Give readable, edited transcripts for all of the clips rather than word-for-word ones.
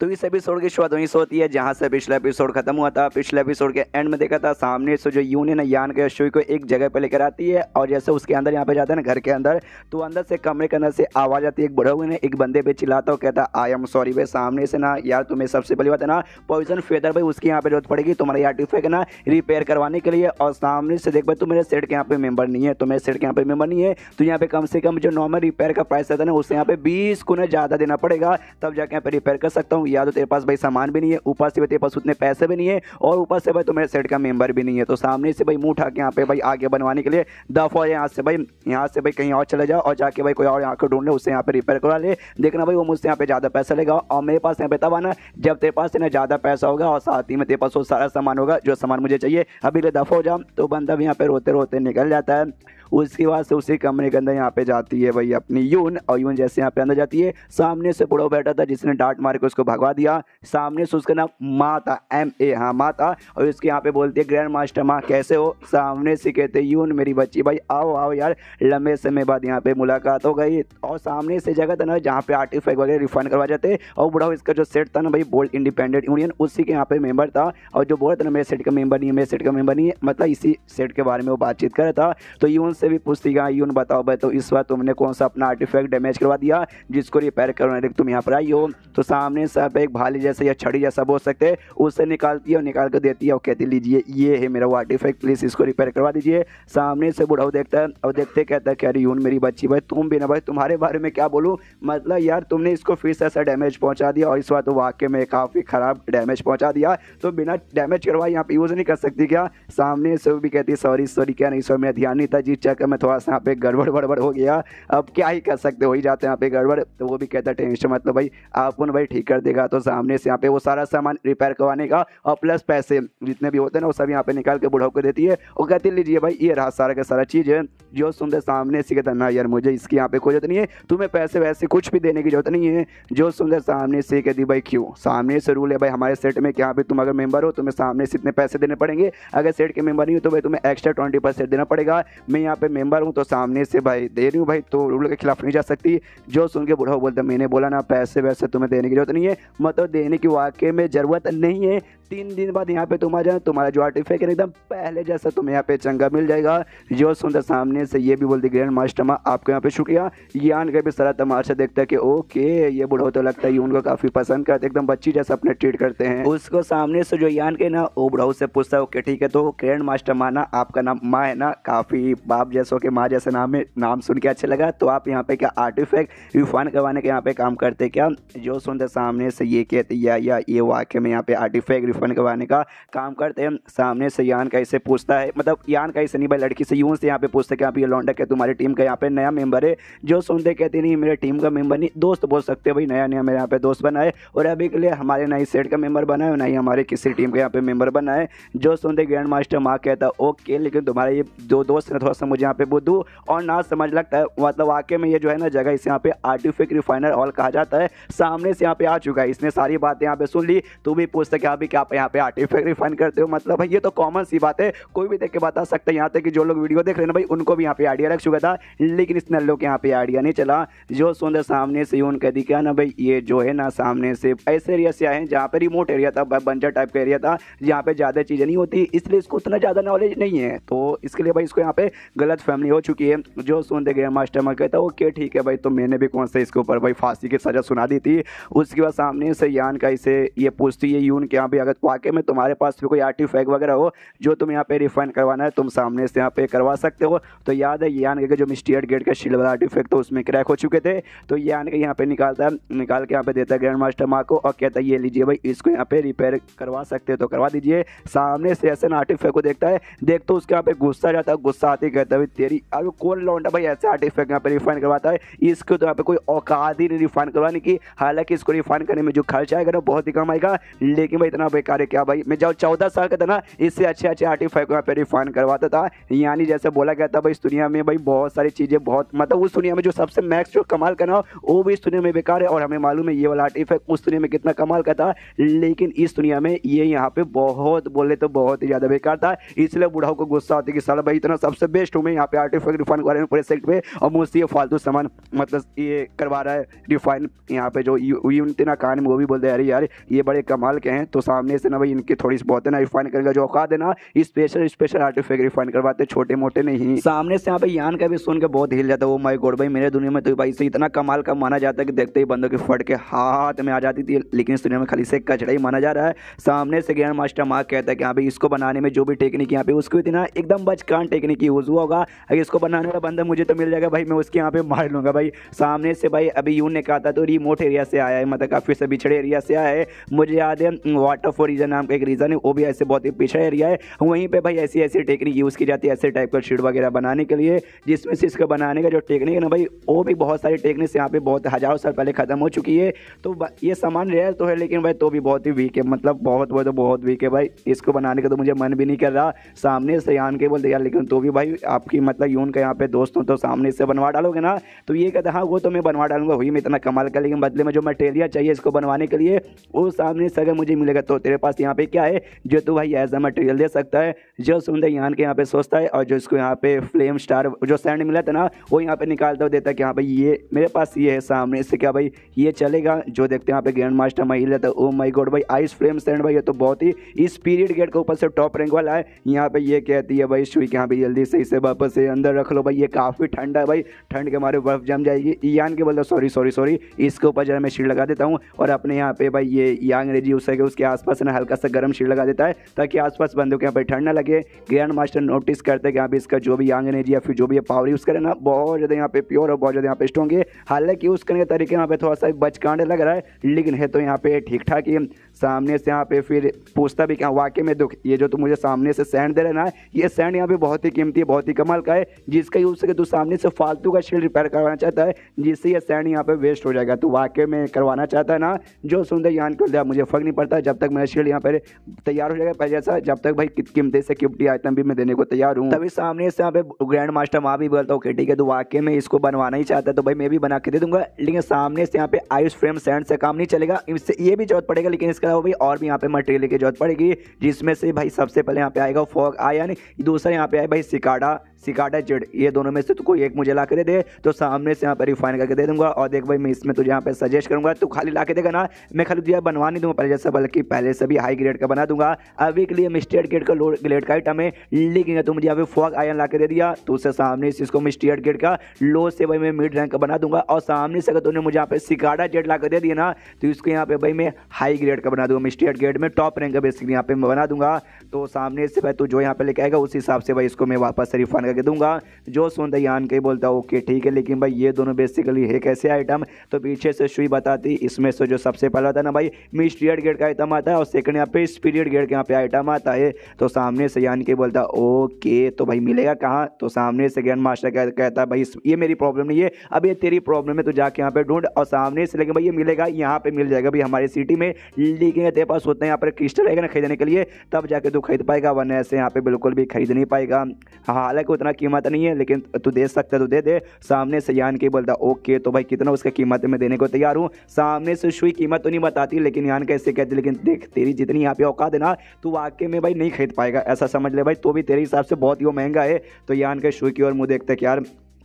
तो इस एपिसोड की शुरुआत वहीं से होती है जहां से पिछला एपिसोड खत्म हुआ था। पिछले एपिसोड के एंड में देखा था सामने से जो यून है ना यान के अश्वी को एक जगह पे लेकर आती है और जैसे उसके अंदर यहाँ पे जाता है ना घर के अंदर, तो अंदर से कमरे के अंदर से आवाज आती है। एक बड़ा हुए ने एक बंदे पे चिल्लाता हो, कहता आई एम सॉरी भाई। सामने से ना यार तुम्हें सबसे पहली बात है ना पॉइजन फेदर भाई उसकी यहाँ पे जरूरत पड़ेगी तुम्हारा आर्टिफैक्ट है ना रिपेयर करवाने के लिए। और सामने से देख भाई तू मेरे सेट के यहाँ पे मेंबर नहीं है, तो मेरे सेट के यहाँ पे मेंबर नहीं है तो यहाँ पे कम से कम जो नॉर्मल रिपेयर का प्राइस रहता है ना उससे यहाँ पे 20 गुना ज्यादा देना पड़ेगा, तब जाके यहाँ पे रिपेयर कर सकता हूँ। या तो तेरे पास भाई सामान भी नहीं है, ऊपर से भाई तेरे पास उतने पैसे भी नहीं है और ऊपर से भाई तो मेरे सेट का मेंबर भी नहीं है। तो सामने से भाई मुंह उठा के यहाँ पे भाई आगे बनवाने के लिए दफा यहाँ से भाई कहीं और चले जाओ और जाके भाई कोई और यहाँ को ढूंढ ले, उससे यहाँ पे रिपेयर करवा ले। देखना भाई वो मुझसे यहाँ पे ज्यादा पैसा लेगा और मेरे पास यहाँ पे तब आना जब तेरे पास ना ज्यादा पैसा होगा और साथ ही में तेरे पास वो सारा सामान होगा जो सामान मुझे चाहिए। अभी ले दफा हो जाओ। तो बंदा भी यहाँ पे रोते रोते निकल जाता है। उसके बाद से उसी कमरे के अंदर यहाँ पे जाती है भाई अपनी यून, और यून जैसे यहाँ पे अंदर जाती है सामने से बुढ़ा बैठा था जिसने डांट मार के उसको भगवा दिया। सामने से उसका नाम माँ था, MA, हाँ माँ था। और उसके यहाँ पे बोलती है ग्रैंड मास्टर माँ कैसे हो। सामने से कहते यून मेरी बच्ची भाई आओ आओ यार, लंबे समय बाद यहाँ पे मुलाकात हो गई। और सामने से जगह था ना जहाँ पे आर्टिफैक्ट वगैरह रिफंड करवा जाते और बुढ़ा इसका जो सेट था ना भाई बोल्ड इंडिपेंडेंट यूनियन उसी के यहाँ पे मेंबर था। और जो बोल रहा था ना मेरे सेट का मेंबर नहीं है, मेरे सेट का मेंबर नहीं है, मतलब इसी सेट के बारे में वो बातचीत कर रहा था। तो यून से भी पूछती गया यून बताओ भाई तो इस बार तुमने कौन सा अपना आर्टिफैक्ट डैमेज करवा दिया जिसको रिपेयर करवाने तुम यहाँ पर आई हो। तो सामने से एक भाली जैसे या छड़ी जैसा बोल सकते हैं उससे निकालती है और निकाल कर देती है और कहती लीजिए ये है मेरा वो आर्टिफैक्ट, प्लीज इसको रिपेयर करवा दीजिए। सामने से बुढ़ाऊ देखता है और देखते कहता है कि अरे यून मेरी बच्ची भाई तुम भी ना भाई तुम्हारे बारे में क्या बोलूँ, मतलब यार तुमने इसको फिर से ऐसा डैमेज पहुंचा दिया और इस बार तो वाकई में काफ़ी ख़राब डैमेज पहुंचा दिया, तो बिना डैमेज करवाए यहाँ पे यूज़ नहीं कर सकती क्या। सामने से वो भी कहती है सॉरी सॉरी क्या नहीं सर मेरा ध्यान नहीं था जी, चक्कर में थोड़ा सा यहाँ पे गड़बड़ बड़बड़ हो गया, अब क्या ही कर सकते हो ही जाते हैं यहाँ पे गड़बड़। तो वो भी कहता है टेंशन मतलब भाई आपन भाई ठीक कर देगा। तो सामने से यहाँ पे वो सारा सामान रिपेयर करवाने का और प्लस पैसे जितने भी होते हैं ना वो सब यहाँ पे निकाल के बुढ़ाऊ को देती है और कहती लीजिए भाई ये रहा सारा का सारा चीज़ है। जो सुनते सामने से कहता ना यार मुझे इसकी यहाँ पे कोई जरूरत नहीं है, तुम्हें पैसे वैसे कुछ भी देने की जरूरत नहीं है। जो सुनते सामने से कहती भाई क्यों, सामने से रूल है भाई हमारे सेट में कि यहाँ पे तुम अगर मेंबर हो तुम्हें सामने से इतने पैसे देने पड़ेंगे, अगर सेट के मेंबर नहीं हो तो भाई तुम्हें एक्स्ट्रा 20% देना पड़ेगा। मैं यहाँ पे मेंबर हूँ तो सामने से भाई दे रही हूँ भाई, तो रूल के खिलाफ नहीं जा सकती। जो सुन के बुढ़ा बोलता मैंने बोला ना पैसे वैसे तुम्हें देने की जरूरत नहीं है, मतलब देने की वाकई में ज़रूरत नहीं है। 3 दिन बाद यहाँ पे तुम आ जाए तुम्हारा जो आर्टिफैक्ट है एकदम पहले जैसा तुम्हें यहाँ पे चंगा मिल जाएगा। जो सुंदर सामने से ये भी बोलती ग्रैंड मास्टर माँ आपको यहाँ पे शुक्रिया। यान का भी सारा तमाशा देखता है कि ओके ये बुढ़ो तो लगता है उनको काफ़ी पसंद करते, एकदम बच्ची जैसा अपने ट्रीट करते हैं उसको। सामने से जो यान के ना वो बुढ़ाऊ से पूछता है ओके ठीक है तो ग्रैंड मास्टर माँ ना आपका नाम माँ है ना, काफ़ी बाप जैसा के माँ जैसा नाम है, नाम सुन के अच्छा लगा, तो आप यहाँ पे क्या आर्टिफैक्ट रिफंड करवाने के यहाँ पे काम करते क्या। जो सुनते सामने से ये कहते या ये वाकई में यहाँ पे आर्टिफैक्ट रिफंड करवाने का काम करते हैं। सामने से यान कैसे पूछता है, मतलब यान कैसे नहीं भाई लड़की से यूं से यहाँ पे पूछते कि आप ये लौंडा क्या तुम्हारी टीम का यहाँ पे नया मेंबर है। जो सुनते कहते नहीं मेरे टीम का मेंबर नहीं, दोस्त बोल सकते भाई, नया नया मेरे यहाँ पे दोस्त बना है और अभी के लिए हमारे ना ही सेट का मेंबर बना है ना ही हमारे किसी टीम के यहाँ पे मेंबर बना है। जो सुनते ग्रैंड मास्टर माँ कहता ओके लेकिन तुम्हारे ये दो दोस्त ने थोड़ा सा मुझे यहाँ पे बुद्धू और ना समझ लगता है, मतलब वाकई में ये जो है ना जगह इसे यहाँ पे आर्टिफैक्ट रिफाइनर हॉल कहा जाता है। सामने से यहाँ पे आ चुका है, इसने सारी बातें यहाँ पे सुन ली, तू भी पूछता कि अभी क्या आप यहाँ पे आर्टिफैक्ट रिफाइन करते हो, मतलब भाई ये तो कॉमन सी बात है, कोई भी देख के बता सकता है। यहाँ तक कि जो लोग वीडियो देख रहे हैं ना भाई उनको भी यहाँ पे आइडिया रख चुका था, लेकिन इस नल्लो के यहाँ पे आइडिया नहीं चला। जो सुंदर सामने से यून कह दी क्या ना भाई ये जो है ना सामने से ऐसे एरिया से आए हैं जहाँ पे रिमोट एरिया था, बंजर टाइप का एरिया था जहाँ पे ज़्यादा चीज़ें नहीं होती, इसलिए इसको उतना ज़्यादा नॉलेज नहीं है, तो इसके लिए भाई इसको यहाँ पे गलत फैमिली हो चुकी है। जो सुनते गए मास्टर माँ कहता ओके ठीक है भाई, तो मैंने भी कौन सा इसके ऊपर भाई फांसी की सजा सुना दी थी। उसके बाद सामने से यान का इसे ये पूछती है यून के यहाँ पे अगर वाकई में तुम्हारे पास भी कोई आर्टिफैक्ट वगैरह हो जो तुम यहाँ पे रिफाइन करवाना है तुम सामने से यहाँ पे करवा सकते हो। तो याद है यान के जो मिस्टीरियस गेट का शील्ड वाला आर्टिफैक्ट तो उसमें क्रैक हो चुके थे, तो यान के यहाँ पे निकालता है, निकाल के यहाँ पे देता है ग्रैंड मास्टर माँ को और कहता है ये लीजिए भाई इसको यहाँ पे रिपेयर करवा सकते हो तो करवा दीजिए। सामने से ऐसे आर्टिफैक्ट को देखता है, देख तो उसके यहाँ पे गुस्सा जाता है, गुस्सा आते कहता है तेरी अब कौन लौंडा भाई ऐसे आर्टिफैक्ट यहाँ पे रिफाइन करवाता है, इसको तो यहाँ पे कोई औकात ही नहीं रिफाइन करवाने की, हालांकि इसको रिफाइन करने में जो खर्चा आएगा ना बहुत ही कम आएगा, लेकिन भाई इतना बेकार है क्या भाई, मैं जब 14 साल का था ना इससे अच्छे अच्छे आर्टिफैक्ट यहाँ पे रिफाइन करवाता था। यानी जैसे बोला गया था भाई इस दुनिया में भाई बहुत सारी चीज़ें बहुत मतलब उस दुनिया में जो सबसे मैक्स जो कमाल करना हो वो भी इस दुनिया में बेकार है, और हमें मालूम है ये वाला आर्टिफैक्ट उस दुनिया में कितना कमाल का था, लेकिन इस दुनिया में ये यहाँ पे बहुत बोले तो बहुत ही ज़्यादा बेकार था। इसलिए बुढ़ाओ को गुस्सा होती कि साला भाई इतना सबसे बेस्ट हूँ में यहाँ पे आर्टिफिशियल रिफाइन करवा रहे हैं पूरे सेट पे, और मुझसे ये फालतू सामान मतलब ये करवा रहा है रिफाइन। यहाँ पे जो यून थे ना कान में, वो भी बोलते हैं अरे यार ये बड़े कमाल के हैं। तो सामने से ना भाई इनके थोड़ी बहुत है ना रिफाइन करने का जो औकात है ना, स्पेशल आर्टिफिशियल रिफाइन करवाते, छोटे मोटे नहीं। सामने से यहाँ पे यान का भी सुन के बहुत हिल जाता है। ओ माय गॉड भाई, मेरे दुनिया में तो भाई से इतना कमाल का माना जाता है कि देखते ही बंदों की फट के हाथ में आ जाती थी, लेकिन इस दुनिया में खाली से कचड़ा ही माना जा रहा है। सामने से ग्रैंड मास्टर मार्क कहता है कि हाँ भाई इसको बनाने में जो भी टेक्निक यहाँ पे उसको इतना एकदम बचकान टेक्निक यूज हुआ होगा, अगर इसको बनाने वाला बंदा मुझे तो मिल जाएगा भाई, मैं उसके यहाँ पे मार लूंगा भाई। सामने से भाई अभी यून ने कहा था तो रिमोट एरिया से आया है, मतलब काफी से पिछड़े एरिया से आया है। मुझे याद है वाटर फॉर रीजन नाम का एक रीजन है, वो भी ऐसे बहुत ही पिछड़ा एरिया है, वहीं पे भाई ऐसी ऐसी टेक्निक यूज की जाती है ऐसे टाइप का शीट वगैरह बनाने के लिए, जिसमें से इसको बनाने का जो टेक्निक है ना भाई, वो भी बहुत सारी टेक्निक्स यहाँ पे बहुत हजारों साल पहले खत्म हो चुकी है। तो ये सामान रेयर तो है, लेकिन भाई तो भी बहुत ही वीक है, मतलब बहुत वीक है भाई। इसको बनाने का तो मुझे मन भी नहीं कर रहा। सामने से यान के बोलते यार, लेकिन तो भी भाई आपकी मतलब यून का यहाँ पे दोस्त हूँ, तो सामने से बनवा डालोगे ना, तो ये कहता हाँ वो तो मैं बनवा डालूंगा, हुई मैं इतना कमाल का, लेकिन बदले में जो मटेरियल चाहिए इसको बनवाने के लिए वो सामने से अगर मुझे मिलेगा तो तेरे पास यहाँ पे क्या है जो तू भाई एज अ मटेरियल दे सकता है। जो सुंदर यान के यहाँ पे सोचता है, और जो इसको यहाँ पे फ्लेम स्टार जो सैंड मिला था ना, वो यहाँ पे निकालता हुआ देता है कि हाँ भाई ये मेरे पास ये है। सामने से क्या भाई ये चलेगा, जो देखते हैं यहाँ पे ग्रैंड मास्टर महिल लेता है। ओ माय गॉड भाई, आइस फ्लेम सैंड भाई, ये तो बहुत ही इस पीरियड गेट के ऊपर से टॉप रैंक वाला है। यहाँ पे ये कहती है भाई शुई के यहाँ पे जल्दी से इसे वापस से अंदर रख लो भाई, ये काफ़ी ठंडा है भाई, ठंड के मारे बर्फ जम जाएगी। यान के बोलता सॉरी इसके ऊपर जरा मैं शीट लगा देता हूँ, और अपने यहाँ पे भाई ये यांग रेजी उसके आसपास ना हल्का सा गर्म शीट लगा देता है, ताकि आसपास बंदों के यहाँ पे ठंड ना लगे। ग्रैंड मास्टर नोटिस करते हैं कि यहाँ पे इसका जो भी यांग एनर्जी या फिर जो भी पावर यूज़ करे ना, बहुत ज़्यादा यहाँ पे प्योर और बहुत ज़्यादा यहाँ पे स्ट्रॉन्ग है। हालांकि यूज़ करने के तरीके यहाँ पे थोड़ा सा बचकांड लग रहा है, लेकिन है तो यहाँ पे ठीक ठाक ही। सामने से यहाँ पे फिर पूछता भी क्या वाकई में दुख, ये जो तू मुझे सामने से सैंड दे रहा है ना, ये सैंड यहाँ पे बहुत ही कीमती है, बहुत ही कमाल का है, जिसका यूज़ करके तू सामने से फालतू का शील्ड रिपेयर करवाना चाहता है, जिससे ये सैंड यहाँ पे वेस्ट हो जाएगा। तू वाकई में करवाना चाहता है ना, जो सुंदर यान को दिया मुझे फर्क नहीं पड़ता, जब तक मेरा शील्ड यहाँ पे तैयार हो जाएगा पहले जैसा, जब तक भाई कीमती से कीमती आइटम भी मैं देने को तैयार हूँ। तभी सामने से यहाँ पे ग्रैंड मास्टर माँ भी बोलता हूँ कि ठीक है, तू वाकई में इसको बनवाना ही चाहता है तो भाई मैं भी बना के दे दूंगा, लेकिन सामने से यहाँ पे आइस फ्रेम सैंड से काम नहीं चलेगा, इससे ये भी जरूरत पड़ेगा, लेकिन इसके अलावा भाई और भी यहाँ पे मटेरियल की जरूरत पड़ेगी, जिसमें से भाई सबसे पहले यहाँ पे आएगा फॉग आयन, दूसरा यहाँ पे आए भाई सिकाडा जेड, ये दोनों में से तू कोई एक मुझे ला के दे, तो सामने से यहाँ पे रिफाइन करके दे दूंगा। और देख भाई मैं इसमें तुझे यहाँ पे सजेस्ट करूंगा, तू खाली ला के देगा ना, मैं खाली तुझे बनवा नहीं दूंगा पहले जैसा, बल्कि पहले से भी हाई ग्रेड का बना दूंगा। अभी के लिए मिस्टेड गेट का लो ग्रेड का आइटम है, लेकिन तू मुझे यहाँ पे फॉग आयन ला के दे दिया, तो उससे सामने से इसको मिस्टेड गेट का लो से भाई मैं मिड रैंक का बना दूंगा। और सामने से अगर तूने मुझे यहाँ पे सिकाडा जेड ला के दे दिया ना, तो इसको यहाँ पे भाई मैं हाई ग्रेड का बना दूंगा, मिस्टेड गेट में टॉप रैंक का बेसिकली यहाँ पे मैं बना दूंगा। तो सामने से भाई तू जो यहाँ पे लेके आएगा उस हिसाब से भाई इसको मैं वापस से रिफाइन करके दूंगा। जो सुनता यान के बोलता ओके ठीक है, लेकिन भाई ये दोनों बेसिकली है कैसे आइटम, तो पीछे से शुई बताती इसमें से जो सबसे पहला था ना भाई मिस्टीरियड गेट का आइटम आता है, और सेकंड यहाँ पे स्पिरिट गेट के यहाँ पे आइटम आता है। तो सामने से यान के बोलता ओके तो भाई मिलेगा कहाँ, तो सामने से ग्रैंड मास्टर कहता है भाई ये मेरी प्रॉब्लम नहीं है, अब ये तेरी प्रॉब्लम है, तो जाके यहाँ पे ढूंढ। और सामने से लेकिन भाई ये मिलेगा, यहाँ पे मिल जाएगा भाई हमारी सिटी में, लेकिन तेरे पास होता है यहाँ पर क्रिस्टल रहेगा ना खरीदने के लिए, तब जाके तू खरीद पाएगा, वरना ऐसे यहाँ पे बिल्कुल भी खरीद नहीं पाएगा। हालांकि उतना कीमत नहीं है, लेकिन तू दे सकता तो दे दे। सामने से यान के बोलता ओके तो भाई कितना उसका कीमत मैं देने को तैयार हूँ। सामने से शुई कीमत तो नहीं बताती, लेकिन यान कैसे कहती, लेकिन देख तेरी जितनी यहाँ पे औकात है ना, तू वाकई में भाई नहीं खरीद पाएगा, ऐसा समझ ले भाई, तो भी तेरे हिसाब से बहुत ही वो महंगा है। तो यान के शुई की ओर मुँह देखते कि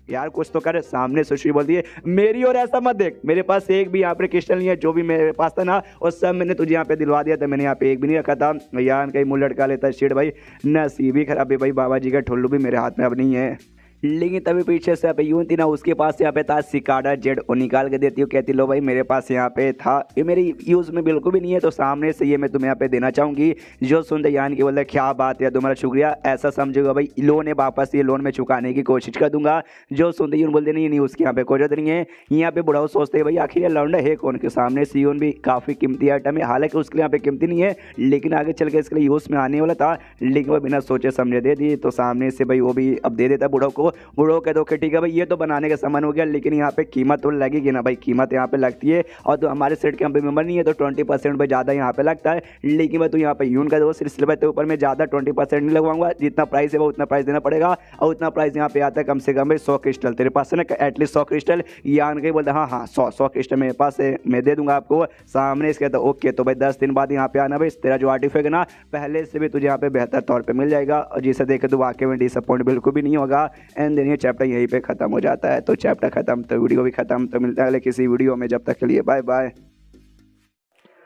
यार कुछ तो कर। सामने से शुई बोलती है मेरी और ऐसा मत देख, मेरे पास एक भी यहाँ पे क्रिस्टल नहीं है, जो भी मेरे पास था ना और सब मैंने तुझे यहाँ पे दिलवा दिया था, मैंने यहाँ पे एक भी नहीं रखा था। यार कहीं मुँह लटका लेता शेड भाई, नसीब ही खराब है भाई, बाबा जी का ठुल्लू भी मेरे हाथ में अब नहीं है। लेकिन तभी पीछे से यहाँ पे यूं थी ना, उसके पास यहाँ पे था सिकाडा जेड, वो निकाल के देती हूँ, कहती लो भाई मेरे पास यहाँ पे था, ये मेरी यूज़ में बिल्कुल भी नहीं है, तो सामने से ये मैं तुम्हें यहाँ पे देना चाहूँगी। जो सुनते यान की बोलते क्या बात है तुम्हारा शुक्रिया, ऐसा समझोगा भाई लोन है, वापस ये लोन में चुकाने की कोशिश कर दूंगा। जो सुनते यून बोलते नहीं उसकी यहाँ पे कोई जरूरत नहीं है, यहाँ पे बुढ़ाओ सोचते हैं भाई आखिर ये लौंडा है कौन के। सामने से यून भी काफ़ी कीमती आइटम है, हालांकि उसके लिए यहाँ पे कीमती नहीं है, लेकिन आगे चल के इसके लिए यूज़ में आने वाला था, लेकिन वो बिना सोचे समझे दे दी। तो सामने से भाई वो भी अब दे देता बुढ़ाओ को, वो कहते हो कि ठीक है भाई ये तो बनाने का सामान हो गया, लेकिन यहाँ पे कीमत तो लगेगी ना भाई, कीमत यहाँ पे लगती है। और तो हमारे सेट के यहाँ पे मेंबर नहीं है तो 20% भाई ज़्यादा यहाँ पे लगता है, लेकिन भाई तो यहाँ पे यून का दो सिलसिले पे ऊपर में ज़्यादा 20% नहीं लगवाऊंगा, जितना प्राइस है वो उतना प्राइस देना पड़ेगा। और उतना प्राइस यहाँ पे आता है कम से कम भाई 100 क्रिस्टल। तेरे पास है ना एटलीस्ट 100 क्रिस्टल? यान के बोलते हाँ हाँ 100 क्रिस्टल मेरे पास है, मैं दे दूंगा आपको सामने इसके। तो ओके, तो भाई 10 दिन बाद यहाँ पे आना भाई, तेरा जो आर्टिफैक्ट है ना पहले से भी तुझे यहाँ पे बेहतर तौर पे मिल जाएगा, और जिसे देखे तो वाकई में डिसअपॉइंट बिल्कुल भी नहीं होगा। एंड देन ये चैप्टर यहीं पे खत्म हो जाता है। तो चैप्टर खत्म तो वीडियो भी खत्म, तो मिलता है अगले किसी वीडियो में, जब तक के लिए बाय बाय।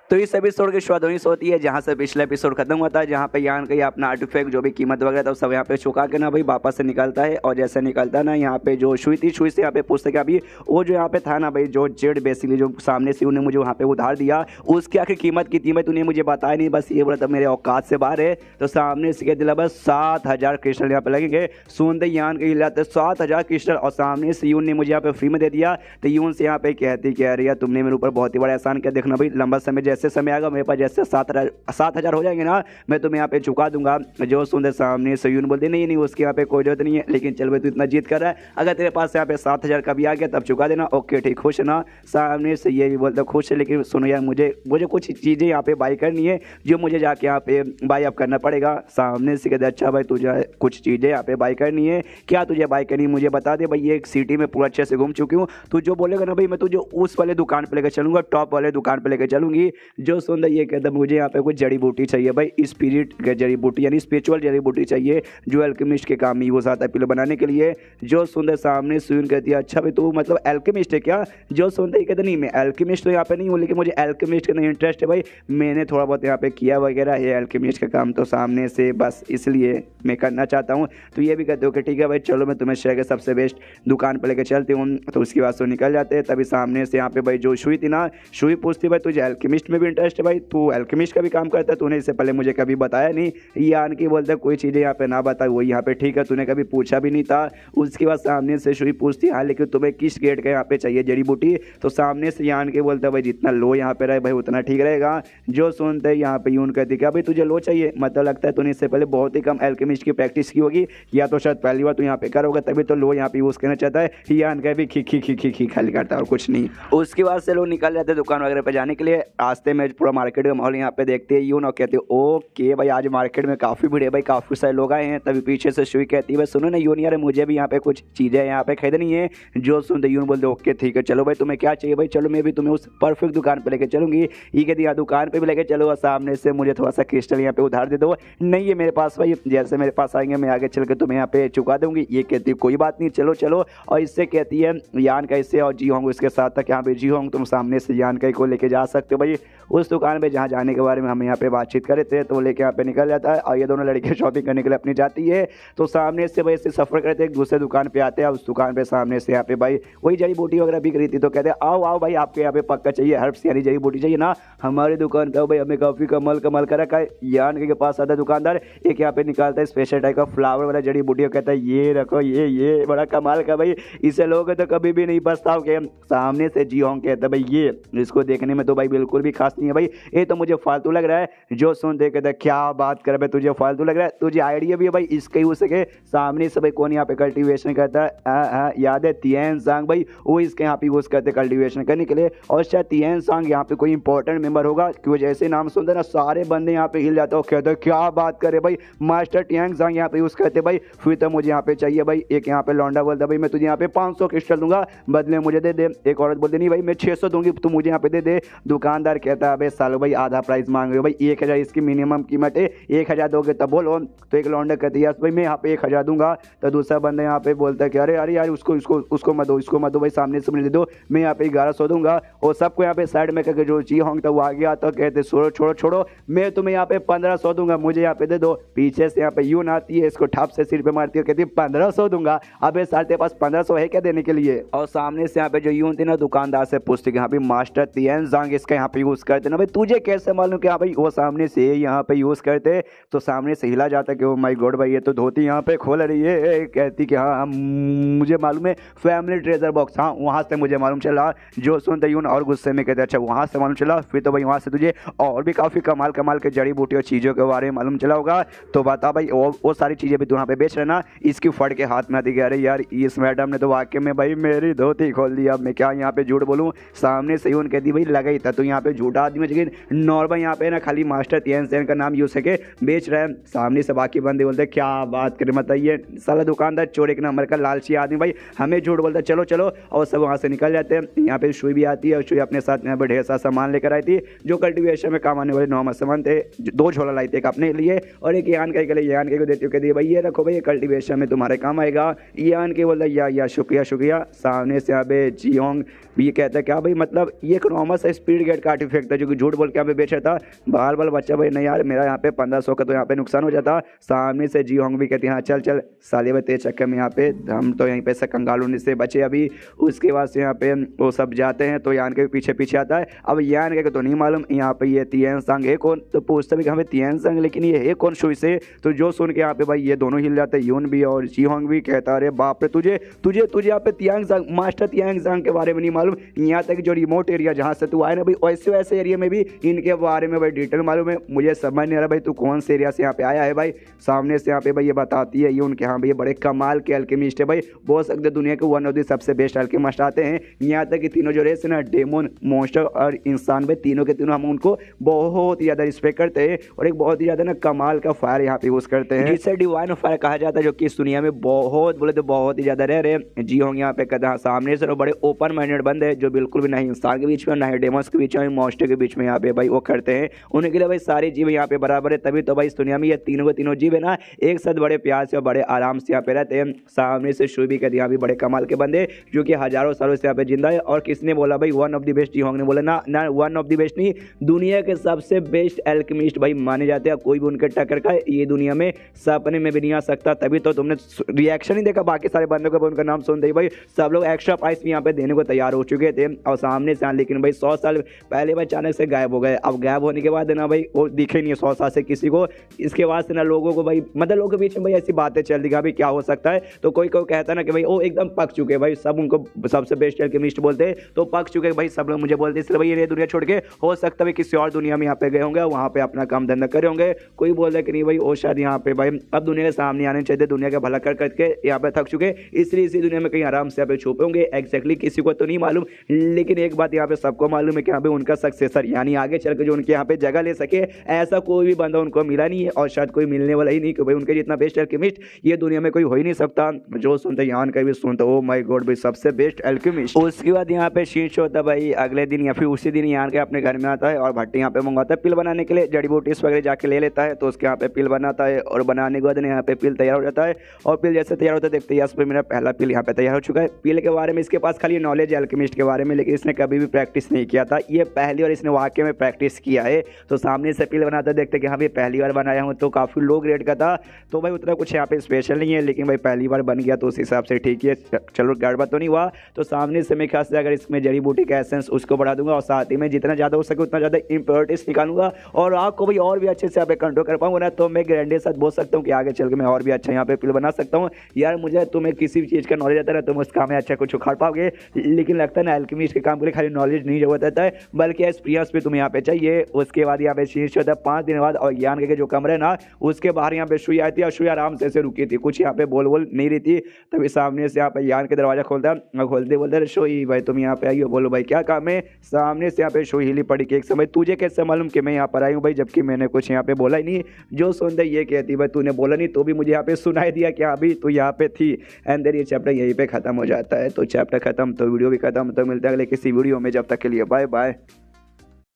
तो इस एपिसोड की शुरुआत वहीं से होती है जहाँ से पिछला एपिसोड खत्म होता है, जहाँ पे यान का अपना आर्टिफैक्ट जो भी कीमत वगैरह था सब यहाँ पे चुका के ना भाई वापस से निकलता है। और जैसे निकलता है ना यहाँ पे जो शुई थी, शुई से यहाँ पे पूछते कि अभी वो जो यहाँ पे था ना भाई जो जेड बेसिकली जो सामने से उन्हें मुझे वहाँ पे उधार दिया, उसकी आखिर कीमत कितनी भाई तूने मुझे बताया नहीं, बस ये बोला था मेरे औकात से बाहर है। तो सामने से दिला बस 7000 क्रिस्टल यहाँ पे लगेंगे। सुनते यान के हिलाते 7000 क्रिस्टल, और सामने से यून ने मुझे यहाँ पे फ्री में दे दिया। तो यून से यहाँ पे कहती कह रही है तुमने मेरे ऊपर बहुत ही बड़ा एहसान किया, देखना भाई लंबा समय जैसे समय आएगा मेरे पास जैसे 7000 हो जाएंगे ना मैं तुम्हें यहाँ पे चुका दूंगा। जो सुनते सामने से यून बोलते नहीं नहीं उसकी यहाँ पे कोई जरूरत नहीं है, लेकिन चल भाई तू इतना जीत कर रहा है, अगर तेरे पास यहाँ पे 7000 का भी आ गया तब चुका देना। ओके ठीक, खुश है ना? सामने से ये भी बोलता खुश है, लेकिन सुनो यार मुझे कुछ चीज़ें यहाँ पे बाई करनी है जो मुझे जाके यहाँ पे बाई अप करना पड़ेगा। सामने से कहते अच्छा भाई तुझे कुछ चीज़ें यहाँ पे बाई करनी है, क्या तुझे बाई करनी मुझे बता दे भाई, ये एक सिटी में पूरा अच्छे से घूम चुकी हूँ, तू जो बोलेगा ना भाई मैं तुझे उस वाले दुकान पर लेकर चलूँगा, टॉप वाले दुकान पर लेकर चलूँगी। जो सुंदर ये कहता मुझे यहाँ पे कुछ जड़ी बूटी चाहिए भाई, स्पिरिट जड़ी बूटी यानी स्पिरिचुअल जड़ी बूटी चाहिए जो एल्केमिस्ट के काम में यूज आता है पिलो बनाने के लिए। जो सुंदर सामने सुन कहती है अच्छा भाई तू मतलब एल्केमिस्ट है क्या? जो सुनते ही कहते नहीं मैं एल्केमिस्ट तो यहाँ पे नहीं हूँ, लेकिन मुझे एल्केमिस्ट का नहीं इंटरेस्ट है भाई, मैंने थोड़ा बहुत यहाँ पे किया वगैरह है एल्केमिस्ट का काम, तो सामने से बस इसलिए मैं करना चाहता हूँ। तो ये भी कहते हो कि ठीक है भाई चलो मैं तुम्हें शहर के सबसे बेस्ट दुकान पर लेकर चलती हूँ। तो उसके बाद तो निकल जाते हैं। तभी सामने से यहाँ पे भाई जो शुई थी ना, शुई पूछती भाई तुझे एल्केमिस्ट में भी इंटरेस्ट है भाई, तू एल्केमिस्ट का भी काम करता है, तूने इससे पहले मुझे कभी बताया नहीं। यान की बोलते कोई चीज़ें यहाँ पे ना बता, वो यहाँ पे ठीक है तूने कभी पूछा भी नहीं था। उसके बाद सामने से शुई पूछती हाँ लेकिन तुम्हें किस ग्रेड का यहाँ पे चाहिए जड़ी बूटी? तो सामने से यान के बोलता भाई जितना लो यहाँ पे रहे भाई उतना ठीक रहेगा। जो सुनते यहाँ पे यून कहती क्या भाई तुझे लो चाहिए, मतलब लगता है तूने इससे पहले बहुत ही कम एल्केमिस्ट की प्रैक्टिस की होगी, या तो शायद पहली बार तू यहाँ पे करोगे तभी तो लो यहाँ पे यूज़ करना चाहता है। यान का भी खी खी खी खी खी खाली करता है और कुछ नहीं। उसके बाद से लोग निकल जाते दुकान वगैरह पे जाने के लिए। रास्ते में पूरा मार्केट का माहौल यहाँ पे देखते हैं यून और कहते हैं ओके भाई आज मार्केट में काफ़ी भीड़ है भाई, काफ़ी सारे लोग आए हैं। तभी पीछे से शुई कहती है भाई सुनो ना यून यार मुझे भी यहाँ पे कुछ चीज़ें यहाँ पे खरीदनी है। जो सुनते यून बोलते ओके ठीक है चलो भाई तुम्हें क्या चाहिए भाई, चलो मैं भी तुम्हें उस परफेक्ट दुकान पर लेकर चलूँगी। ये कहती यहाँ दुकान पर भी लेकर चलो और सामने से मुझे थोड़ा सा क्रिस्टल यहाँ पे उधार दे दो। नहीं है मेरे पास भाई, जैसे मेरे पास आएंगे मैं आगे चल के तुम्हें यहाँ पे चुका दूंगी। ये कहती है कोई बात नहीं चलो चलो, और इससे कहती है यान का इससे और जी होंगे उसके साथ तक यहाँ पे जी होंगे तुम सामने से यान का को लेके जा सकते हो भाई उस दुकान पे जहाँ जाने के बारे में हम यहाँ पे बातचीत कर रहे थे। तो वो लेके यहाँ पे निकल जाता है और ये दोनों लड़कियाँ शॉपिंग करने के लिए अपनी जाती है। तो सामने से भाई से सफ़र करते एक दूसरे दुकान पे आते हैं। उस दुकान पे सामने से यहाँ पे भाई वही जड़ी बूटी वगैरह बिक रही थी। तो कहते हैं आओ आओ भाई आपके यहाँ पे पक्का चाहिए हर्ब्स यानी जड़ी बूटी चाहिए ना, हमारी दुकान पे भाई हमें काफ़ी कमाल कमाल कर रखा है। यान के पास आता है दुकानदार, एक यहाँ पे निकालता है स्पेशल टाइप का फ्लावर वाला जड़ी बूटी, कहता है ये रखो ये बड़ा कमाल का भाई, इसे लोगे तो कभी भी नहीं पछताओगे। सामने से जी होंगे कहता है भाई ये इसको देखने में तो भाई बिल्कुल भी खास नहीं है भाई, ये तो मुझे फालतू लग रहा है। जो सुन दे कहता है क्या बात कर भाई तुझे फालतू लग रहा है, तुझे आइडिया भी है भाई इसके यूज सके। सामने से भाई कौन यहाँ पे कल्टीवेशन करता है, याद है तियान सांग भाई, वो इसके यहाँ पे यूज करते कल्टीवेशन करने के लिए। और शायद तियान सांग यहाँ पे कोई इंपॉर्टेंट मेंबर होगा क्योंकि जैसे नाम सुनते ना सारे बंदे यहाँ पे हिल जाते हो, कहते हैं क्या बात करे भाई मास्टर तियान सांग यहाँ पे यूज करते भाई। फिर तो मुझे यहाँ पे चाहिए भाई। एक यहाँ पे लौंडा बोलता भाई मैं तुझे यहाँ पे 500 क्रिस्टल दूंगा बदले मुझे दे दे। एक औरत बोलती नहीं भाई मैं 600 दूंगी तू मुझे यहाँ पे दे दे। दुकानदार कहता है भाई सालो भाई आधा प्राइस मांग रहे हो भाई, 1000 इसकी मिनिमम कीमत है, 1000 दोगे तब बोलो। तो एक लौंडा कहती है भाई मैं यहाँ पे 1000 दूंगा। तो दूसरा बंदा यहाँ पे बोलता है कि अरे अरे यार उसको मत दो, इसको मत दो भाई, सामने से मुझे दे दो, मैं यहाँ पे 1100 दूंगा। और सबको यहाँ पे साइड में करके जो ची होंगे तो वो आ गया तो कहते छोड़ो छोड़ो छोड़ो मैं तुम्हें यहाँ पे 1500 दूंगा, मुझे यहाँ पे दे दो। पीछे से यहाँ पे यून आती है, इसको ठप से सिर पे मारती है, कहती है 1500 दूंगा। अबे साल तेरे पास 1500 है क्या देने के लिए? और सामने से यहाँ पे जो यून थी ना दुकानदार से पूछती कि यहाँ पे मास्टर तियान सांग इसका यहाँ पे यूज करते ना भाई, तुझे कैसे मालूम कि हाँ भाई वो सामने से यहाँ पे यूज़ करते, तो सामने से हिला जाता कि ओ माय गॉड भाई ये तो धोती यहाँ पे खोल रही है। कहती कि हाँ मुझे मालूम है फैमिली ट्रेजर बॉक्स, हाँ वहाँ से मुझे मालूम चला। जो सुनते यून और गुस्से में कहते अच्छा वहाँ से मालूम चला, फिर तो भाई वहाँ से तुझे और भी काफ़ी कमाल कमाल के जड़ी बूटी और चीज़ों के बारे में मालूम चला होगा। तो बता भाई वो सारी चीज़ें भी तू यहाँ पे बेच रहे ना। इसकी फट के हाथ में आती कि अरे यार इस मैडम ने तो वाकई में भाई मेरी धोती खोल दी, अब मैं क्या यहाँ पे झूठ बोलूँ। सामने से यून कहती भाई लगा ही था, तो यहाँ पे झूठा आदमी, लेकिन नॉर्मल यहाँ पे ना खाली मास्टर तियान सेन का नाम यूज करके बेच रहे हैं। सामने से बाकी बंदे बोलते क्या बात करें, बताइए साला दुकानदार चोर एक नंबर का लालची आदमी भाई, हमें झूठ बोलता चलो चलो, और सब वहाँ से निकल जाते हैं। यहाँ पे सुई भी आती है और सुई अपने साथ यहाँ पे ढेर सारा सामान लेकर आई थी जो कल्टीवेशन में काम आने वाले नॉर्मल सामान थे। 2 झोला लाई थे, एक अपने लिए और एक यान के लिए। यान के को देती हूँ, कहती है भाई ये रखो भाई, ये कल्टीवेशन में तुम्हारे काम आएगा। यान के बोलता या शुक्रिया शुक्रिया। सामने से यहाँ पे जियोंग भी कहता है क्या भाई, मतलब ये एक नॉर्मल सा स्पीड गेट का आर्टिफैक्ट था जो कि झूठ बोल के यहाँ पे बेचा था। बाल बाल बच्चा भाई नहीं यार मेरा यहाँ पे 1500 का तो यहाँ पे नुकसान हो जाता। सामने से जियोंग भी कहती है हाँ चल चल साले भाई तेरे चक्कर में यहाँ पे हम तो यहीं पे से कंगाल से बचे अभी। उसके बाद से यहाँ पे वो सब जाते हैं तो यान के पीछे पीछे आता है। अब यान के तो नहीं मालूम यहाँ पे ये तियान संग है कौन, तो पूछता भी कि हमें तियान संग लेकिन ये है कौन सुई से। तो जो सुन के यहाँ पे भाई ये दोनों हिल जाते हैं, यून भी और जियोंग भी। कहता अरे बाप रे तुझे तुझे तुझे यहाँ पे तियांग संग मास्टर तियांग संग के बारे में नहीं मालूम। यहाँ तक जो रिमोट एरिया जहाँ से तू आए ना भाई वैसे वैसे एरिया में भी इनके बारे में भाई डिटेल मालूम है। मुझे समझ नहीं आ रहा भाई तू कौन से एरिया से यहाँ पे आया है भाई। सामने से यहाँ पे भाई ये बताती है ये उनके हाँ भाई बड़े कमाल के अल्केमिस्ट है भाई, बोल सकते दुनिया के वन ऑफ द सबसे बेस्ट अल्केमिस्ट आते हैं। यहाँ तक कि तीनों जो रेस है ना डेमोन मॉन्स्टर और इंसान भाई तीनों के तीनों हम उनको बहुत ही ज़्यादा रिस्पेक्ट करते हैं और एक बहुत ही ज़्यादा ना कमाल का फायर यहाँ पे यूज़ करते हैं जिसे डिवाइन फायर कहा जाता है, जो कि इस दुनिया में बहुत बोले तो बहुत ही ज़्यादा रह रहे जी होंगे। यहाँ पे कहते हैं सामने से बड़े ओपन माइंडेड बंदे जो बिल्कुल भी नहीं इंसान के बीच में ना ही डेमोन्स के बीच में मॉन्स्टर के बीच में यहाँ पे भाई वो करते हैं। उनके लिए भाई सारे जीव यहाँ पे बराबर है, तभी तो भाई इस दुनिया में ये तीनों के तीनों जीव है ना एक साथ बड़े प्यार से और बड़े आराम से यहाँ पे रहते हैं। सामने से शुभी कहते हैं यहाँ भी बड़े कमाल के बंदे जो कि हजारों सालों से यहाँ पे जिंदा है। और किसने बोला भाई वन ऑफ द बेस्ट, जी होंगे ने बोला ना वन ऑफ द बेस्ट नहीं, दुनिया के सबसे बेस्ट एल्केमिस्ट भाई माने जाते हैं। कोई भी उनके टक्कर का ये दुनिया में सपने में भी नहीं आ सकता। तभी तो तुमने रिएक्शन ही देखा बाकी सारे बंदों को उनका नाम सुनते ही भाई सब लोग एक्स्ट्रा प्राइस भी यहाँ पे देने को तैयार हो चुके थे। और सामने से लेकिन भाई 100 साल पहले भाई अचानक से गायब हो गए। अब गायब होने के बाद ना भाई वो दिखे नहीं 100 साल से किसी को। इसके बाद से ना लोगों को भाई मतलब लोगों के बीच में भाई ऐसी बातें चल रही भाई क्या हो सकता है। तो कोई कोई कहता ना कि भाई वो एकदम पक चुके भाई, सब उनको सबसे बेस्ट एल्केमिस्ट बोलते हैं तो पक चुके भाई सब लोग मुझे बोलते, इसलिए भाई ये दुनिया छोड़ के हो सकता है किसी और दुनिया में यहाँ पे गए होंगे, वहाँ पे अपना काम धंधा करे होंगे। कोई बोल रहा है कि नहीं भाई वो शायद यहाँ पे भाई अब दुनिया के सामने आने चाहिए, दुनिया का भला कर करके यहाँ पे थक चुके, इसलिए इसी दुनिया में कहीं आराम से यहाँ पे छुपे होंगे। एग्जैक्टली किसी को तो नहीं मालूम, लेकिन एक बात यहाँ पे सबको मालूम है कि यहाँ पे उनका सक्सेसर यानी आगे चल के जो उनके यहाँ पे जगह ले सके ऐसा कोई भी बंदा उनको मिला नहीं है और शायद कोई मिलने वाला ही नहीं कि भाई उनके जितना बेस्ट एल्केमिस्ट ये दुनिया में कोई हो ही नहीं सकता। जो सुनते यान का भी सुनते ओ माय गॉड भाई सबसे बेस्ट एल्केमिस्ट। उसके बाद यहाँ पे शीर्ष होता है भाई अगले दिन या फिर उसी दिन यान के अपने घर में आता है और भट्टी यहाँ पे मंगवाता है पिल बनाने के लिए, जड़ी बूटीज वगैरह जाके ले लेता है। तो उसके यहाँ पे पिल बनाता है और बनाने के बाद यहाँ पे पिल तैयार हो जाता है। और पिल जैसे तैयार होता है देखते हैं मेरा पहला पिल यहाँ पे तैयार हो चुका है। पिल के बारे में इसके पास खाली नॉलेज है एल्केमिस्ट के बारे में, लेकिन इसने कभी भी प्रैक्टिस नहीं किया था, ये पहली बार इसने वाकई में प्रैक्टिस किया है। तो सामने से पिल बनाता देखते कि हाँ भाई पहली बार बनाया हूँ, तो काफ़ी लो ग्रेड का था तो भाई उतना कुछ यहाँ पे स्पेशल नहीं है, लेकिन भाई पहली बार बन गया तो उस हिसाब से ठीक है, चलो गड़बड़ तो नहीं हुआ। तो सामने से मैं खास अगर इसमें जड़ी बूटी का एसेंस उसको बढ़ा दूंगा और साथ ही में जितना ज़्यादा हो सके उतना ज़्यादा इंप्योरिटीज निकालूंगा और आग को भाई और भी अच्छे से यहाँ पे कंट्रोल कर पाऊंगा ना, तो मैं गारंटी के साथ बोल सकता हूँ कि आगे चल के मैं और भी अच्छा यहाँ पे पिल बना सकता हूँ। यार मुझे तुम्हें किसी भी चीज़ का नॉलेज आता है तुम उस काम में अच्छा कुछ उखाड़ पाओगे, लेकिन लगता है ना एल्केमिस्ट के काम के लिए खाली नॉलेज नहीं जरूरत होता है बल्कि एक्सपीरियंस भी तुम्हें यहाँ पे चाहिए। उसके बाद यहाँ पे शीर्ष होता है 5 दिन बाद और ज्ञान के जो कमरे ना उसके बाहर यहाँ पे सुई आई थी और सुई आराम से रुकी थी, कुछ यहाँ पे बोल नहीं रही थी। तभी सामने से यहाँ पे यान के दरवाजा खोलता है, खोलते बोलते सोई भाई तुम यहाँ पे आई हो, बोलो भाई क्या काम है। सामने से यहाँ पे सोई हिली पड़ी कि एक समय तुझे कैसे मालूम कि मैं यहाँ पर आई हूँ भाई, जबकि मैंने कुछ यहाँ पे बोला ही नहीं। जो सुनते ये कहती भाई तूने बोला नहीं तो भी मुझे यहाँ पे सुनाई दिया कि अभी तू यहाँ पे थी। एंड देन ये चैप्टर यहीं पे खत्म हो जाता है। तो चैप्टर खत्म तो वीडियो भी खत्म, तो मिलता है अगले किसी वीडियो में, जब तक के लिए बाय बाय।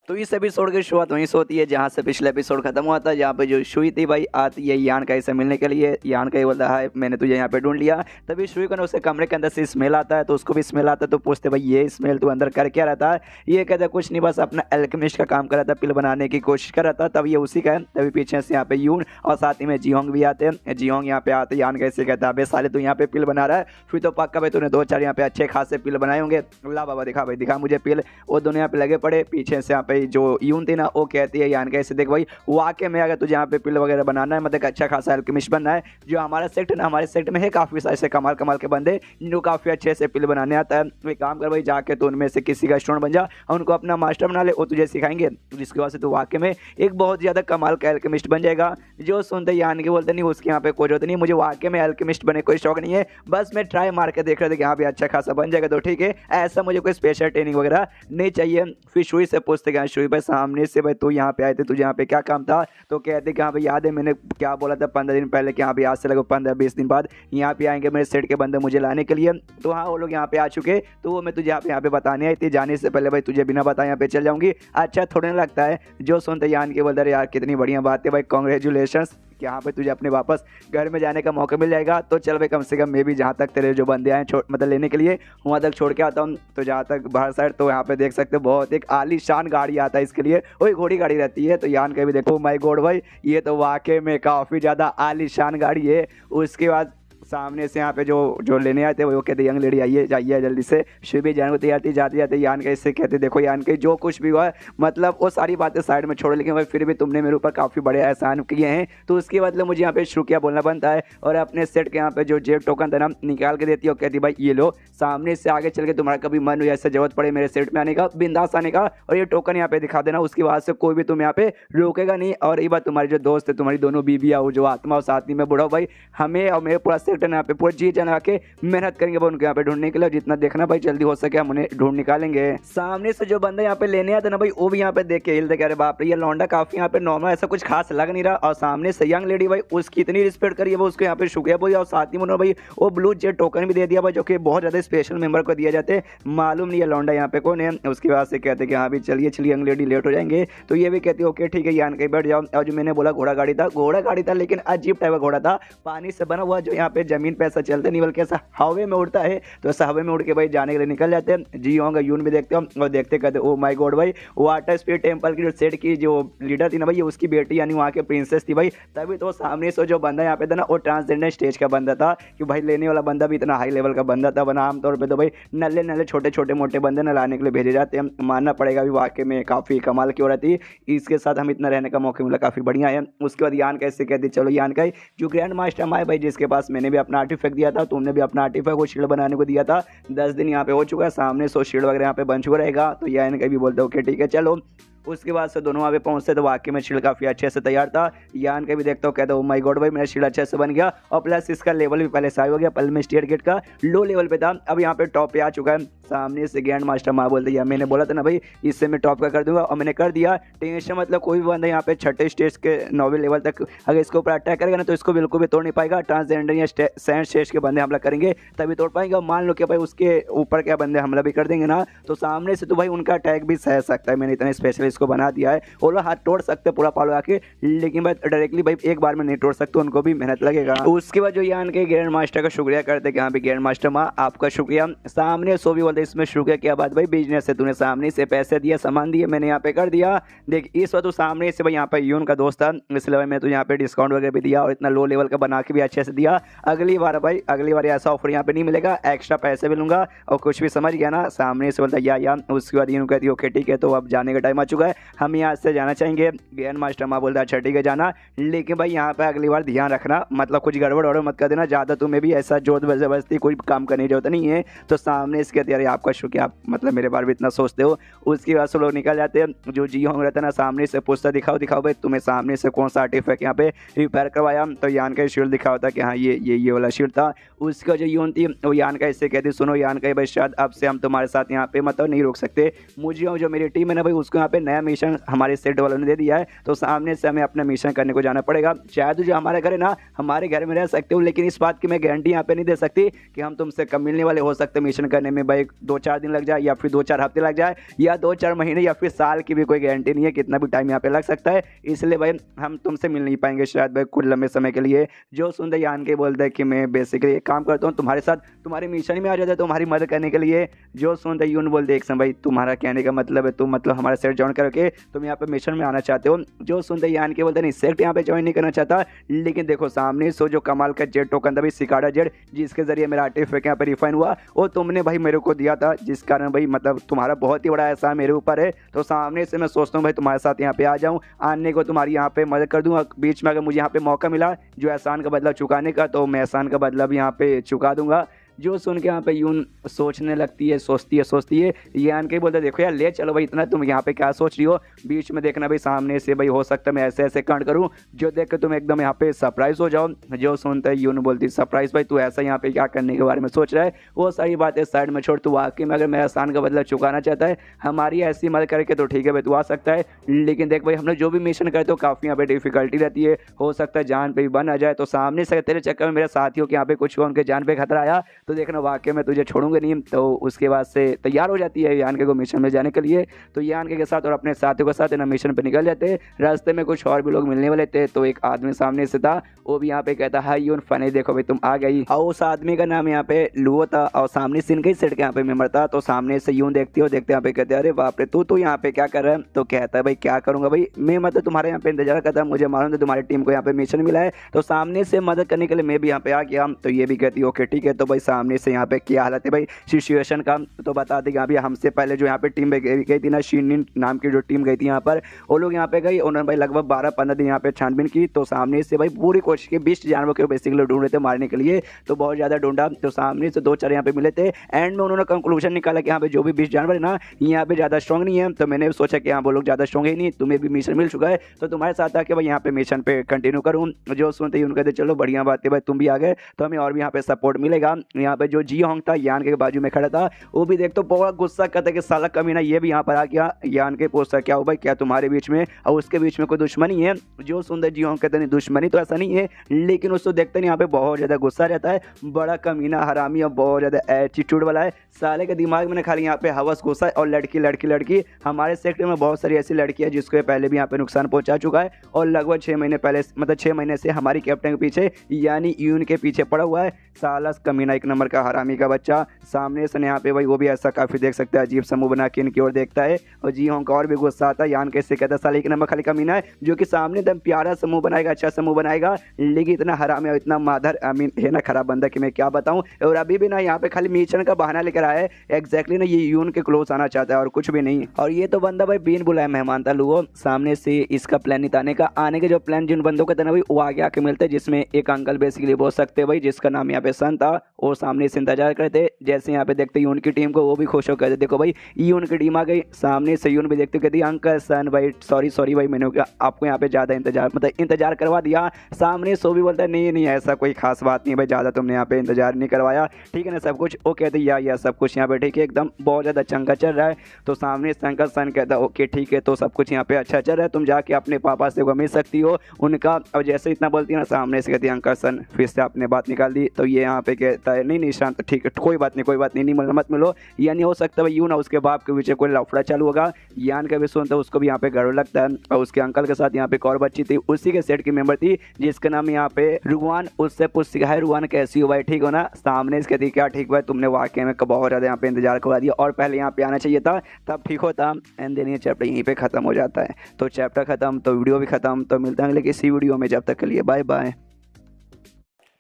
तो इस एपिसोड की शुरुआत वहीं से होती है जहाँ से पिछले एपिसोड खत्म हुआ था, जहाँ पे जो शुई थी भाई आती है यान का इसे मिलने के लिए। यान का ये बोलता है मैंने तुझे यहाँ पे ढूंढ लिया। तभी शुई को ना उसके कमरे के अंदर से स्मेल आता है, तो उसको भी स्मेल आता है। तो पूछते भाई ये स्मेल तू अंदर कर क्या रहता है। ये कहता है कुछ नहीं बस अपना एल्केमिस्ट का काम कर रहा था, पिल बनाने की कोशिश कर रहा था। तब ये उसी का है। तभी पीछे से यहाँ पे यून और साथ ही में जियोंग भी आते हैं। जियोंग यहाँ पे आते यान कैसे कहता है अबे साले तू यहाँ पे पिल बना रहा है, फिर तो पक्का भाई तूने 2-4 यहाँ पे अच्छे खासे पिल बनाए होंगे, ला बाबा दिखा भाई दिखा मुझे पिल। वो दोनों यहाँ पे लगे पड़े, पीछे से यहाँ पे भाई जो यून थी ना वो कहती है यान कैसे देख भाई वाकई में अगर तुझे यहाँ पे पिल वगैरह बनाना है मतलब अच्छा खासा एल्केमिस्ट बनना है, जो हमारा सेक्ट ना हमारे सेक्ट में है काफ़ी ऐसे कमाल कमाल के बंदे जिनको काफ़ी अच्छे से पिल बनाने आता है। तो एक काम कर भाई जाके तो उनमें से किसी का स्टूडेंट बन जा और उनको अपना मास्टर बना ले, वो तुझे सिखाएंगे, जिसकी वजह से तू वाकई में एक बहुत ज़्यादा कमाल का एल्केमिस्ट बन जाएगा। जो सुनते यान के बोलते नहीं उसके यहाँ पे कोई जरूरत नहीं, मुझे वाकई में एल्केमिस्ट बने कोई शौक नहीं है, बस मैं ट्राई मार के देख रहा था कि यहाँ पे अच्छा खासा बन जाएगा तो ठीक है, ऐसा मुझे कोई स्पेशल ट्रेनिंग वगैरह नहीं चाहिए। फिर शुई से पूछते कि शुई भाई सामने से भाई तू यहाँ पे आए थे, तुझे यहाँ पे क्या काम था? तो कहते कि हाँ भाई याद है मैंने क्या बोला था 15 दिन पहले कि यहाँ पे आज से लगभग 15-20 दिन बाद यहाँ पे आएंगे मेरे सेट के बंदे मुझे लाने के लिए। तो हाँ वो लोग यहाँ पे आ चुके, तो वो मैं तुझे यहाँ पे बताने आई थी, जाने से पहले भाई तुझे बिना बताए यहाँ पे चल जाऊंगी, अच्छा थोड़ा ना लगता है? जो सुनते यान के बोलते यार कितनी बढ़िया बात है भाई, कॉन्ग्रेचुलेशन कि यहाँ पे तुझे अपने वापस घर में जाने का मौका मिल जाएगा। तो चल भाई कम से कम मैं भी जहाँ तक तेरे जो बंदे आए मतलब लेने के लिए वहाँ तक छोड़ के आता हूँ। तो जहाँ तक बाहर साइड तो यहाँ पे देख सकते हो बहुत एक आलीशान गाड़ी आता है इसके लिए, वही घोड़ी गाड़ी रहती है। तो यान का भी देखो माय गॉड भाई ये तो वाकई में काफ़ी ज़्यादा आलीशान गाड़ी है। उसके बाद सामने से यहाँ पे जो लेने आते वो कहते यंग लेडी आइए जाइए जल्दी से। शिव भी जान को तैयार थी, जाते जाते यान के इससे कहते देखो यान के जो कुछ भी हुआ है मतलब वो सारी बातें साइड में छोड़ो, लेकिन भाई फिर भी तुमने मेरे ऊपर काफ़ी बड़े एहसान किए हैं, तो उसके बदले मुझे यहाँ पे शुक्रिया बोलना बनता है। और अपने सेट के यहाँ पे जो जेब टोकन था ना निकाल के देती है और कहती भाई ये लो, सामने से आगे चल के तुम्हारा कभी मन हो ऐसा जरूरत पड़े मेरे सेट में आने का बिंदास आने का और ये टोकन यहाँ पे दिखा देना, उसकी बाद से कोई भी तुम यहाँ पे रोकेगा नहीं। और ये बात तुम्हारी जो दोस्त है तुम्हारी दोनों बीबियाँ हो जो आत्मा और साथी में बुढ़ाओ भाई हमें और मेरे पूरा सेट यहाँ पे पूरा जी जान के मेहनत करेंगे उनके यहाँ पे ढूंढने के लिए, जितना देखना भाई जल्दी हो सके हम उन्हें ढूंढ निकालेंगे। सामने से जो बंदा यहाँ पे लेने आते ना भाई वो भी यहाँ पे देख के हिल दे, अरे बाप रे ये लौंडा काफी यहाँ पे नॉर्मल ऐसा कुछ खास लग नहीं रहा। और सामने से यंग लेडी भाई उसकी इतनी रिस्पेक्ट करी है वो उसको यहाँ पे शुक्रिया बोली और साथ ही में भाई वो ब्लू जेट टोकन भी दे दिया भाई जो कि बहुत ज्यादा स्पेशल मेंबर को दिया जाते, मालूम नहीं है लौंडा यहाँ पे कौन है। उसके बाद से कहते कि हाँ भी चलिए चलिए यंग लेडी लेट हो जाएंगे, तो ये भी कहती ओके ठीक है यान कहीं बैठ जाओ। और जो मैंने बोला घोड़ा गाड़ी था लेकिन अजीब टाइप का घोड़ा था, पानी से बना हुआ जो यहाँ पे जमीन पे ऐसा चलता नहीं बल्कि ऐसा हवे में उड़ता है। तो ऐसा हवे में उड़ के भाई जाने के लिए निकल जाते हैं। जी होंगे यून भी देखते हो और देखते कहते ओ माय गॉड भाई वाटर स्पीड टेम्पल की जो सेट की जो लीडर थी ना भाई उसकी बेटी यानी वहाँ के प्रिंसेस थी भाई, तभी तो सामने से जो बंदा यहाँ पे था ना वो ट्रांसजेंडर स्टेज का बंदा था कि भाई लेने वाला बंदा भी इतना हाई लेवल का बंदा था। बना आमतौर पर तो भाई नल्ले नल्ले छोटे छोटे मोटे बंदे न लाने के लिए भेजे जाते हैं, मानना पड़ेगा भी वाकई में काफ़ी कमाल की औरत थी, इसके साथ हम इतना रहने का मौका मिला काफ़ी बढ़िया है। उसके बाद यान कैसे कहती चलो यान का जो ग्रैंड मास्टर माए भाई जिसके पास मैंने भी अपना आर्टिफैक्ट दिया था, तुमने भी अपना आर्टिफैक्ट को शील्ड बनाने को दिया था, 10 दिन यहाँ पे हो चुका है, सामने 100 शील्ड वगैरह यहाँ पे बन चुका रहेगा। तो यान का भी बोलते ओके ठीक है चलो। उसके बाद से दोनों वहाँ पे पहुंचते तो वाकई में शील्ड काफ़ी अच्छे से तैयार था। यान के भी देखता हूँ कहता हूँ माय गॉड भाई मेरा शील्ड अच्छे से बन गया और प्लस इसका लेवल भी पहले से हाई हो गया, पहले में स्टेयर गेट का लो लेवल पे था अब यहाँ पे टॉप पे आ चुका है। सामने से ग्रैंड मास्टर माँ बोलते यार मैंने बोला था ना भाई इससे मैं टॉप का कर दूंगा और मैंने कर दिया। टेंशन मतलब कोई भी बंदा यहाँ पे छठे स्टेज के 9वें लेवल तक अगर इसके ऊपर अटैक करेगा ना तो इसको बिल्कुल भी तोड़ नहीं पाएगा। ट्रांसजेंडर या सेंट स्टेज के बंदे हमला करेंगे तभी तोड़ पाएंगे। और मान लो कि भाई उसके ऊपर क्या बंदे हमला भी कर देंगे ना तो सामने से तो भाई उनका अटैक भी सह सकता है। मैंने इतना स्पेशल इसको बना दिया है, वो लोग हाथ तोड़ सकते पूरा पालो आके, लेकिन भाई डायरेक्टली भाई एक बार में नहीं तोड़ सकते, उनको भी मेहनत लगेगा। उसके बाद जो यान के ग्रैंड मास्टर का शुक्रिया करते कि हाँ भाई ग्रैंड मास्टर माँ आपका शुक्रिया। सामने सो भी बोलते इसमें शुक्रिया क्या बात भाई बिजनेस है, तूने सामने से पैसे दिया सामान दिए मैंने यहाँ पे कर दिया। देख इस वक्त तो सामने से भाई यहाँ पे यून का दोस्त था इसलिए भाई मैं तो यहाँ पे डिस्काउंट वगैरह भी दिया और इतना लो लेवल का बना के भी अच्छे से दिया। अगली बार भाई अगली बार ऐसा ऑफर यहाँ पे नहीं मिलेगा, एक्स्ट्रा पैसे भी लूंगा और कुछ भी समझ गया ना। सामने से बोलता या उसके बाद यून कहती ओके ठीक है तो अब जाने का टाइम आ चुका है, हम यहाँ से जाना चाहेंगे। ग्रैंड मास्टर माँ बोलता अच्छा ठीक है जाना, लेकिन भाई यहाँ पे अगली बार ध्यान रखना मतलब कुछ गड़बड़ और मत कर देना, ज़्यादा तुम्हें भी ऐसा जोर जबरदस्ती कोई काम करने की जरूरत नहीं है। तो सामने इसके तैयारी आपका शुक्रिया आप मतलब मेरे बारे में इतना सोचते हो। उसके बाद से लोग निकल जाते हैं। जो जी होंगे रहता है ना सामने से पूछता दिखाओ भाई तुम्हें सामने से कौन सा आर्टिफैक्ट यहाँ पे रिपेयर करवाया, तो यान का शील्ड दिखा होता कि हाँ ये वाला शील्ड था। उसका जो यून थी वो यान का इससे कहती सुनो यान का भाई शायद अब से हम तुम्हारे साथ यहाँ पे मतलब नहीं रुक सकते, मुझे जो मेरी टीम है ना भाई उसको यहाँ पे नया मिशन हमारे सेट वालों ने दे दिया है, तो सामने से हमें अपना मिशन करने को जाना पड़ेगा। शायद जो हमारे घर है ना हमारे घर में रह सकते हो, लेकिन इस बात की मैं गारंटी यहाँ पे नहीं दे सकती कि हम तुमसे कम मिलने वाले हो सकते मिशन करने में भाई 2-4 दिन लग जाए या फिर 2-4 हफ्ते लग जाए या 2-4 महीने या फिर साल की भी कोई गारंटी नहीं है, कितना भी टाइम यहाँ पे लग सकता है। इसलिए भाई हम तुमसे मिल नहीं पाएंगे शायद भाई कुछ लंबे समय के लिए। जो सुनते यान के बोलते हैं कि मैं बेसिकली एक काम करता हूँ तुम्हारे साथ तुम्हारे मिशन में आ जाता है तुम्हारी मदद करने के लिए। जो सुनते यून बोलते एक समय भाई तुम्हारा कहने का मतलब है तुम मतलब हमारा सेट ज्वाइन करके तुम यहाँ पे मिशन में आना चाहते हो। जो सुनते यान के बोलते नहीं सेक्ट यहाँ पे ज्वाइन नहीं करना चाहता, लेकिन देखो सामने सो जो कमाल का जेट टोकन था भाई सिकाडा जेट, जिसके जरिए मेरा आर्टिफैक्ट यहाँ पे रिफाइन हुआ, वो तुमने भाई मेरे को दिया था, जिस कारण भाई मतलब तुम्हारा बहुत ही बड़ा एहसान मेरे ऊपर है। तो सामने से मैं सोचता हूँ भाई तुम्हारे साथ यहाँ पे आ जाऊँ, आने को तुम्हारी यहाँ पे मदद कर दूंगा। बीच में अगर मुझे यहाँ पे मौका मिला जो एहसान का बदला चुकाने का, तो मैं एहसान का बदला भी यहाँ पे चुका दूंगा। जो सुन के यहाँ पे यून सोचने लगती है, सोचती है ये आन के बोलते देखो यार ले चलो भाई, इतना तुम यहाँ पे क्या सोच रही हो। बीच में देखना भाई सामने से भाई हो सकता है मैं ऐसे ऐसे कांड करूँ जो देख के तुम एकदम यहाँ पे सरप्राइज हो जाओ। जो सुनते यून बोलती सरप्राइज भाई तू ऐसा यहाँ पे क्या करने के बारे में सोच रहा है, वो सारी बातें साइड में छोड़, तू वाकई में अगर मेरा एहसान का बदला चुकाना चाहता है हमारी ऐसी मदद करके तो ठीक है भाई तू आ सकता है। लेकिन देख भाई हमने जो भी मिशन करते हो काफ़ी यहाँ पे डिफिकल्टी रहती है, हो सकता है जान पे भी बन आ जाए। तो सामने से तेरे चक्कर में मेरे साथियों के यहाँ पे कुछ उनके जान पे खतरा आया तो देखना वाकई में तुझे छोड़ूंगे नहीं। तो उसके बाद से तैयार हो जाती है यान के को मिशन में जाने के लिए। तो यान के साथ और अपने साथियों के साथ ना मिशन पे निकल जाते। रास्ते में कुछ और भी लोग मिलने वाले थे, तो एक आदमी सामने से था, वो भी यहाँ पे कहता हाय यून फनी देखो भाई तुम आ गई। और उस आदमी का नाम यहाँ पे लुओ था और सामने सीन के सेट के यहाँ पे मेंबर था। तो सामने से यून देखते हो देखते यहाँ पे कहते अरे बाप रे तू तो यहाँ पे क्या कर रहा है। तो कहता है भाई क्या करूंगा भाई, मैं मतलब तुम्हारे यहाँ पे इंतजार करता, मुझे मालूम था तुम्हारी टीम को यहाँ पे मिशन मिला है, तो सामने से मदद करने के लिए मैं भी यहाँ पे आ गया। तो ये भी कहती ओके ठीक है। तो भाई सामने से यहाँ पे क्या हालत है भाई सिचुएशन का, तो बता देगा अभी हमसे पहले जो यहाँ पे टीम गई थी ना, शिनिन नाम की जो टीम गई थी यहाँ पर, वो लोग यहाँ पे गई, उन्होंने भाई लगभग 12-15 दिन यहाँ पे छानबीन की। तो सामने से भाई पूरी कोशिश की 20 जानवरों के बेसिकली ढूंढ रहे थे मारने के लिए, तो बहुत ज़्यादा ढूंढा। तो सामने से 2-4 यहाँ पे मिले थे, एंड में उन्होंने कंक्लूजन निकाला कि यहाँ पे जो भी 20 जानवर है ना यहाँ पे ज़्यादा स्ट्रॉन्ग नहीं है। तो मैंने सोचा कि हाँ वो लोग ज़्यादा स्ट्रॉन्ग ही नहीं, तुम्हें भी मिशन मिल चुका है तो तुम्हारे साथ आके भाई यहाँ पे मिशन पे कंटिन्यू करूँ। जो सुनते ही उनके चलो बढ़िया बात है भाई तुम भी आ गए तो हमें और भी यहाँ पे सपोर्ट मिलेगा। यहाँ पे जो जी होंग था यान के बाजू में खड़ा था, वो भी देख तो बहुत गुस्सा करता कि साला कमीना ये भी यहाँ पर आ गया। यान के पोस्टर क्या हो भाई, क्या तुम्हारे बीच में और उसके बीच में कोई दुश्मनी है। जो सुंदर जी होंग कहते नहीं दुश्मनी तो ऐसा नहीं है, लेकिन उसको देखते नहीं यहाँ पे बहुत ज़्यादा गुस्सा रहता है, बड़ा कमीना हरामी और बहुत ज़्यादा एटीट्यूड वाला है। साले के दिमाग में खाली यहाँ पे हवस घुसा है और लड़की लड़की लड़की। हमारे सेक्टर में बहुत सारी ऐसी लड़की है जिसको पहले भी यहाँ पे नुकसान पहुंचा चुका है और लगभग 6 महीने पहले मतलब 6 महीने से हमारी कैप्टन के पीछे यानी यून के पीछे पड़ा हुआ है। साला कमीना एक नंबर का हरामी का बच्चा। सामने से यहाँ पे भाई वो भी ऐसा काफ़ी देख सकता है अजीब समूह बना के इनकी ओर देखता है और जी होंग का और भी गुस्सा आता है। यान कैसे कहता है साले एक नंबर खाली कमीना है जो कि सामने एकदम प्यारा समूह बनाएगा, अच्छा समूह बनाएगा, लेकिन इतना हरामी और इतना मादर आई मीन है ना खराब बंदा कि मैं क्या बताऊं। और अभी भी ना यहाँ पे खाली मिशन का बहाना लेकर आया है, एग्जैक्टली ना ये यून के क्लोज आना चाहता है और कुछ भी नहीं। और ये तो बंदा भाई बिन बुलाए मेहमान था लुओ। सामने से इसका प्लान नहीं था आने का, आने के जो प्लान जिन बंदों का था ना भाई वो आगे आके मिलते, जिसमें एक अंकल बेसिकली बोल सकते भाई जिसका नाम यहाँ पे सन था, और सामने से इंतजार करते। जैसे यहाँ पे देखते यून की टीम को वो भी खुश होकर देखो भाई यून की टीम आ गई। सामने से यून भी देखते कहती अंकल सन भाई सॉरी भाई मैंने आपको यहाँ पे ज़्यादा इंतजार करवा दिया। सामने सो भी बोलता है नहीं ऐसा कोई खास बात नहीं भाई, ज़्यादा तुमने यहाँ पे इंतजार नहीं करवाया, ठीक है ना सब कुछ। वो कहते या सब कुछ यहाँ पे ठीक है एकदम बहुत ज़्यादा चंगा चल रहा है। तो सामने से अंकल सन कहता है ओके ठीक है तो सब कुछ यहाँ पे अच्छा चल रहा है, तुम जाके अपने पापा से मिल सकती हो उनका। अब जैसे इतना बोलती है ना सामने से कहती है अंकल सन फिर से आपने बात निकाल दी। तो ये यहाँ पे कहता है नहीं शांत ठीक है कोई बात नहीं मत मिलो। यानी हो सकता है यून उसके बाप के पीछे कोई लफड़ा चालू होगा। यान का भी सुनता है उसको भी यहाँ पे गर्व लगता है। और उसके अंकल के साथ यहाँ पे एक और बच्ची थी उसी के सेट की मेंबर थी जिसका नाम यहाँ पे रुआन। उससे पूछ सिखा है रुआन कैसी हो भाई ठीक हो ना। सामने से कहती क्या ठीक भाई तुमने वाकई में बहुत ज़्यादा यहाँ पे इंतजार करवा दिया और पहले यहाँ पे आना चाहिए था तब ठीक होता। एंड देन ये चैप्टर यहीं पे खत्म हो जाता है। तो चैप्टर खत्म तो वीडियो भी खत्म। तो मिलता है अगले किसी वीडियो में, जब तक के लिए बाय बाय।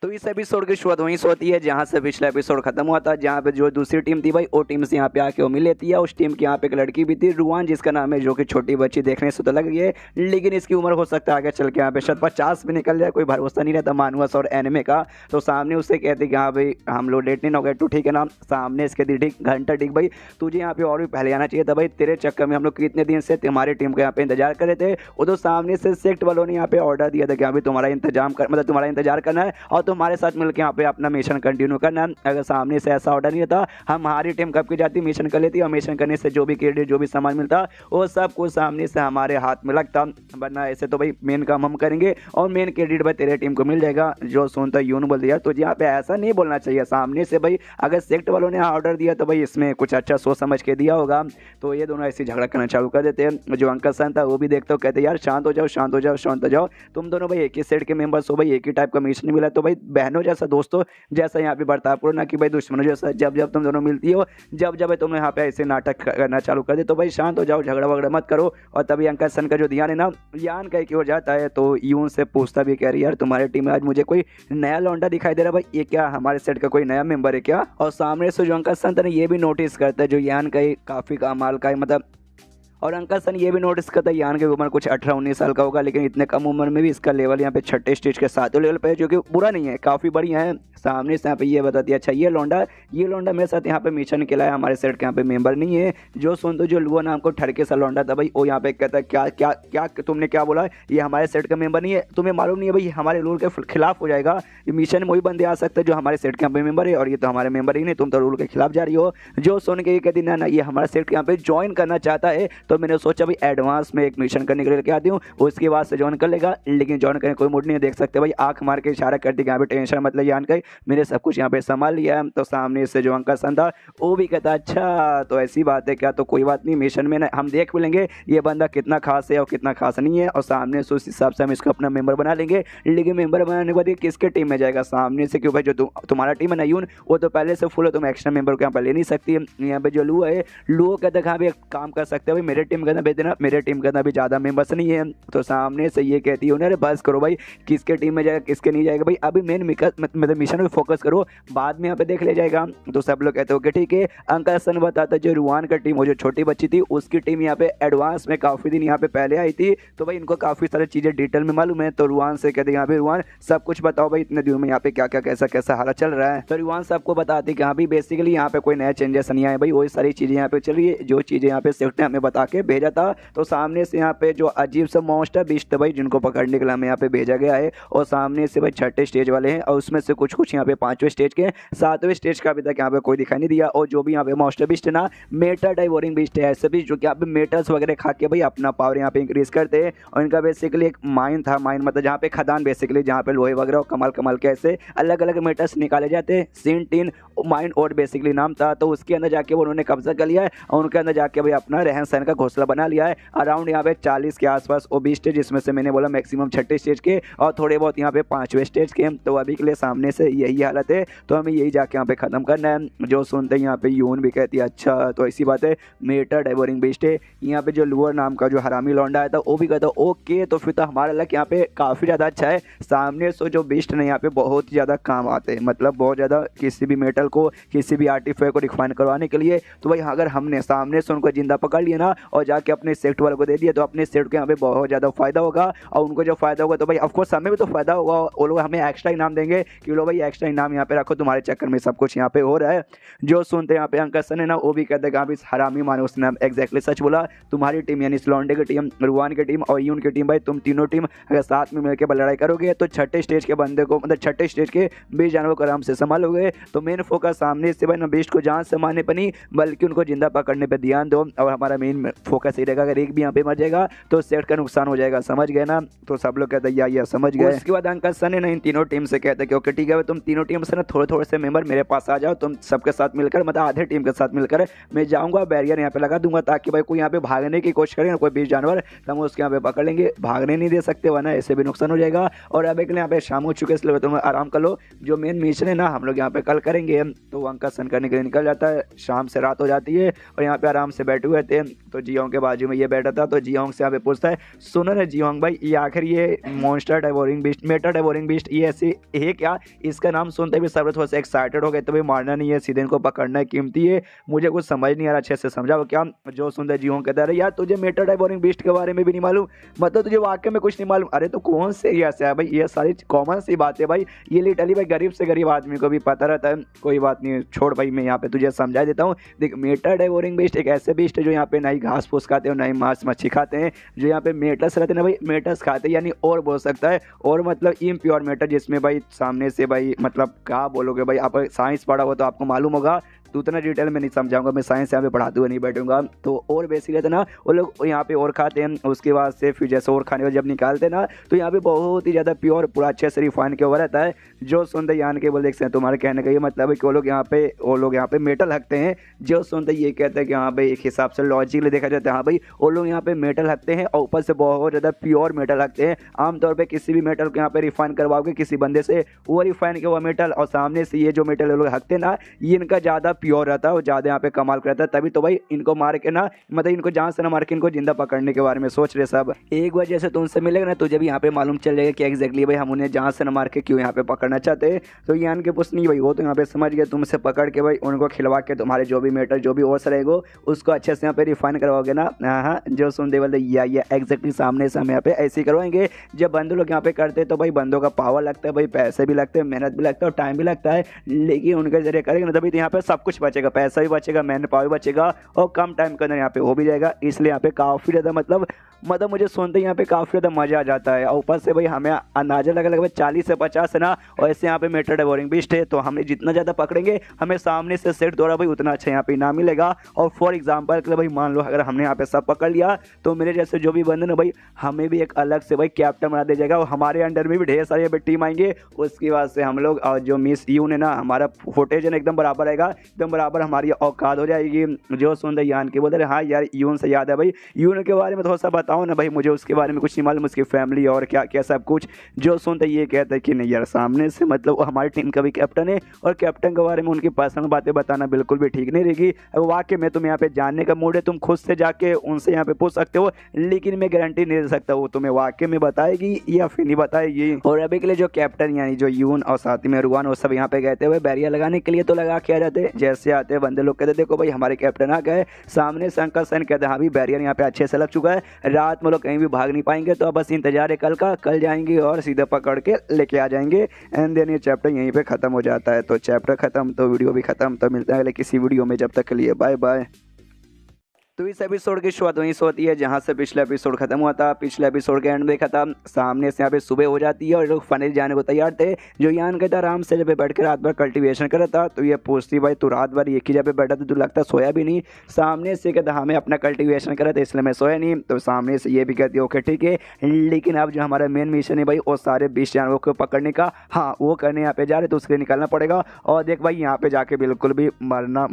तो इस एपिसोड की शुरुआत वहीं से होती है जहां से पिछला एपिसोड खत्म हुआ था, जहां पे जो दूसरी टीम थी भाई वो टीम से यहाँ पे आके वो मिल लेती है। उस टीम की यहाँ पे एक लड़की भी थी रुआन जिसका नाम है, जो कि छोटी बच्ची देखने से तो लग गई है लेकिन इसकी उम्र हो सकता है आगे चल के यहाँ पे शायद 50 भी निकल जाए, कोई भरोसा नहीं रहता मानुअस और एनिमे का। तो सामने उससे कहते कि हाँ भाई हम लोग डेट नहीं हो गए तो ठीक है ना। सामने इसके दी ठीक घंटा ठीक भाई तुझे यहाँ पे और भी पहले आना चाहिए था भाई, तेरे चक्कर में हम लोग कितने दिन से तुम्हारी टीम को यहाँ पे इंतजार कर रहे थे। वो तो सामने से सेक्ट वालों ने यहाँ पे ऑर्डर दिया था कि अभी तुम्हारा तुम्हारा इंतजार करना है और तुम्हारे साथ मिलकर पे अपना मिशन कंटिन्यू करना। अगर सामने से ऐसा ऑर्डर नहीं था हमारी टीम कब की जाती मिशन कर लेती और मिशन करने से जो भी क्रेडिट जो भी सामान मिलता वो सब कुछ सामने से हमारे हाथ में लगता, वरना ऐसे तो भाई मेन काम हम करेंगे और मेन क्रेडिट भाई तेरे टीम को मिल जाएगा। जो सुनता यून बोल दिया तो यहाँ पे ऐसा नहीं बोलना चाहिए सामने से भाई, अगर सेक्ट वालों ने ऑर्डर दिया तो भाई इसमें कुछ अच्छा सोच समझ के दिया होगा। तो ये दोनों ऐसे झगड़ा करना चालू कर देते हैं। जो अंकल सन था वो भी देखते हो कहते यार शांत हो जाओ तुम दोनों भाई एक ही सेट के मेंबर्स हो भाई, एक ही टाइप का मिशन मिला तो भाई बहनों जैसा, दोस्तों जैसा यहाँ पे बर्ताव करो, ना कि भाई दुश्मनों जैसा। जब जब तुम दोनों मिलती हो, जब जब तुम यहाँ पे ऐसे नाटक करना चालू कर दे तो भाई शांत हो जाओ, झगड़ा वगड़ा मत करो। और तभी अंकल सन का जो ध्यान है ना यान कहीं की ओर जाता है, तो यून से पूछता भी कह रही यार तुम्हारी टीम में आज मुझे कोई नया लौंडा दिखाई दे रहा है भाई, ये क्या हमारे सेट का कोई नया मेंबर है क्या? और सामने से जो अंकल सन था ये भी नोटिस करता है जो यान का काफी कमाल का है, मतलब। और अंकल सन ये भी नोटिस करता है यान की उम्र कुछ 18-19 साल का होगा, लेकिन इतने कम उम्र में भी इसका लेवल यहाँ पे छठे स्टेज के 7वें लेवल पे है, जो कि बुरा नहीं है, काफ़ी बढ़िया है। सामने से यहाँ पे ये बताती है अच्छा ये लौंडा मेरे साथ यहाँ पे मिशन के लाया, हमारे सेट के यहाँ पे मेंबर नहीं है। जो सुन तो जो लुआ नाम को ठड़के सा लौंडा था भाई, वो यहाँ पे कहता है क्या क्या क्या तुमने क्या बोला, ये हमारे सेट का मेंबर नहीं है, तुम्हें मालूम नहीं है भाई हमारे रूल के खिलाफ हो जाएगा, ये मिशन में वही बंदे आ सकते हैं जो हमारे सेट के यहाँ पे मेंबर है, और ये तो हमारे मेंबर ही नहीं, तुम तो रूल के खिलाफ जा रही हो। जो सुन के ये कहती ना ये हमारे सेट के यहाँ पे ज्वाइन करना चाहता है, तो मैंने सोचा भाई एडवांस में एक मिशन करने के लिए लेके आती हूँ, उसके बाद से ज्वाइन कर लेगा। लेकिन ज्वाइन करने कोई मूड नहीं है, देख सकते भाई आंख मार के इशारा करती कि यहाँ पे टेंशन मतलब यान का मैंने सब कुछ यहाँ पे संभाल लिया। तो सामने से जो अंकल सन था वो भी कहता अच्छा तो ऐसी बात है क्या, तो कोई बात नहीं, मिशन में ना हम देख भी लेंगे ये बंदा कितना खास है और कितना खास नहीं है, और सामने से उस हिसाब से हम इसको अपना मेंबर बना लेंगे। लेकिन मेंबर बनाने के बाद ये किसके टीम में जाएगा? सामने से क्यों भाई जो तुम्हारा टीम है ना यून, वो तो पहले से फुल है, तुम एक्स्ट्रा मेंबर को यहाँ पर ले नहीं सकती। यहाँ पे जो लू है, लू कहते हाँ भी काम कर सकते हो भाई, मेरे टीम का ना भेज देना, मेरे टीम का भी ज़्यादा मेंबर्स नहीं है। तो सामने से ये कहती है अरे बस करो भाई, किसके टीम में जाएगा किसके नहीं जाएगा भाई, अभी मेन मतलब मिशन पे फोकस करो, बाद में यहाँ पे देख ले जाएगा। तो सब लोग कहते हो कि ठीक है। अंकल सन बताता जो रुआन का टीम, वो जो छोटी बच्ची थी उसकी टीम यहाँ पे एडवांस में काफ़ी दिन यहाँ पे पहले आई थी, तो भाई इनको काफ़ी सारी चीज़ें डिटेल में मालूम है। तो रुआन से कहते यहाँ पे रुआन सब कुछ बताओ भाई, इतने दिनों में यहाँ पे क्या क्या कैसा कैसा हालत चल रहा है। तो रुआन सबको बताती कि हाँ भाई बेसिकली यहाँ पे कोई नया चेंजेस नहीं आए भाई, वही सारी चीज़ें यहाँ पे चलिए जो चीज़ें यहाँ पे सेफ्ट ने हमें बता के भेजा था। तो सामने से यहाँ पे जो अजीब सा मॉन्स्टर बीस्ट भाई जिनको पकड़ने के लिए हमें यहाँ पे भेजा गया है, और सामने से भाई छठे स्टेज वाले हैं, और उसमें से कुछ यहाँ पे 5वें स्टेज के 7वें स्टेज का अभी तक यहाँ पे कोई दिखाई नहीं दिया। और जो भी यहाँ पे मॉन्स्टर बीस्ट है ना, मेटा डाइवोरिंग बीस्ट है, ऐसे भी जो कि यहाँ पे मेटल्स वगैरह खा के भाई अपना पावर यहाँ पे इंक्रीज करते हैं। और इनका बेसिकली एक माइन था, माइन मतलब जहाँ पे खदान बेसिकली जहाँ पे लोहे वगैरह कमाल कमाल के ऐसे अलग अलग मेटल्स निकाले जाते हैं, सीन टीन माइन और बेसिकली नाम था। तो उसके अंदर जाके उन्होंने कब्जा कर लिया है, और उनके अंदर जाके भाई अपना रहन सहन का घोंसला बना लिया है। अराउंड यहाँ पे 40 के आसपास वो 20 स्टेज, जिसमें से मैंने बोला मैक्सिमम छठे स्टेज के और थोड़े बहुत यहाँ पे 5वें स्टेज के। तो अभी के लिए सामने से यही हालत है, तो हमें यही जाके यहाँ पे खत्म करना है। जो सुनते हैं यहाँ पे यून भी कहती है अच्छा तो ऐसी बात है, मेटा डाइवोरिंग बीस्ट है। यहाँ पे जो लुअर नाम का जो हरामी लौंडा आया था वो भी कहता ओके, तो फिर तो हमारा लक यहाँ पे काफ़ी ज़्यादा अच्छा है। सामने से जो बीस्ट ने यहाँ पे बहुत ही ज़्यादा काम आते हैं, मतलब बहुत ज़्यादा किसी भी मेटल को किसी भी आर्टिफैक्ट को रिफाइन करवाने के लिए। तो भाई अगर हमने सामने से उनको जिंदा पकड़ लिया ना और जाके अपने सेट वाले को दे दिया, तो अपने सेट को यहाँ पे बहुत ज़्यादा फायदा होगा, और उनको जो फायदा होगा तो भाई ऑफकोर्स हमें भी तो फायदा होगा। वो लोग हमें एक्स्ट्रा इनाम देंगे कि लो भाई एक्स्ट्रा इनाम यहाँ पे रखो, तुम्हारे चक्कर में सब कुछ यहाँ पे हो रहा है। जो सुनते यहाँ पे अंकल सन है ना, वो भी कहते हैं कि हरामी मानो, उसने एग्जैक्टली सच बोला। तुम्हारी टीम यानी स्लॉन्डे की टीम, रुआन की टीम और यून की टीम, भाई तुम तीनों टीम अगर साथ में मिलकर लड़ाई करोगे तो छठे स्टेज के बंदे को, मतलब छठे स्टेज के 20 जानवरों को आराम से संभालोगे। तो मेन फोकस सामने से भाई ना बीस्ट को जान से मारने पर नहीं, बल्कि उनको जिंदा पकड़ने पर ध्यान दो। और हमारा मेन फोकस ये रहेगा अगर एक भी यहाँ पे मर जाएगा तो सेट का नुकसान हो जाएगा, समझ गए ना? तो सब लोग कहते हैं या समझ गए। उसके बाद अंकल सन है ना इन तीनों टीम से कहते हैं कि ओके ठीक है, तुम तीनों टीम से ना थोड़े थोड़े से मेंबर मेरे पास आ जाओ, तुम सबके साथ मिलकर, मतलब आधे टीम के साथ मिलकर मैं जाऊंगा, बैरियर यहाँ पे लगा दूंगा, ताकि भाई कोई यहाँ पे भागने की कोशिश करे ना, कोई 20 जानवर, तो हम उसके यहाँ पे पकड़ लेंगे। भागने नहीं दे सकते वरना ऐसे भी नुकसान हो जाएगा। और अब एक यहाँ पे शाम हो चुके इसलिए तुम आराम कर लो, जो मेन मिशन है ना हम लोग यहाँ पे कल करेंगे। तो अंकल सन करने के लिए निकल जाता है, शाम से रात हो जाती है और यहाँ पे आराम से बैठे हुए थे। तो जियोंग के बाजू में ये बैठा था, तो जियोंग से यहाँ पे पूछता है सुनो ना जियोंग भाई, ये आखिर ये मॉन्स्टर डाइवोरिंग बीस्ट, मेटा डाइवोरिंग बीस्ट, ये ऐसी है क्या? इसका नाम सुनते भी सब थोड़ा सा एक्साइटेड हो गए, तो भाई मारना नहीं है, सीधे इनको पकड़ना है, कीमती है, मुझे कुछ समझ नहीं आ रहा, अच्छे से समझाओ क्या? जो सुनते जियोंग कहता है यार तुझे मेटा डाइवोरिंग बीस्ट के बारे में भी नहीं मालूम, मतलब तुझे वाकई में कुछ नहीं मालूम? अरे तो कौन से एरिया से है भाई? ये सारी कॉमन सी बात है भाई, ये लिटरली भाई गरीब से गरीब आदमी को भी पता रहता है। कोई बात नहीं, छोड़ भाई, मैं यहाँ पे तुझे समझा देता हूँ। देख, मेटा डाइवोरिंग बीस्ट एक ऐसे बीस्ट है जो यहाँ पे नई घास फूस खाते हैं, नई मांस मच्छी खाते हैं। जो यहाँ पे मेटस रहते हैं ना भाई, मेटस खाते हैं, यानी और बोल सकता है और मतलब इम्प्योर मेटर, जिसमें भाई सामने से भाई मतलब क्या बोलोगे भाई, आप साइंस पढ़ा हो तो आपको मालूम होगा, तो उतना डिटेल में नहीं समझाऊंगा, मैं साइंस यहाँ पे पढ़ाते हुए नहीं बैठूंगा। तो और बेसिक रहता ना वो लोग यहाँ पे और खाते हैं, उसके बाद से फिर जैसे और खाने को जब निकालते हैं ना तो यहाँ पे बहुत ही ज़्यादा प्योर पूरा अच्छे से रिफाइन के हुआ रहता है। जो सुनते यान के बोल देखते हैं, तुम्हारे कहने का ये मतलब है कि वो लोग यहाँ पे मेटल हकते हैं। जो सुनते ये कहते हैं कि हाँ भाई एक हिसाब से लॉजिकली देखा जाता है, हाँ भाई वो लोग यहाँ पे मेटल हकते हैं और ऊपर से बहुत ज़्यादा प्योर मेटल हकते हैं। आमतौर पर किसी भी मेटल को यहाँ पे रिफाइन करवाओगे किसी बंदे से, वो रिफाइन किया हुआ मेटल और सामने से ये जो मेटल लोग हकते हैं ना ये इनका ज़्यादा प्योर रहता है और ज़्यादा यहाँ पे कमाल करता है। तभी तो भाई इनको मार के ना मतलब इनको जान से ना मार के इनको जिंदा पकड़ने के बारे में सोच रहे सब। एक बार जैसे तुमसे मिलेगा ना तुझे भी यहाँ पे मालूम चल जाएगा कि एग्जैक्टली भाई हम उन्हें जान से ना मार के क्यों यहाँ पे पकड़ना चाहते हैं। तो यान के पूछ नहीं भाई, वो तो यहाँ पे समझ गए, तुमसे पकड़ के भाई उनको खिलवा के तुम्हारे जो भी मेटल जो भी और रहेगा उसको अच्छे से यहाँ पे रिफाइन करवाओगे ना। हाँ जो सुन दे बोलते या एग्जैक्टली सामने से हम यहाँ पे ऐसे ही करवाएंगे। जब बंदे लोग यहाँ पे करते तो भाई बंदों का पावर लगता है, भाई पैसे भी लगते हैं, मेहनत भी लगता है और टाइम भी लगता है, लेकिन उनके जरिए करेंगे ना तभी तो यहाँ पे सब कुछ बचेगा, पैसा भी बचेगा, मैन पावर भी बचेगा और कम टाइम के अंदर यहाँ पे हो भी जाएगा। इसलिए यहाँ पे काफ़ी ज़्यादा मतलब मुझे सुनते यहाँ पे काफ़ी ज़्यादा मज़ा आ जाता है। और ऊपर से भाई हमें अंदाजा लगा लगभग 40 से 50 है ना, और ऐसे यहाँ पे मेटल डेवोरिंग बीस्ट है, तो हमें जितना ज़्यादा पकड़ेंगे हमें सामने से सेट द्वारा भाई उतना अच्छा यहाँ पे इनाम मिलेगा। और फॉर एग्जाम्पल भाई मान लो अगर हमने यहाँ पे सब पकड़ लिया तो मेरे जैसे जो भी बंदे ना भाई हमें भी एक अलग से भाई कैप्टन बना दिया जाएगा और हमारे अंडर में भी ढेर सारे यहाँ पे टीम आएंगे। उसके बाद से हम लोग और जो मिस यून है ना हमारा फुटेज है ना एकदम बराबर रहेगा, एकदम बराबर हमारी औकात हो जाएगी। जो सुन यान के बोलते रहे हाँ यार यून से याद है भाई, यून के बारे में थोड़ा सा बताओ ना भाई, मुझे उसके बारे में कुछ नहीं मालूम, उसकी फैमिली और क्या क्या सब कुछ। जो सुनते ये कहते हैं कि नहीं यार सामने से मतलब वो हमारी टीम का भी कैप्टन है और कैप्टन के बारे में उनकी पर्सनल बातें बताना बिल्कुल भी ठीक नहीं रहेगी। अब वाकई में तुम यहाँ पे जानने का मूड है, तुम खुद से जाके उनसे यहाँ पे पूछ सकते हो, लेकिन मैं गारंटी नहीं दे सकता वो तुम्हें वाकई में बताएगी या फिर नहीं बताएगी। और अभी के लिए जो कैप्टन यानी जो यून और साथ में रुआन वो सब यहाँ पे गए थे हुए बैरियर लगाने के लिए, तो लगा के आ जाते। जैसे आते बंदे लोग कहते देखो भाई हमारे कैप्टन आ गए, सामने से अंकल सैन कहते हाँ भी बैरियर यहाँ पे अच्छे से लग चुका है, रात में लोग कहीं भी भाग नहीं पाएंगे, तो अब बस इंतजार है कल का, कल जाएंगे और सीधा पकड़ के लेके आ जाएंगे। एंड देन ये चैप्टर यहीं पे खत्म हो जाता है। तो चैप्टर खत्म तो वीडियो भी खत्म। तो मिलते हैं अगले किसी वीडियो में, जब तक के लिए बाय बाय। तो इस एपिसोड की शुरुआत वहीं से होती है जहाँ से पिछला एपिसोड खत्म हुआ था। पिछले एपिसोड के एंड देखा था सामने से यहाँ पे सुबह हो जाती है और लोग फाइनली जाने को तैयार थे। जो यान कहता आराम से जब बैठ कर रात भर कल्टीवेशन कर रहा था, तो ये पूछती भाई तू रात भर एक ही जगह पे बैठा था, तू लगता सोया भी नहीं। सामने से कहता हमें अपना कल्टीवेशन करा था इसलिए मैं सोया नहीं। तो सामने से ये भी कहती ओके ठीक है, लेकिन अब जो हमारा मेन मिशन है भाई वो सारे 20 जानवरों को पकड़ने का, हाँ वो करने यहाँ पे जा रहे तो उसके लिए निकालना पड़ेगा। और देख भाई यहाँ पे जाके बिल्कुल भी मरना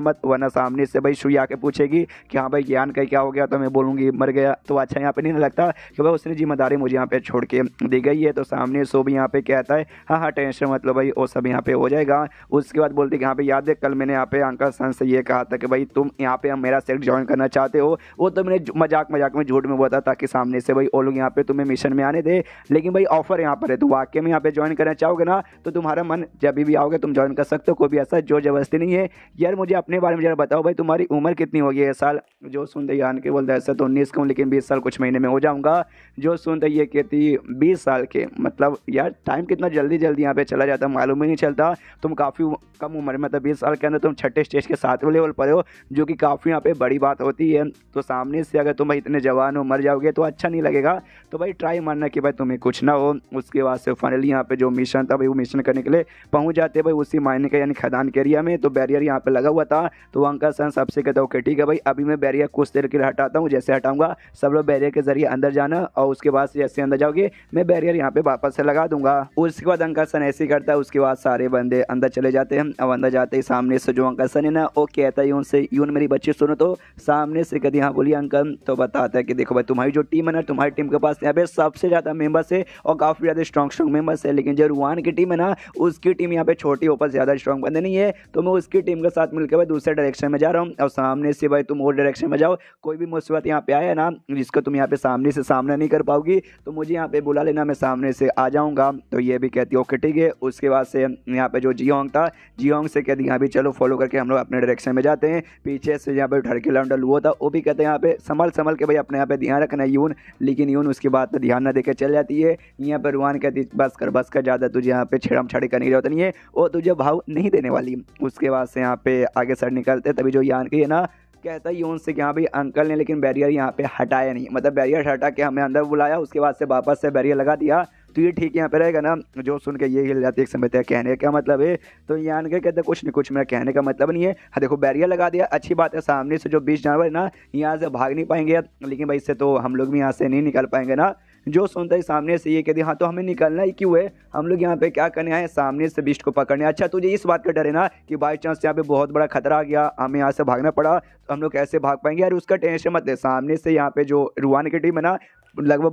मत वरना सामने से भाई शुई आके पूछेगी कि हाँ भाई ज्ञान का क्या हो गया, तो मैं बोलूँगी मर गया। तो अच्छा यहाँ पे नहीं लगता कि भाई उसने जिम्मेदारी मुझे यहाँ पे छोड़ के दी गई है। तो सामने सो भी यहाँ पे कहता है हाँ टेंशन मतलब भाई वो सब यहाँ पे हो जाएगा। उसके बाद बोलती कि यहाँ पे याद है कल मैंने यहाँ पे अंकल सन से ये कहा था कि भाई तुम यहाँ पे मेरा सेक्ट ज्वाइन करना चाहते हो, वो तो मैंने मजाक में झूठ में बोला था ताकि सामने से भाई वो लोग यहाँ पे तुम्हें मिशन में आने दे, लेकिन भाई ऑफर यहाँ पर है, तो वाकई में यहाँ पे ज्वाइन करना चाहोगे ना तो तुम्हारा मन जब भी आओगे तुम ज्वाइन कर सकते हो, कोई भी ऐसा जोर जबरदस्ती नहीं है। यार मुझे अपने बारे में जरा बताओ भाई तुम्हारी उम्र कितनी होगी इस साल। जो सुनते यान के बोलते ऐसा तो 19 का हूँ लेकिन 20 साल कुछ महीने में हो जाऊंगा। जो सुनते ये कहती 20 साल के, मतलब यार टाइम कितना जल्दी यहाँ पे चला जाता मालूम ही नहीं चलता। तुम काफ़ी कम उम्र में मतलब 20 साल के अंदर तुम छठे स्टेज के 7वें लेवल पर हो, जो कि काफ़ी यहाँ पे बड़ी बात होती है। तो सामने से अगर तुम भाई इतने जवान हो मर जाओगे तो अच्छा नहीं लगेगा। तो भाई ट्राई मारना कि भाई तुम्हें कुछ ना हो। उसके बाद से फाइनली यहाँ पे जो मिशन था भाई वो मिशन करने के लिए पहुँच जाते भाई उसी मायने का यानी खदान के एरिया में। तो बैरियर यहाँ पे लगा हुआ था, तो अंकल सन सबसे कहता ओके ठीक है भाई अभी मैं बैरियर कुछ देर के लिए हटाता हूँ, जैसे हटाऊंगा सब लोग बैरियर के जरिए अंदर जाना और उसके बाद जैसे अंदर जाओगे मैं बैरियर यहाँ पे वापस से लगा दूंगा। उसके बाद अंकल सन ऐसे ही करता है। उसके बाद सारे बंदे अंदर चले जाते हैं। अब अंदर जाते ही सामने से जो अंकल सन है ना वो कहता है उनसे यून मेरी बच्ची सुनो। तो सामने से कहती हाँ बोलिए अंकल। तो बताता है कि देखो भाई तुम्हारी जो टीम है ना, तुम्हारी टीम के पास यहाँ पे सबसे ज़्यादा मेंबर्स है और काफ़ी ज़्यादा स्ट्रॉन्ग मेंबर्स है, लेकिन जो रुआन की टीम है ना उसकी टीम यहाँ पे छोटी ऊपर ज़्यादा स्ट्रॉन्ग बंदे नहीं है। तो मैं उसकी टीम के साथ मिलकर भाई दूसरे डायरेक्शन में जा रहा हूँ और सामने से भाई तुम और डायरेक्शन में जाओ। कोई भी मुसीबत यहाँ पे आया ना जिसको तुम यहाँ पे सामने से सामना नहीं कर पाओगी तो मुझे यहाँ पे बुला लेना, मैं सामने से आ जाऊँगा। तो ये भी कहती है ओके ठीक है। उसके बाद से यहाँ पे जो जियोंग था, जियोंग से कहती यहाँ भी चलो फॉलो करके हम लोग अपने डायरेक्शन में जाते हैं। पीछे से यहाँ पे ठड़के लौंडल वो था, वो भी कहते हैं यहाँ पे संभल के भाई अपने यहाँ पे ध्यान रखना यून, लेकिन यून उसकी बात पर ध्यान न देकर चल जाती है। यहाँ पर रुआन कहती बस कर ज़्यादा तुझे यहाँ पे छेड़म छाड़ी करने की जरूरत नहीं है, वो तुझे भाव नहीं देने वाली। उसके बाद से यहाँ पे आगे सर निकलते तभी जो यान की है ना कहता है यून से कि हाँ भाई अंकल ने लेकिन बैरियर यहाँ पे हटाया नहीं, मतलब बैरियर हटा के हमें अंदर बुलाया, उसके बाद से वापस से बैरियर लगा दिया। तो ये ठीक यहाँ पे रहेगा ना। जो सुन के ये हिल जाती है, एक समझते हैं कहने का क्या मतलब है। तो यान के कहते कुछ नहीं, कुछ मेरा कहने का मतलब नहीं है। हाँ देखो बैरियर लगा दिया, अच्छी बात है। सामने से जो 20 जानवर है ना यहाँ से भाग नहीं पाएंगे, लेकिन भाई इससे तो हम लोग भी यहाँ से नहीं निकल पाएंगे ना। जो सुनता है सामने से ये कहती हाँ तो हमें निकलना ही क्यों है, हम लोग यहाँ पे क्या करने आए, सामने से बीस्ट को पकड़ने। अच्छा तुझे इस बात का डर है ना कि बाई चांस यहाँ पे बहुत बड़ा खतरा आ गया, हमें यहाँ से भागना पड़ा तो हम लोग कैसे भाग पाएंगे। यार उसका टेंशन मत ले, सामने से यहाँ पे जो रुआन की टीम है ना लगभग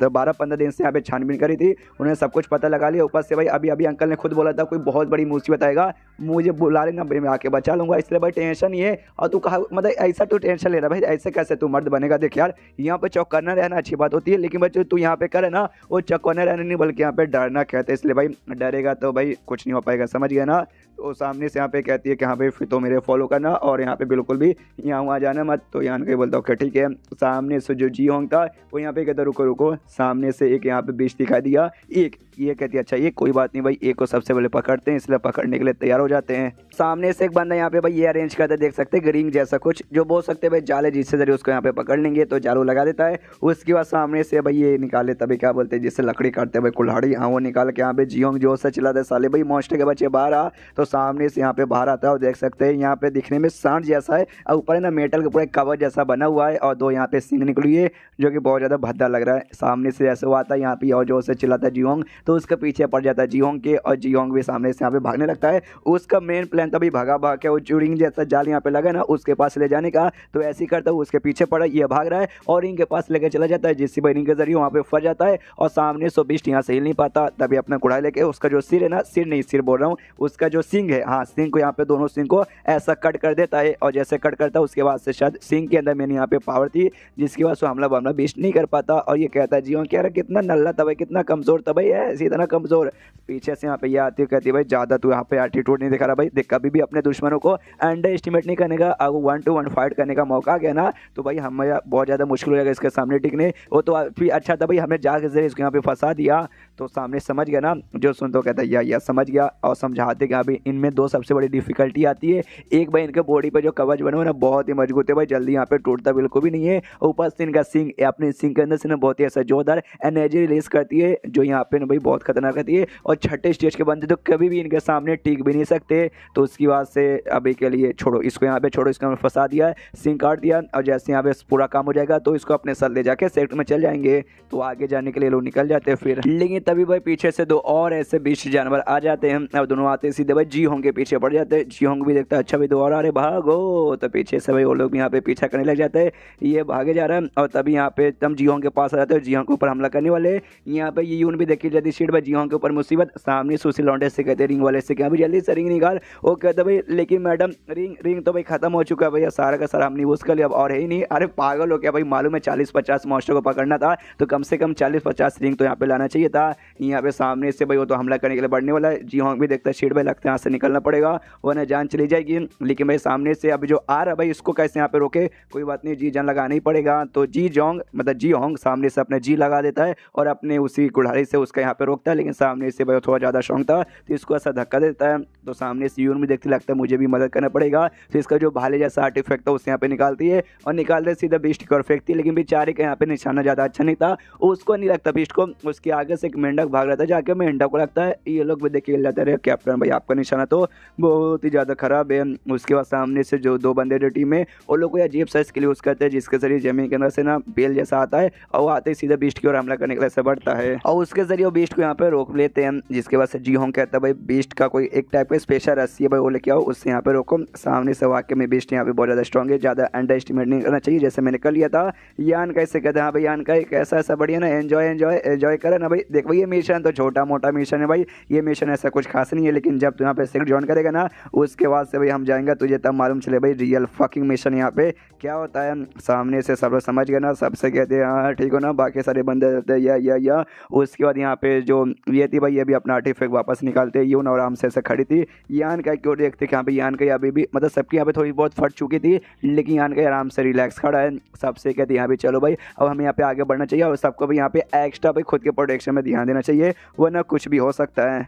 12-15 दिन से यहाँ पे छानबीन करी थी, उन्हें सब कुछ पता लगा लिया। ऊपर से भाई अभी अभी अंकल ने खुद बोला था कोई बहुत बड़ी मुसीबत आएगा मुझे बुला लेना भाई, मैं आके बचा लूंगा, इसलिए भाई टेंशन नहीं है। और तू कहा मतलब ऐसा तू टेंशन ले रहा भाई, ऐसे कैसे तू मर्द बनेगा। देख यार यहाँ पे चौकन्ना रहना अच्छी बात होती है, लेकिन बच्चों तू यहाँ पे करे ना वो चौकन्ना रहना नहीं बल्कि यहाँ पे डरना कहते हैं, इसलिए भाई डरेगा तो भाई कुछ नहीं हो पाएगा, समझ गया ना। तो सामने से यहाँ पे कहती है कि हाँ भाई फिर तो मेरे फॉलो करना और यहाँ पे बिल्कुल भी यहाँ वहाँ जाना मत। तो यहाँ के बोलता हूँ ठीक है। सामने से जो जी होंग था वो यहाँ पे कहता रुको रुको, सामने से एक यहाँ पे बीच दिखाई दिया, एक ये कहती है अच्छा ये कोई बात नहीं भाई, एक को सबसे पहले पकड़ते हैं, इसलिए पकड़ने के लिए तैयार हो जाते हैं। सामने से एक बंदा यहाँ पे भाई ये अरेंज करते देख सकते हैं ग्रीन जैसा कुछ, जो बोल सकते हैं भाई जाले जिससे जरिए उसको यहाँ पे पकड़ लेंगे, तो जालू लगा देता है। उसके बाद सामने से भाई ये निकाले तभी क्या बोलते हैं जिससे लकड़ी काटते हैं भाई कुल्हाड़ी, हाँ वो निकाल के यहाँ पे जियोंग जो से चिल्लाते साले भाई मॉन्स्टर के बच्चे बाहर आ। तो सामने से यहाँ पे बाहर आता है और देख सकते हैं यहाँ पे दिखने में सांड जैसा है और ऊपर है ना मेटल के पूरा कवर जैसा बना हुआ है और दो यहाँ पे सिंग निकली है जो कि बहुत ज़्यादा भद्दा लग रहा है। सामने से जैसे वो आता है यहाँ पे और जो से चिल्लाता है जियोंग, तो उसके पीछे पड़ जाता है जियोंग के और जियोंग भी सामने से यहाँ पे भागने लगता है। उसका मेन प्लान तभी भागा भाग के वो जो रिंग जैसा जाल यहाँ पे लगा ना उसके पास ले जाने का, तो ऐसे ही करता है उसके पीछे पड़ा, ये भाग रहा है और रिंग के पास लेके चला जाता है, जिससे भाई रिंग के जरिए वहाँ पे फंस जाता है और सामने सो बिस्ट यहाँ से हिल नहीं पाता। तभी अपना कुड़ाई लेके उसका जो सिर है ना, सिर नहीं सिर बोल रहा हूँ, उसका जो सिंग है, हाँ सिंग को यहाँ पे दोनों सिंग को ऐसा कट कर देता है और जैसे कट करता है उसके बाद से शायद सिंग के अंदर मैंने यहाँ पे पावर थी जिसकी वजह से हमला बमला बिस्ट नहीं कर पाता। और ये कहता है जियोंग क्या कितना नल्ला था भाई, कितना कमजोर था भाई, ऐसे इतना कमजोर। पीछे से यहाँ पे ये आती है कहती है भाई ज़्यादा तू यहाँ पे एटीट्यूड नहीं दिखा रहा भाई, देख कभी भी अपने दुश्मनों को अंडर एस्टिमेट नहीं करने का। अगर 1 to 1 फाइट करने का मौका आ गया ना तो भाई हमें बहुत ज़्यादा मुश्किल हो जाएगा इसके सामने टिकने। वो तो फिर अच्छा था भाई हमने जाके जरिए इसको यहाँ पे फंसा दिया, तो सामने समझ गया ना। जो सुन तो कहता है या समझ गया और समझाते कि अभी इनमें दो सबसे बड़ी डिफिकल्टी आती है, एक भाई इनके बॉडी पे जो कवच बना हुआ ना बहुत ही मजबूत है भाई, जल्दी यहाँ पे टूटता बिल्कुल भी नहीं है। ऊपर से इनका सिंग अपने सिंग के अंदर से ना बहुत ही ऐसा जोरदार एनर्जी रिलीज करती है जो यहाँ पे ना भाई बहुत खतरनाक रहती है और छठे स्टेज के बंदे तो कभी भी इनके सामने टिक भी नहीं सकते। तो उसकी बात से अभी के लिए छोड़ो इसको, यहाँ पे छोड़ो, इसको हमने फंसा दिया, सिंग काट दिया और जैसे यहाँ पे पूरा काम हो जाएगा तो इसको अपने साथ ले जाके सेक्टर में चल जाएंगे। तो आगे जाने के लिए लोग निकल जाते हैं फिर, लेकिन तभी भाई पीछे से दो और ऐसे 20 जानवर आ जाते हैं और दोनों आते सीधे भाई जी होंग के पीछे पड़ जाते हैं। जी होंग भी देखता है अच्छा भाई दो और आ रहे भागो, तो पीछे से भाई वो लोग भी यहाँ पे पीछा करने लग जाते हैं, ये भागे जा रहा है और तभी यहाँ पे तम जी होंग के पास आ जाते हैं, जी होंग के ऊपर हमला करने वाले। यहाँ पे ये यून भी देखी जाती शीट भाई जी होंग के ऊपर मुसीबत, सामने सुशी लौंडे से कहते रिंग वाले से क्या भाई जल्दी से रिंग निकाल। वो कहते भाई लेकिन मैडम रिंग तो भाई खत्म हो चुका है भैया, सारा का सारा हमने यूज कर लिया अब और है ही नहीं। अरे पागल हो क्या भाई, मालूम है 40-50 मॉन्स्टर को पकड़ना था तो कम से कम 40-50 रिंग तो यहाँ पे लाना चाहिए था। यहाँ पे सामने से भाई वो तो हमला करने के लिए बढ़ने वाला है, जी होंग भी देखता है शीट भाई लगता है यहाँ से निकलना पड़ेगा वरना जान चली जाएगी। लेकिन भाई सामने से अभी जो आ रहा है भाई इसको कैसे यहाँ पे रोके, कोई बात नहीं जी जान लगाना ही पड़ेगा। तो जी जोंग मतलब जी होंग सामने से अपने जी लगा देता है और अपने उसी कुल्हाड़ी से उसका यहाँ पे रोकता है, लेकिन सामने से भाई थोड़ा ज़्यादा शौक था तो इसको ऐसा धक्का देता है। तो सामने से यून भी देखती लगता है मुझे भी मदद करना पड़ेगा, तो इसका जो भाले जैसा आर्टिफैक्ट था उससे यहाँ पे निकालती है और निकालते सीधा बीस्ट की ओर फेंकती है, लेकिन बेचारे का यहाँ पे निशाना ज़्यादा अच्छा नहीं था, उसको नहीं लगता बीस्ट को, उसके आगे से एक मेंढक भाग रहा था जाके मेंढक को लगता है ये लोग भी देख जाते रहे कैप्टन भाई आपका निशाना तो बहुत ही ज़्यादा खराब है। उसके बाद सामने से जो दो बंदे जो टीम में वो लोग को अजीब सा स्किल यूज़ करते हैं जिसके जरिए जमीन के अंदर से ना बेल जैसा आता है और वो आते ही सीधा बीस्ट की ओर हमला करने के लिए बढ़ता है और उसके जरिए वो बीस्ट को यहाँ पे रोक लेते हैं, जिसके बाद से जी होंग कहता है भाई बीस्ट का कोई एक टाइप का स्पेशल रस्सी है भाई वो लेके आओ उससे यहाँ पे रोको। सामने से वाक्य में बीस्ट यहाँ पे बहुत ज़्यादा स्ट्रॉन्ग है, ज़्यादा अंडर एस्टिमेट नहीं करना चाहिए जैसे मैंने कर लिया था। यान कैसे कहते हैं हाँ भाई यान का कैसा ऐसा बढ़िया ना एंजॉय करे ना भाई। देखो ये मिशन तो छोटा मोटा मिशन है भाई, ये मिशन ऐसा कुछ खास नहीं है, लेकिन जब तू यहाँ पे सेक्ट ज्वाइन करेगा ना उसके बाद से भाई हम जाएंगे तुझे तब मालूम चले भाई रियल फकिंग मिशन यहाँ पे क्या होता है। सामने से सब लोग समझ गए ना, सबसे कहते हैं हाँ ठीक हो ना, बाकी सारे बंदे रहते हैं या। उसके बाद यहाँ पे जो ये थी भाई ये भी अपना आर्टिफैक्ट वापस निकालते यून और आराम से ऐसे खड़ी थी। यान का क्यों देखते कि यहाँ पे यान का अभी भी मतलब सबकी यहाँ पे थोड़ी बहुत फट चुकी थी, लेकिन यान का आराम से रिलैक्स खड़ा है। सबसे कहते यहाँ पे चलो भाई अब हमें यहाँ पे आगे बढ़ना चाहिए और सबको भी यहाँ पे एक्स्ट्रा भाई खुद के प्रोटेक्शन में ध्यान देना चाहिए वरना कुछ भी हो सकता है।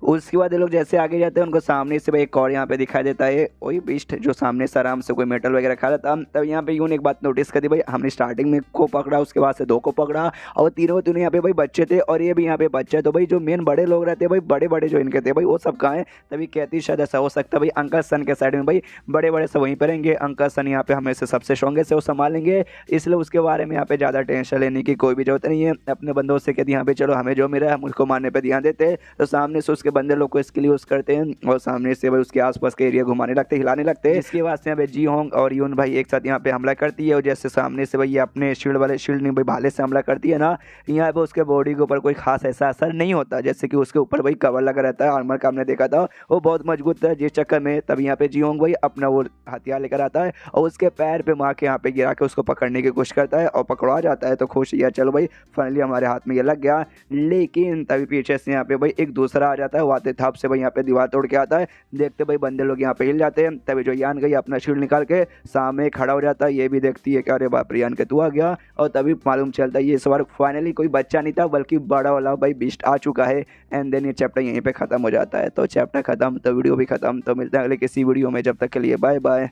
उसके बाद ये लोग जैसे आगे जाते हैं उनको सामने से भाई एक और यहाँ पे दिखाई देता है वही बीस्ट जो सामने से आराम से कोई मेटल वगैरह खा रहा था। तब यहाँ पे यून एक बात नोटिस करी भाई, हमने स्टार्टिंग में को पकड़ा, उसके बाद से 2 को पकड़ा और तीनों यहाँ पे भाई बच्चे थे और ये भी यहाँ पे बच्चे। तो भाई जो मेन बड़े लोग रहते हैं भाई, बड़े बड़े जो इनके थे भाई वो सब कहाँ है। तभी कहती शायद ऐसा हो सकता है भाई अंकल सन के साइड में भाई बड़े बड़े सब वहीं पर रहेंगे, अंकल सन यहाँ पे हमें से सबसे स्ट्रॉन्गेस्ट है वो संभालेंगे, इसलिए उसके बारे में यहाँ पे ज़्यादा टेंशन लेने की कोई भी जरूरत नहीं है। अपने बंदों से कहती यहाँ पे चलो हमें जो मिला है हम उसको मारने पर ध्यान देते हैं। तो सामने से उसके बंदे लोग को इसके लिए यूज़ करते हैं और सामने से भाई उसके आसपास के एरिया घुमाने लगते हैं, हिलाने लगते हैं। इसके बाद से यहाँ पे जी होंग और यून भाई एक साथ यहाँ पे हमला करती है और जैसे सामने से भाई ये अपने शील्ड वाले शील्ड नहीं भाई भाले से हमला करती है ना, यहाँ पे उसके बॉडी के ऊपर कोई खास ऐसा असर नहीं होता, जैसे कि उसके ऊपर भाई कवर लगा रहता है आर्मर का, हमने देखा था वो बहुत मजबूत था जिस चक्कर में। तब यहाँ पे जी होंग भाई अपना वो हथियार लेकर आता है और उसके पैर पे मार के यहाँ पे गिरा के उसको पकड़ने की कोशिश करता है और पकड़ा जाता है। तो खुश यार चलो भाई फाइनली हमारे हाथ में ये लग गया। लेकिन तभी पीछे से यहाँ पे भाई एक दूसरा आ जाता है, वो आते थप से भाई यहाँ पे दीवार तोड़ के आता है। देखते भाई बंदे लोग यहाँ पे हिल जाते हैं। तभी जो यान गई अपना शील्ड निकाल के सामने खड़ा हो जाता है, ये भी देखती है कि अरे बाप रे यान के तू आ गया। और तभी मालूम चलता है ये इस बार फाइनली कोई बच्चा नहीं था बल्कि बड़ा वाला भाई बीस्ट आ चुका है। एंड देन ये चैप्टर यहीं पे खत्म हो जाता है। तो चैप्टर खत्म तो वीडियो भी खत्म। तो मिलते हैं अगले किसी वीडियो में, जब तक के लिए बाय बाय।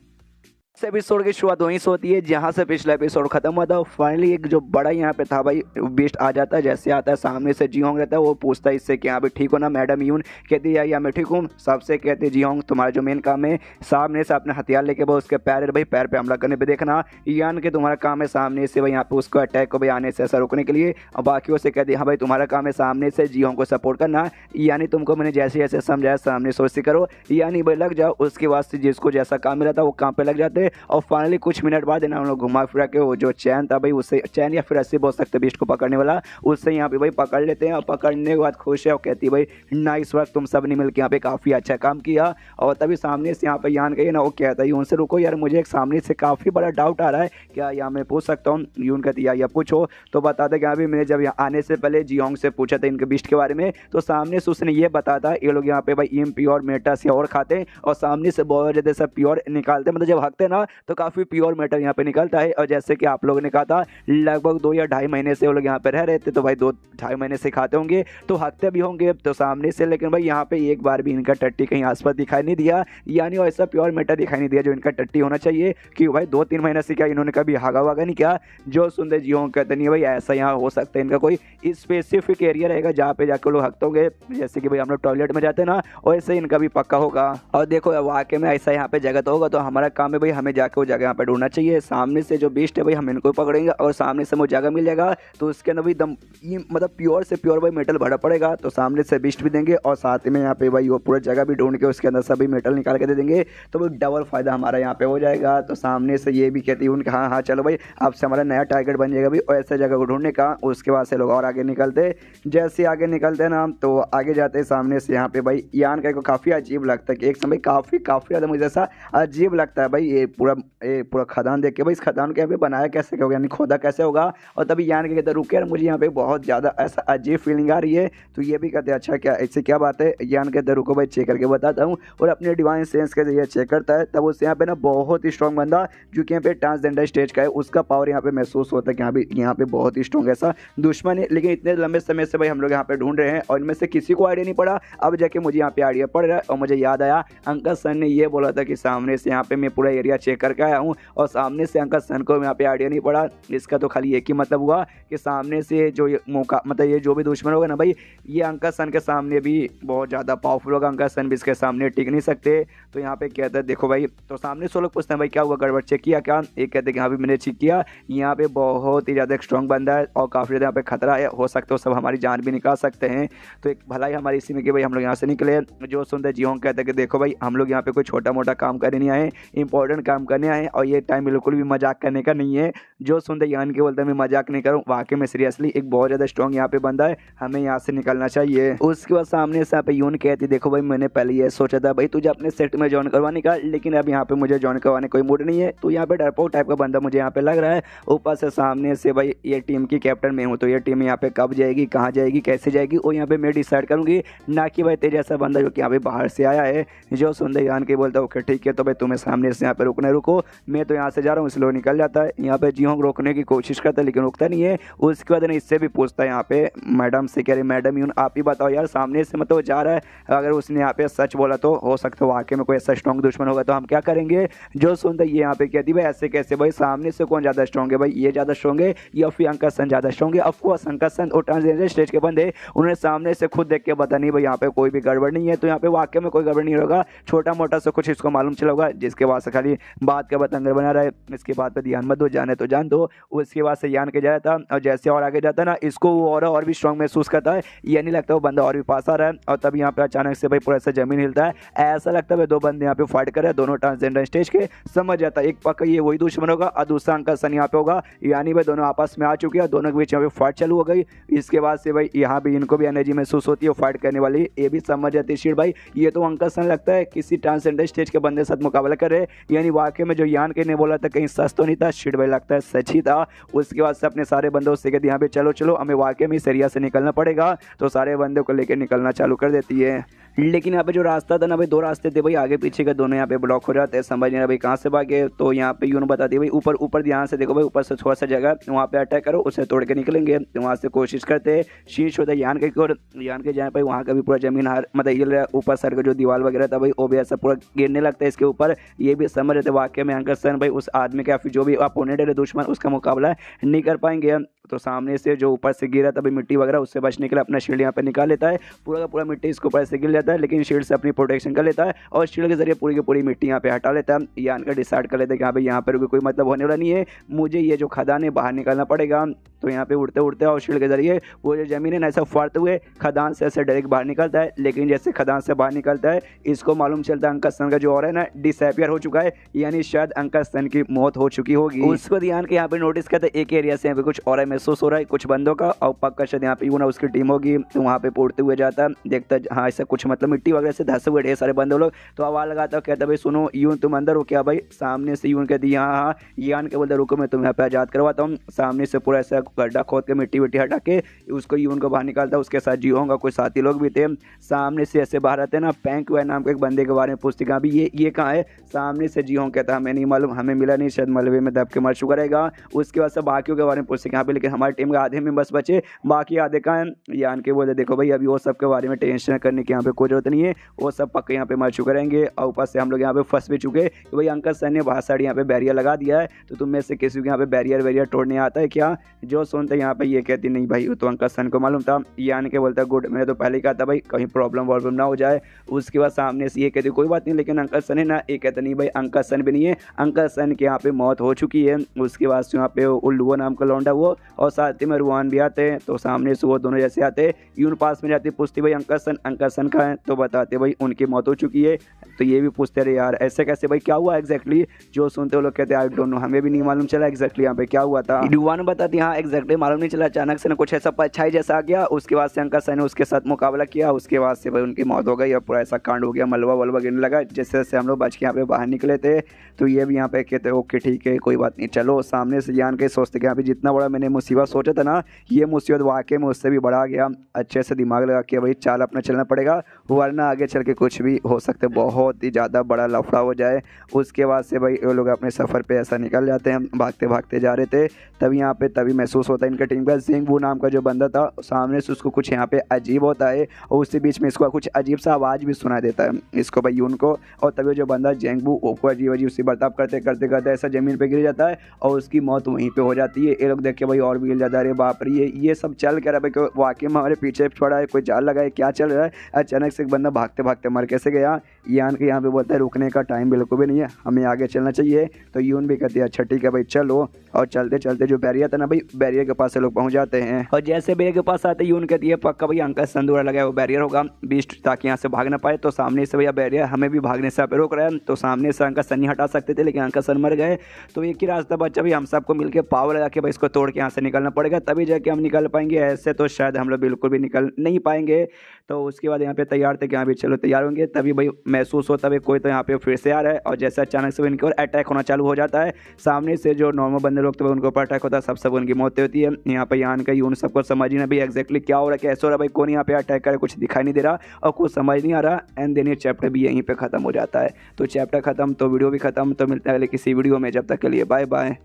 इस एपिसोड की शुरुआत वहीं से होती है जहाँ से पिछला एपिसोड खत्म हुआ था। फाइनली एक जो बड़ा यहाँ पे था भाई बीस्ट आ जाता है, जैसे आता है सामने से जी होंग रहता है, वो पूछता है इससे कि यहाँ पे ठीक हो ना मैडम यून। कहती है या मैं ठीक हूँ सबसे। कहते जी होंग तुम्हारा जो मेन काम है सामने से अपने हथियार लेके भाई उसके पैर भाई पैर पे हमला करने पे देखना, यान के तुम्हारा काम है सामने से भाई यहाँ पे उसको अटैक को भाई आने से ऐसा रोकने के लिए। और बाकियों से कहती है हाँ भाई तुम्हारा काम है सामने से जी होंग को सपोर्ट करना, यानी तुमको मैंने जैसे जैसे समझाया सामने सोच से करो, यानी भाई लग जाओ। उसके बाद से जिसको जैसा काम मिला था वो काम पे लग जाते। और फाइनली कुछ मिनट बाद ना हम लोग घुमा फिरा के वो जो चैन था भाई उससे, चैन या फिर रस्सी बोल सकते बीस्ट को पकड़ने वाला, उससे यहाँ पे भाई पकड़ लेते हैं। और पकड़ने के बाद खुश है और कहती है भाई नाइस वर्क, तुम सब ने मिलकर यहाँ पे काफ़ी अच्छा काम किया। और तभी सामने से यहाँ पे यान गई ना, वो कहता है उनसे रुको यार मुझे एक सामने से काफ़ी बड़ा डाउट आ रहा है, क्या यहाँ मैं पूछ सकता हूँ। यून कहती है या पूछो। तो बताते कि अभी मैंने जब यहाँ आने से पहले जियोंग से पूछा था इनके बीस्ट के बारे में, तो सामने से उसने ये बताया ये लोग यहाँ पे भाई इम्प्योर मेटस या और खाते और सामने से बहुत ज़्यादा सब प्योर निकालते, मतलब जब हकते ना तो काफ़ी प्योर मेटल यहाँ पे निकलता है। और जैसे कि आप लोगों ने कहा था लगभग 2 या ढाई महीने से वो लोग यहाँ पे रह रहे थे, तो भाई 2-2.5 महीने से खाते होंगे तो हकते भी होंगे तो सामने से। लेकिन भाई यहाँ पे एक बार भी इनका टट्टी कहीं आसपास दिखाई नहीं दिया, यानी ऐसा प्योर मेटल दिखाई नहीं दिया जो इनका टट्टी होना चाहिए। कि भाई 2-3 महीने से क्या इन्होंने कभी हागा वागा नहीं किया। जो सुंदर जियोंग कहते नहीं भाई ऐसा यहाँ हो सकता है इनका कोई स्पेसिफिक एरिया रहेगा जहाँ पे जाकर लोग हकते होंगे, जैसे कि भाई हम लोग टॉयलेट में जाते ना वैसे इनका भी पक्का होगा। और देखो वाकई में ऐसा यहाँ पे जगह तो होगा, तो हमारा काम है भाई हमें जाकर वो जगह यहाँ पे ढूंढना चाहिए। सामने से जो बीस्ट है भाई हम इनको पकड़ेंगे और सामने से वो जगह मिल जाएगा तो उसके अंदर भी दम मतलब प्योर से प्योर भाई मेटल भरा पड़ेगा, तो सामने से बीस्ट भी देंगे और साथ में यहाँ पे भाई वो पूरा जगह भी ढूंढ के उसके अंदर सभी मेटल निकाल के दे देंगे, तो वो डबल फायदा हमारा यहाँ पे हो जाएगा। तो सामने से ये भी कहती है उनके हाँ हाँ चलो भाई आपसे हमारा नया टारगेट बन जाएगा भाई और ऐसा जगह को ढूंढने का। उसके बाद से लोग और आगे निकलते, जैसे आगे निकलते ना तो आगे जाते सामने से यहाँ पे भाई यान का को काफ़ी अजीब लगता है कि एक समय काफ़ी ज़्यादा मुझे ऐसा अजीब लगता है भाई ये पूरा खदान देख के भाई इस खदान के यहाँ पे बनाया कैसे होगा, यानी खोदा कैसे होगा। और तभी यान के कहते रुके यार मुझे यहाँ पे बहुत ज़्यादा ऐसा अजीब फीलिंग आ रही है। तो ये भी कहते हैं अच्छा क्या ऐसे क्या बात है। यान कहते रुको भाई चेक करके बताता हूँ, और अपने डिवाइन सेंस के जरिए चेक करता है। तब उससे यहाँ पे ना बहुत ही स्ट्रॉन्ग बंदा जो कि यहाँ पे ट्रांसजेंडर स्टेज का है उसका पावर यहाँ पे महसूस होता है कि यहाँ पे बहुत ही स्ट्रॉन्ग ऐसा दुश्मन है। लेकिन इतने लंबे समय से भाई हम लोग यहाँ पे ढूंढ रहे हैं और इनमें से किसी को आइडिया नहीं पड़ा। अब जाके मुझे यहाँ पे आइडिया पड़ रहा है और मुझे याद आया अंकल सन ने ये बोला था कि सामने से यहाँ पे मैं पूरा एरिया चेक करके आया हूँ, और सामने से अंकल सन को यहाँ पे आइडिया नहीं पड़ा। इसका तो खाली एक ही मतलब हुआ कि सामने से जो ये मौका मतलब ये जो भी दुश्मन होगा ना भाई ये अंकल सन के सामने भी बहुत ज़्यादा पावरफुल होगा, अंकल सन भी इसके सामने टिक नहीं सकते। तो यहाँ पे कहते हैं देखो भाई, तो सामने से लोग पूछते हैं भाई क्या हुआ गड़बड़ चेक किया क्या। एक कहते हैं कि हाँ भी मैंने चेक किया, यहाँ पे बहुत ही ज़्यादा स्ट्रॉन्ग बंदा है और काफ़ी ज़्यादा यहाँ पे खतरा है, हो सकता है सब हमारी जान भी निकाल सकते हैं। तो एक भलाई हमारी इसी में कि भाई हम लोग यहाँ से निकले। जो सुंदर जियोंग कहते हैं कि देखो भाई हम लोग यहाँ पे कोई छोटा मोटा काम करने नहीं आए, इंपॉर्टेंट काम करने आए और ये टाइम बिल्कुल भी मजाक करने का नहीं है। जो सुंदर यान के बोलते हैं मैं मजाक नहीं करूँ, वाकई में सीरियसली एक बहुत ज़्यादा स्ट्रॉन्ग यहाँ पे बंदा है, हमें यहाँ से निकलना चाहिए। उसके बाद सामने से यहाँ पे यून कहती देखो भाई मैंने पहले ये सोचा था भाई तुझे अपने सेट में ज्वाइन करवाने का, लेकिन अब यहाँ पे मुझे ज्वाइन करवाने कोई मूड नहीं है। तो यहाँ पे डरपोक टाइप का बंदा मुझे यहाँ पे लग रहा है। ऊपर से सामने से भाई ये टीम की कैप्टन मैं हूँ, तो ये टीम यहाँ पे कब जाएगी कहाँ जाएगी कैसे जाएगी वो यहाँ पे मैं डिसाइड करूँगी, ना कि भाई तेरे जैसा बंदा जो कि यहाँ पे बाहर से आया है। जो सुंदर यान के बोलता है ओके ठीक है तो भाई तुम्हें सामने से यहाँ पे रुको, मैं तो यहाँ से जा रहा हूँ, इसलिए निकल जाता है। यहाँ पे जीहोंग रोकने की कोशिश करता है लेकिन रुकता नहीं है। उसके बाद इससे भी पूछता है यहाँ पे मैडम से, कह रही मैडम यून आप ही बताओ यार, सामने से मतलब जा रहा है, अगर उसने यहाँ पे सच बोला तो हो सकता है वाकई में कोई ऐसा स्ट्रॉन्ग दुश्मन होगा, तो हम क्या करेंगे। जो सुनता ये यहाँ पे कहती भाई ऐसे कैसे भाई, सामने से कौन ज़्यादा स्ट्रॉन्ग है भाई, ये ज़्यादा स्ट्रॉन्ग है या फिर अंकल सन ज़्यादा स्ट्रॉन्ग है। ऑफकोर्स अंकल सन और ट्रांसजेंडर स्टेज के बंदे उन्हें सामने से खुद देख के पता नहीं भाई यहाँ पे कोई भी गड़बड़ नहीं है, तो यहाँ पे वाकई में कोई गड़बड़ नहीं होगा, छोटा मोटा सा कुछ इसको मालूम चला होगा, जिसके बाद से खाली बात का बतंगर बना रहा है। इसके बाद पे ध्यान मत दो, जाने तो जान दो। उसके बाद से यान के जाया था और जैसे और आगे जाता ना, इसको वो और भी स्ट्रॉन्ग महसूस करता है, ये नहीं लगता वो बंदा और भी पास आ रहा है। और तब यहाँ पे अचानक से भाई पूरा ऐसा जमीन हिलता है, ऐसा लगता है दो बंदे यहाँ पे फाइट कर रहे हैं, दोनों ट्रांसजेंडर स्टेज के। समझ जाता है एक पक्का ये वही दुश्मन होगा और दूसरा अंकल सन यहाँ पे होगा, यानी भाई दोनों आपस में आ चुके हैं, दोनों के बीच यहाँ पे फाइट चालू हो गई। इसके बाद से भाई यहाँ भी इनको भी एनर्जी महसूस होती है फाइट करने वाली, ये भी समझ जाती है शीट भाई ये तो अंकल सन लगता है किसी ट्रांसजेंडर स्टेज के बंदे साथ मुकाबला कर रहे, यानी वाकई में जो यान के ने बोला था कहीं सच तो नहीं था, शीट भाई लगता है सच ही था। उसके बाद से अपने सारे बंदों से कहती यहाँ पे चलो चलो हमें वाकई में इस एरिया से निकलना पड़ेगा, तो सारे बंदों को लेकर निकलना चालू कर देती है। लेकिन यहाँ पे जो रास्ता था ना भाई, दो रास्ते थे भाई आगे पीछे के, दोनों यहाँ पे ब्लॉक हो जाते हैं, समझ नहीं रहा भाई कहाँ से भागे। तो यहाँ पे यून बताती है भाई ऊपर ऊपर ध्यान से देखो भाई, ऊपर से थोड़ा सा जगह वहाँ पे अटैक करो, उसे तोड़ के निकलेंगे। तो वहाँ से कोशिश करते शीश होता है यान के, और यान के जाए भाई वहाँ का भी पूरा जमीन हार मतलब हिल रहा है, ऊपर सर का जो दीवार वगैरह था भाई वो भी ऐसा पूरा गिरने लगता है इसके ऊपर। ये भी समझ रहे थे वाकई में अंकल सन भाई उस आदमी का जो भी अपोनेंट है दुश्मन, उसका मुकाबला नहीं कर पाएंगे। तो सामने से जो ऊपर से गिरा तभी मिट्टी वगैरह, उससे बचने के लिए अपना शील्ड यहाँ पे निकाल लेता है, पूरा का पूरा मिट्टी इसके ऊपर से गिर जाता है, लेकिन शील्ड से अपनी प्रोटेक्शन कर लेता है और शील्ड के जरिए पूरी की पूरी मिट्टी यहाँ पे हटा लेता है। यान का डिसाइड कर लेता है कि हाँ भाई यहाँ पर कोई मतलब होने वाला नहीं है, मुझे ये जो खदान है बाहर निकालना पड़ेगा। तो यहाँ पे उड़ते उड़ते और शील्ड के जरिए वो जो जमीन है ना ऐसा फाड़ते हुए खदान से ऐसे डायरेक्ट बाहर निकलता है। लेकिन जैसे खदान से बाहर निकलता है इसको मालूम चलता है अंकल सन का जो और है ना डिसअपियर हो चुका है, यानी शायद अंकल सन की मौत हो चुकी होगी। उसको ध्यान के यहाँ पे नोटिस करते एक एरिया से यहाँ पे कुछ और महसूस हो रहा है कुछ बंदों का, और पक्का शायद यहाँ पे यूं ना उसकी टीम होगी। तो वहाँ पे उड़ते हुए जाता देखता हाँ ऐसा कुछ मतलब मिट्टी वगैरह से धंसे हुए ढेर सारे बंदे लोग। तो आवाज लगाता कहता भाई सुनो यूं तुम अंदर हो क्या भाई, सामने से यूं कहती हाँ हाँ, यान के बोलते रुको मैं तुम्हें यहाँ पे आजाद करवाता हूँ। सामने से पूरा ऐसा गड्ढा खोद के मिट्टी विट्टी हटा के उसको यून को बाहर निकालता, उसके साथ जियो का कुछ साथी लोग भी थे। सामने से ऐसे बाहर आते ना, पैंक हुआ नाम के एक बंदे के बारे में पूछते कहाँ भी ये कहाँ है। सामने से जियो कहता हमें नहीं मालूम, हमें मिला नहीं, शायद मलबे में दब के मर चुका रहेगा। उसके बाद सब बाकियों के बारे में पूछते कहाँ पे, लेकिन हमारी टीम के आधे में बस बचे, बाकी आधे कहाँ हैं। यान के बोलते देखो भाई अभी वो सब के बारे में टेंशन करने की यहाँ पे कोई जरूरत नहीं है, वो सब पक्के यहाँ पे मर चुके रहेंगे। और ऊपर से हम लोग यहाँ पे फंस भी चुके कि भाई अंकल सर ने बाहर साइड यहाँ पे बैरियर लगा दिया है, तो तुम में से किसी को यहाँ पे बैरियर तोड़ने आता है क्या। जो सुनते यहाँ पे ये कहती नहीं भाई वो तो अंकल सन को मालूम था। यान के बोलता गुड, मैंने तो पहले ही कहा था भाई कहीं प्रॉब्लम वॉब्लम ना हो जाए। उसके बाद सामने से ये कहती कोई बात नहीं, लेकिन अंकल सन है ना, ये कहते नहीं भाई अंकल सन भी नहीं है, अंकल सन के यहाँ पे मौत हो चुकी है। उसके बाद यहाँ पे उल्लुओ नाम का लौंडा वो और साथ ही में रुआन भी आते हैं। तो सामने से वो दोनों जैसे आते यून पास में जाती, पूछती भाई अंकल सन का है, तो बताते भाई उनकी मौत हो चुकी है। तो ये भी पूछते रहे यार ऐसे कैसे भाई क्या हुआ एग्जैक्टली। जो सुनते वो लोग कहते आई डोंट नो, हमें भी नहीं मालूम चला एग्जैक्टली यहाँ पे क्या हुआ था। रुआन बताती हाँ एग्जैक्टली मालूम नहीं चला, अचानक से ना कुछ ऐसा परछाई जैसा आ गया। उसके बाद से अंकल सन ने उसके साथ मुकाबला किया, उसके बाद से भाई उनकी मौत हो गई और पूरा ऐसा कांड हो गया, मलबा वलबा गिरने लगा। जैसे जैसे हम लोग बच के यहाँ पे बाहर निकले थे तो ये भी यहाँ पे कहते ओके ठीक है कोई बात नहीं चलो। सामने से जान के सोचते कि यहाँ पे जितना बड़ा मैंने मुसीबत सोचा था ना, ये मुसीबत वाकई में उससे भी बड़ा आ गया। अच्छे से दिमाग लगा के भाई चाल अपना चलना पड़ेगा, वरना आगे चल के कुछ भी हो सकता है, बहुत ही ज़्यादा बड़ा लफड़ा हो जाए। उसके बाद से भाई वो लोग अपने सफ़र पे ऐसा निकल जाते हैं, भागते भागते जा रहे थे। तभी यहाँ पे तभी महसूस होता है इनके टीम का जिंग वो नाम का जो बंदा था, सामने से उसको कुछ यहाँ पे अजीब होता है और उसके बीच में इसको कुछ अजीब सा आवाज़ भी सुनाई देता है इसको भाई यून को। और तभी जो बंदा जेंगबू वो अजीब अजीब सी बर्ताव करते करते करते ऐसा ज़मीन पे गिर जाता है और उसकी मौत वहीं पे हो जाती है। ये लोग देख के भाई और भी गिर जाता है, अरे बाप रे ये सब चल कर रहा है, वाकई में हमारे पीछे छोड़ा है, कोई जाल लगा है, क्या चल रहा है। अचानक से एक बंदा भागते भागते मर कैसे गया। यान के यहाँ पे बोलता है रुकने का टाइम बिल्कुल भी नहीं है, हमें आगे चलना चाहिए। तो यून भी कहती है अच्छा ठीक है भाई चलो। और चलते चलते जो बैरियर था ना भाई, बैरियर के पास से लोग पहुंच जाते हैं और जैसे बैरियर के पास आते यून कहती है पक्का भाई अंकल संदूरा लगा वो बैरियर होगा बीस्ट, ताकि यहाँ से भाग ना पाए। तो सामने से भैया बैरियर हमें भी भागने से रोक रहा है। तो सामने से अंकल सन नहीं हटा सकते थे, लेकिन अंकल सन मर गए। तो एक ही रास्ता बच्चा भाई हम सबको मिलकर पावर लगा के भाई इसको तोड़ के यहाँ से निकलना पड़ेगा, तभी जाके हम निकल पाएंगे, ऐसे तो शायद हम लोग बिल्कुल भी निकल नहीं पाएंगे। तो उसके बाद यहाँ पे तैयार थे कि यहाँ भी चलो तैयार होंगे, तभी भाई महसूस होता है कोई तो यहाँ पे फिर से आ रहा है। और जैसे अचानक से इनके और अटैक होना चालू हो जाता है। सामने से जो नॉर्मल बंदे लोग तो उनको अटैक होता है, सब उनकी मौतें होती है। यहाँ पे यान का यून सबको समझ ही ना भी एग्जैक्टली क्या हो रहा है, कैसे हो रहा है भाई, कौन यहाँ पे अटैक करे, कुछ दिखाई नहीं दे रहा और कुछ समझ नहीं आ रहा। एंड देन ये चैप्टर भी यहीं पे खत्म हो जाता है। तो चैप्टर खत्म तो वीडियो भी खत्म। तो मिलता है अगले किसी वीडियो में, जब तक के लिए बाय बाय।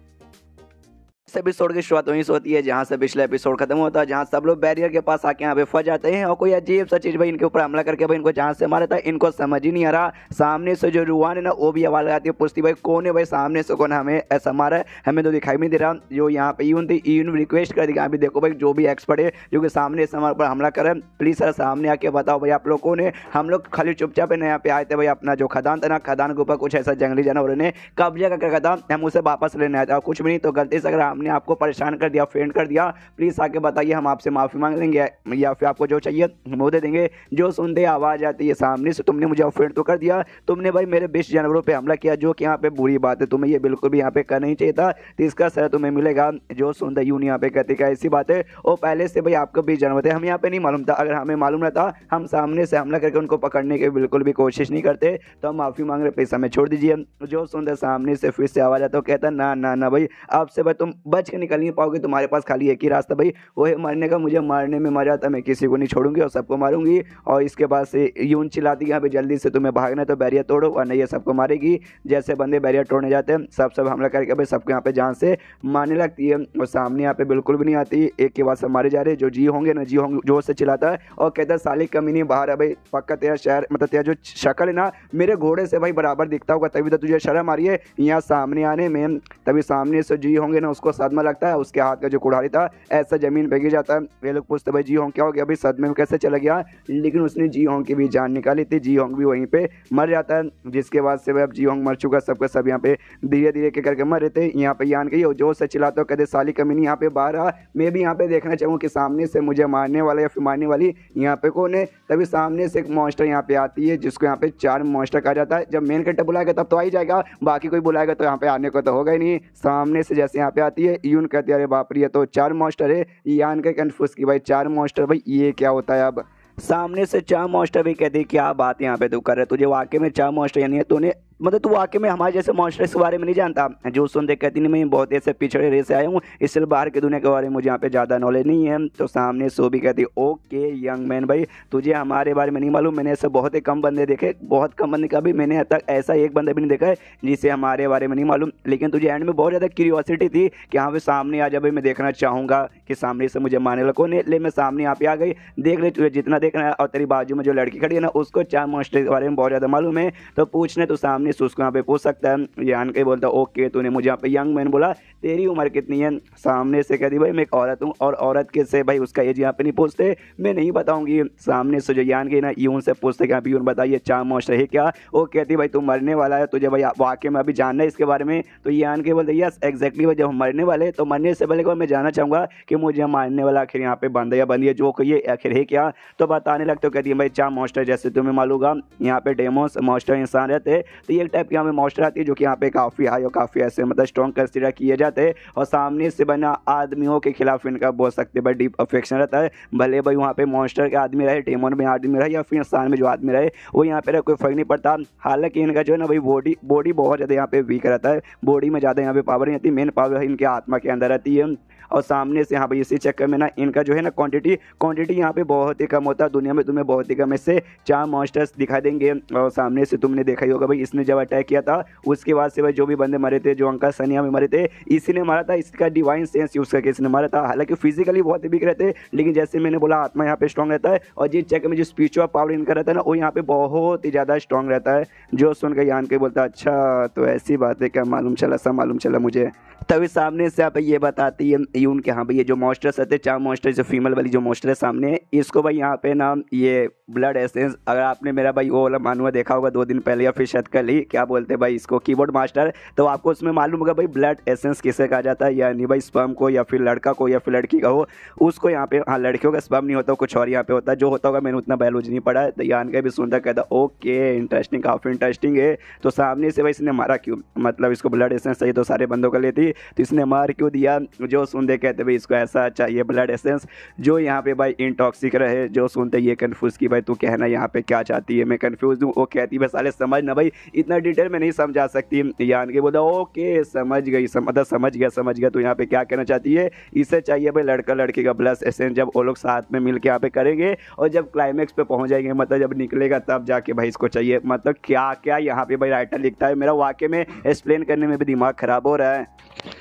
इस एपिसोड की शुरुआत वहीं से होती है जहां से पिछला एपिसोड खत्म होता है, जहां सब लोग बैरियर के पास आके यहाँ पे फंस जाते हैं और कोई अजीब सा चीज भाई इनके ऊपर हमला करके भाई इनको जहां से मारा था इनको समझ ही नहीं आ रहा। सामने से जो रुआन है ना वो भी आवाज लगाती है, पूछती भाई कौन है भाई सामने से, कौन हमें ऐसा मारा है, हमें तो दिखाई नहीं दे रहा। जो यहाँ पे यून थी, यून रिक्वेस्ट कर दी अभी देखो भाई जो भी एक्सपर्ट है जो कि सामने से हमारे पर हमला करे प्लीज सर सामने आके बताओ भाई आप लोग कौन है। हम लोग खाली चुपचाप यहाँ पे आए थे भाई, अपना जो खदान था ना, खदान के ऊपर कुछ ऐसा जंगली जानवर ने कब्जा करके रखा था, हम उसे वापस लेने आए थे और कुछ भी नहीं। तो गलती से अगर हमने आपको परेशान कर दिया, फेंट कर दिया, प्लीज आके बताइए, हम आपसे माफी मांग लेंगे या फिर आपको जो चाहिए वो दे देंगे। जो सुनते आवाज आती है सामने से, तुमने मुझे ऑफेंड तो कर दिया, तुमने भाई मेरे 20 जानवरों पे हमला किया, जो कि यहाँ पे बुरी बात है, तुम्हें ये बिल्कुल भी यहाँ पे करना नहीं चाहिए था, तो इसका सर तुम्हें मिलेगा। जो सुनते यूं यहाँ पे कहते क्या ऐसी बात है, और पहले से भाई आपको 20 जानवर थे, हमें यहाँ पे नहीं मालूम था, अगर हमें मालूम रहता हम सामने से हमला करके उनको पकड़ने की बिल्कुल भी कोशिश नहीं करते। तो हम माफी मांग रहे, पैसा में छोड़ दीजिए। जो सुनते सामने से फिर से आवाज आता है, कहता ना ना ना भाई आपसे भाई तुम बच के निकल नहीं पाओगे, तुम्हारे पास खाली एक ही रास्ता भाई वो है मरने का, मुझे मारने में मजा आता है, मैं किसी को नहीं छोड़ूंगी और सबको मारूंगी। और इसके बाद से यूं चिल्लाती है यहाँ पे जल्दी से तुम्हें भागना है तो बैरियर तोड़ो वरना ये सबको मारेगी। जैसे बंदे बैरियर तोड़ने जाते हैं सब हमला करके भाई सबको यहाँ पे जान से मारने लगती है और सामने यहाँ पे बिल्कुल भी नहीं आती। एक के बाद सब मारे जा रहे, जो जी होंगे ना जी होंगे जोर से चिल्लाता है और कहता है साली कमीनी बाहर है भाई, पक्का तेरा शहर मतलब तेरा जो शक्ल है ना मेरे घोड़े से भाई बराबर दिखता होगा, तभी तो तुझे शर्म आ रही है यहाँ सामने आने में। तभी सामने से जी होंगे ना उसको सदमा लगता है, उसके हाथ का जो कुड़ारी था ऐसा जमीन पे गिर जाता है। ये लोग पूछते भाई जी होंग क्या हो गया, भाई सदमे में कैसे चला गया, लेकिन उसने जी होंग की भी जान निकाली थी, जी होंग भी वहीं पे मर जाता है। जिसके बाद से भाई अब जी होंग मर चुका, सबके सब यहाँ पे धीरे धीरे के करके मर रहे थे। यहाँ पे यान के जो से चिल्लाते हो कहते साली कमीनी यहाँ पे बाहर आ, मैं भी यहाँ पे देखना चाहूँ कि सामने से मुझे मारने वाला या फिर मारने वाली यहाँ पे कौन है। तभी सामने से एक मॉन्स्टर यहाँ पे आती है जिसको यहाँ पे 4 मॉन्स्टर कहा जाता है। जब मेन कैरेक्टर बुलाएगा तब तो आ ही जाएगा, बाकी कोई बुलाएगा तो यहाँ पे आने को तो होगा ही नहीं। सामने से जैसे यहाँ पे आती है यून कहती है अरे बाप रे तो 4 मॉन्स्टर है। यान के कन्फ्यूज की भाई 4 मॉन्स्टर भाई ये क्या होता है। अब सामने से 4 मॉन्स्टर भी कहते क्या बात यहाँ पे तू कर रहा है, तुझे वाकई में 4 मॉन्स्टर यानी तूने मतलब तू वाकई में हमारे जैसे मॉन्स्टर के बारे में नहीं जानता। जो सुन देख कहती नहीं मैं बहुत ऐसे पिछड़े रेस से आया हूँ, इसलिए बाहर की दुनिया के बारे में मुझे यहाँ पे ज़्यादा नॉलेज नहीं है। तो सामने सो भी कहती ओके यंग मैन भाई तुझे हमारे बारे में नहीं मालूम, मैंने ऐसे बहुत ही कम बंदे देखे, बहुत कम बंदे का भी मैंने अब तक ऐसा एक बंदा भी नहीं देखा है जिसे हमारे बारे में नहीं मालूम। लेकिन तुझे एंड में बहुत ज़्यादा क्यूरियोसिटी थी कि हाँ भाई सामने आ जा भाई, मैं देखना चाहूँगा कि सामने से मुझे मारने वाला कौन है। ले मैं सामने यहाँ पे आ गई, देख ले तुझे जितना देखना है। और तेरी बाजू में जो लड़की खड़ी है ना उसको 4 मॉन्स्टर के बारे में बहुत ज़्यादा मालूम है, तो पूछने तो सामने से उसको यहाँ पे पूछ सकता है। यान के बोलता ओके तूने मुझे यहाँ पे यंग मैन बोला, तेरी उम्र कितनी है। सामने से कहती भाई मैं एक औरत हूँ, और औरत के से भाई उसका एज यहाँ पे नहीं पूछते, मैं नहीं बताऊंगी। सामने से जो यान के ना यून से पूछते कि यून बताइए 4 मॉन्स्टर है क्या। वो कहती भाई तू मरने वाला है, तुझे भाई वाकई में अभी जानना है इसके बारे में। तो यान के बोलते यस एग्जैक्टली भाई जब हम मरने वाले तो मरने से पहले मैं जानना चाहूँगा कि मुझे मारने वाला आखिर यहाँ पे बंदा या बंदी है जो ये आखिर है क्या। तो बताने लगते हो कहती है भाई 4 मॉन्स्टर जैसे तुम्हें मालूम यहाँ पे डेमोस मॉन्स्टर इंसान रहते हैं, तो ये एक टाइप की यहाँ पे मॉन्स्टर आती है जो कि यहाँ पे काफ़ी हाई और काफ़ी ऐसे मतलब स्ट्रॉन्ग कंसिडर किए जाते हैं। और सामने से बना आदमियों के खिलाफ इनका बोल सकते भाई डीप अफेक्शन रहता है। भले भाई वहाँ पे मॉन्स्टर के आदमी रहे, डेमन में आदमी रहे या फिर इंसान में जो आदमी रहे वो यहाँ पे रहे, कोई फर्क नहीं पड़ता। हालांकि इनका जो है ना भाई बॉडी बहुत ज़्यादा यहाँ पे वीक रहता है, बॉडी में ज़्यादा यहाँ पे पावर नहीं आती, मेन पावर इनके आत्मा के अंदर रहती है। और सामने से हाँ भाई इसी चक्कर में ना इनका जो है ना क्वांटिटी यहाँ पे बहुत ही कम होता है। दुनिया में तुम्हें बहुत ही कम ऐसे 4 मॉन्स्टर्स दिखाई देंगे। और सामने से तुमने देखा ही होगा भाई इसने जब अटैक किया था उसके बाद से भाई जो भी बंदे मरे थे, जो अंकल सनिया में मरे थे, इसी ने मारा था, इसका डिवाइन सेंस यूज़ करके इसने मारा था। हालांकि फिजिकली बहुत ही वीक रहते, लेकिन जैसे मैंने बोला आत्मा यहाँ पे स्ट्रॉन्ग रहता है, और जिस चक्कर में जो स्पिरिचुअल पावर इनका रहता है ना वो यहाँ पे बहुत ही ज़्यादा स्ट्रॉन्ग रहता है। जो सुनकर यान के बोलता अच्छा तो ऐसी बात है क्या, मालूम चला सब मालूम चला मुझे। तभी सामने से आप ये बताती है यून के हाँ भाई ये जो मॉन्स्टर्स रहते हैं 4 मॉन्स्टर जो फीमेल वाली जो मॉन्स्टर है सामने, इसको भाई यहाँ पे ना ये ब्लड एसेंस, अगर आपने मेरा भाई वो वाला मानुआ देखा होगा 2 दिन पहले या फिर शायद कल ही, क्या बोलते हैं भाई इसको कीबोर्ड मास्टर, तो आपको उसमें मालूम होगा भाई ब्लड एसेंस किसे कहा जाता है, यानी भाई स्पर्म को या फिर लड़का को या फिर लड़की का हो उसको यहाँ पे, हाँ लड़कियों का स्पर्म नहीं होता कुछ और यहाँ पे होता है, जो होता होगा मैंने उतना बायोलॉजी नहीं पढ़ा है। तो यान का भी सुनता कहता ओके इंटरेस्टिंग काफ़ी इंटरेस्टिंग है। तो सामने से भाई इसने मारा क्यों, मतलब इसको ब्लड एसेंस चाहिए तो सारे बंदों का लेती, तो इसने मार क्यों दिया। जो सुनते कहते भाई इसको ऐसा चाहिए ब्लड एसेंस जो यहाँ पे भाई इंटॉक्सिक रहे। जो सुनते ये कन्फ्यूज की भाई भाई तू कहना यहाँ पे क्या चाहती है, मैं कंफ्यूज हूँ। वो कहती है साले समझ ना भाई, इतना डिटेल में नहीं समझा सकती। यान के बोला ओके समझ गई, मतलब समझ गया तो यहाँ पे क्या कहना चाहती है। इसे चाहिए भाई लड़का लड़की का प्लस एसेंस, जब वो लोग साथ में मिल के यहाँ पे करेंगे और जब क्लाइमेक्स पे पहुंच जाएंगे, मतलब जब निकलेगा तब जाके भाई इसको चाहिए। मतलब क्या क्या यहाँ पे भाई राइटर लिखता है, मेरा वाकई में एक्सप्लेन करने में भी दिमाग खराब हो रहा है।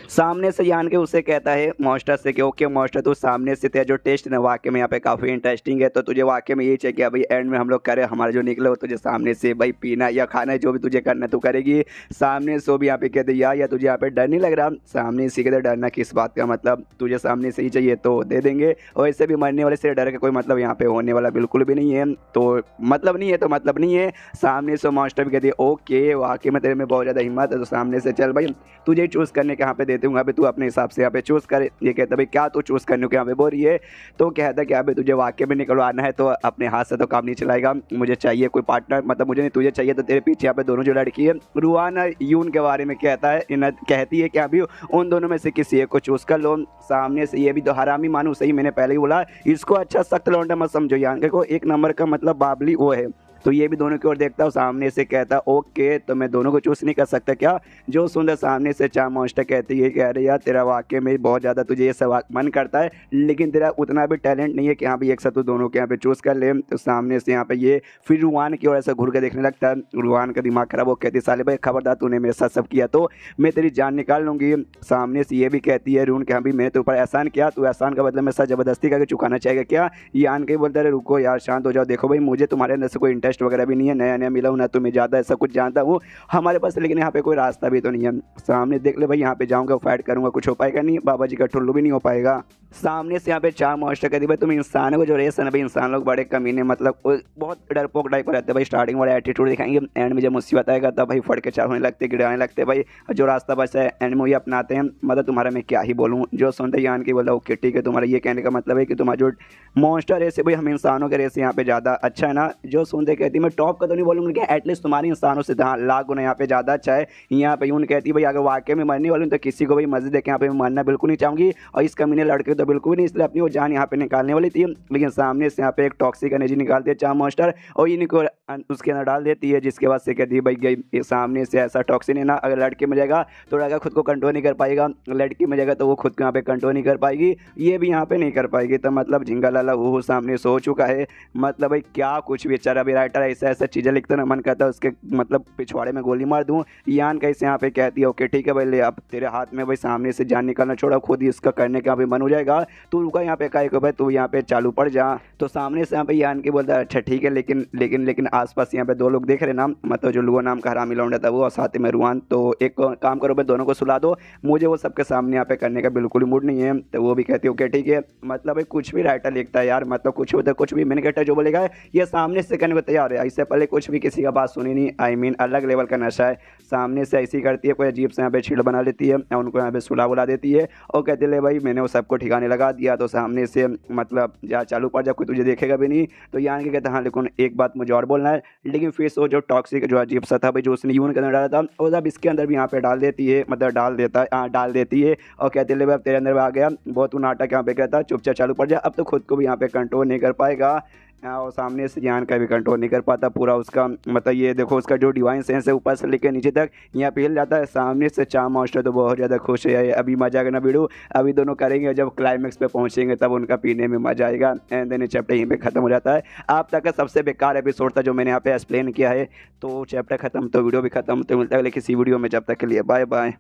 सामने से यान के उसे कहता है मास्टर से कि ओके मास्टर तू सामने से तेरा जो टेस्ट है ना वाकई में यहाँ पे काफ़ी इंटरेस्टिंग है, तो तुझे वाकई में यही चाहिए कि भाई एंड में हम लोग करें, हमारा जो निकले हो तुझे सामने से भाई पीना या खाना है, जो भी तुझे करना तू करेगी। सामने से भी यहाँ पे कहते या तुझे यहाँ पे डर नहीं लग रहा। सामने से कहते डरना किस बात का, मतलब तुझे सामने से ही चाहिए तो दे देंगे, और ऐसे भी मरने वाले से डर का कोई मतलब यहाँ पे होने वाला बिल्कुल भी नहीं है, तो मतलब नहीं है। सामने से मास्टर भी कहती है ओके वाकई में तेरे में बहुत ज़्यादा हिम्मत है, तो सामने से चल भाई तुझे चूज़ करने के यहाँ पे देते हूँ, यहाँ पे तू अपने हिसाब से यहाँ पे चूज़ कर। ये कहता भाई क्या तू चूज़ करने को यहाँ पे बोल रही है, तो कहता कि यहाँ पे तुझे वाकई में निकलवाना है तो अपने हाथ से तो काम नहीं चलाएगा, मुझे चाहिए कोई पार्टनर, मतलब मुझे नहीं तुझे चाहिए, तो तेरे पीछे यहाँ पे दोनों जो लड़की है रुआन यून के बारे में कहता है, कहती है कि अभी उन दोनों में से किसी एक को चूज़ कर लो। सामने से ये भी तो हरामी मानू, सही मैंने पहले ही बोला इसको अच्छा सख्त लौंडा मत समझो, यान को एक नंबर का मतलब बाबली वो है। तो ये भी दोनों की ओर देखता हूँ, सामने से कहता ओके तो मैं दोनों को चूज़ नहीं कर सकता क्या। जो सुंदर सामने से चार मास्टर कहती है कि अरे यार तेरा वाकई में बहुत ज़्यादा तुझे ये सब मन करता है, लेकिन तेरा उतना भी टैलेंट नहीं है कि यहाँ पे एक साथ तू दोनों के यहाँ पे चूज़ कर ले। तो सामने से यहाँ पे ये फिर रुआन की ओर ऐसा घूर के देखने लगता है। रुआन का दिमाग खराब, वो कहती साले भाई खबरदार तूने मेरे साथ सब किया तो मैं तेरी जान निकाल लूँगी। सामने से ये भी कहती है रून के हाँ भी मैंने तो ऊपर एहसान किया, तो एहसान का बदला मेरे साथ ज़बरदस्ती करके चुकाना चाहेगा क्या। ये आन के बोलता है रुको यार शांत हो जाओ, देखो भाई मुझे तुम्हारे अंदर से कोई इंटरेस्ट वगैरह भी नहीं है, नया मिला हूँ ना तुम्हें ज़्यादा ऐसा कुछ जानता हूँ हमारे पास, लेकिन यहाँ पे कोई रास्ता भी तो नहीं है। सामने देख ले भाई यहाँ पे जाऊँगा फाइट करूँगा कुछ हो पाएगा नहीं, बाबा जी का ठुल्लू भी नहीं हो पाएगा। सामने से यहाँ पे चार मास्टर कहती भाई तुम इंसान को जो रेस है ना भाई, इंसान लोग बड़े कमीने, मतलब बहुत डरपोक टाइप रहते हैं भाई, स्टार्टिंग वाला एटीट्यूड दिखाएंगे, एंड में जब मुसीबत आएगा तब भाई फट के चार होने लगते गिराने लगते भाई, जो रास्ता बचा है एंड में वही अपनाते हैं। मतलब तुम्हारा मैं क्या ही बोलूँ, जो सुनते यान की बोला ओके ठीक है, तुम्हारा ये कहने का मतलब है कि तुम्हारा जो मॉन्स्टर रेस है भाई हम इंसानों के रेस यहाँ पे ज़्यादा अच्छा है ना। जो सुनते कहती मैं टॉप का तो नहीं बोलूँगी लेकिन एटलीस्ट तुम्हारे इंसानों से लाख गुना यहाँ पे ज़्यादा अच्छा है। यहाँ पे यून कहती भाई अगर वाकई में मरने वाली हूँ तो किसी को भाई मजे देखे यहाँ पे मरना बिल्कुल नहीं चाहूँगी, और इस कमीने लड़के तो बिल्कुल भी नहीं, इसलिए अपनी वो जान यहाँ पे निकालने वाली थी। लेकिन सामने से यहाँ पे एक टॉक्सिक एनर्जी निकालती है चार मास्टर और इनको उसके अंदर डाल देती है, जिसके बाद से कहती है भाई ये सामने से ऐसा टॉक्सिन है ना, अगर लड़के में जाएगा तो लड़का खुद को कंट्रोल नहीं कर पाएगा, लड़की में जाएगा तो वो खुद को यहाँ पे कंट्रोल नहीं कर पाएगी, ये भी यहाँ पे नहीं कर पाएगी। तो मतलब झिंगा लाला वो सामने सो चुका है। मतलब भाई क्या कुछ बेचारा भी राइटर ऐसा ऐसा चीज़ें लिखता ना, मन करता है उसके मतलब पिछवाड़े में गोली मार दूँ। यान कैसे यहाँ पे कहती है ओके ठीक है भाई ले अब तेरे हाथ में भाई सामने से जान निकालना छोड़ा, खुद ही इसका करने का भी मन हो जाएगा, तू रुका यहाँ पे काहे को भाई तू यहाँ पे चालू पड़ जा। तो सामने से यहाँ पे यान की बोलता है अच्छा ठीक है, लेकिन आसपास यहाँ पे दो लोग देख रहे ना, मतलब जो लुआ नाम का हरामी लौंडा था वो और साथ में रुआन, तो एक काम करो भाई दोनों को सुला दो, मुझे वो सबके सामने यहाँ पे करने का बिल्कुल मूड नहीं है। तो वो भी कहती है ओके ठीक है। मतलब भाई कुछ भी राइटर लिखता है यार, मतलब कुछ होता है कुछ भी, मैंने कहता जो बोलेगा ये सामने से करने को तैयार है, इससे पहले कुछ भी किसी का बात सुनी नहीं, आई मीन अलग लेवल का नशा है। सामने से ऐसी करती है, कोई अजीब से यहाँ पे छीड़ बना लेती है और उनको यहाँ पे सुला बुला देती है और कहते ले भाई मैंने वो सबको ठिकाने लगा दिया। तो सामने से मतलब जा चालू पड़ जा, कोई तुझे देखेगा भी नहीं। तो यान के कहते हाँ लेकिन एक बात मुझे और बोलना है, लेकिन फिर वो जो टॉक्सिक जो अजीब सा था भाई जो उसने यून के अंदर डाला था वो सब इसके अंदर भी यहाँ पे डाल देती है, मतलब डाल देती है और कहते ले भाई अब तेरे अंदर आ गया, बहुत तू नाटक यहाँ पे कहता चुपचाप चालू पड़ जा, अब तो खुद को भी यहाँ पे कंट्रोल नहीं कर पाएगा और सामने से यान का भी कंट्रोल नहीं कर पाता पूरा उसका, मतलब ये देखो उसका जो डिवाइन सेंस है ऊपर से लेकर नीचे तक यहाँ पे हिल जाता है। सामने से चार मास्टर तो बहुत ज़्यादा खुश है, अभी मजा आएगा ना वीडियो, अभी दोनों करेंगे जब क्लाइमेक्स पे पहुँचेंगे तब उनका पीने में मजा आएगा। एंड देन चैप्टर यहीं पे खत्म हो जाता है। आप तक का सबसे बेकार एपिसोड था जो मैंने यहाँ पे एक्सप्लेन किया है। तो चैप्टर खत्म तो वीडियो भी खत्म, तो मिलता है किसी वीडियो में, जब तक के लिए बाय बाय।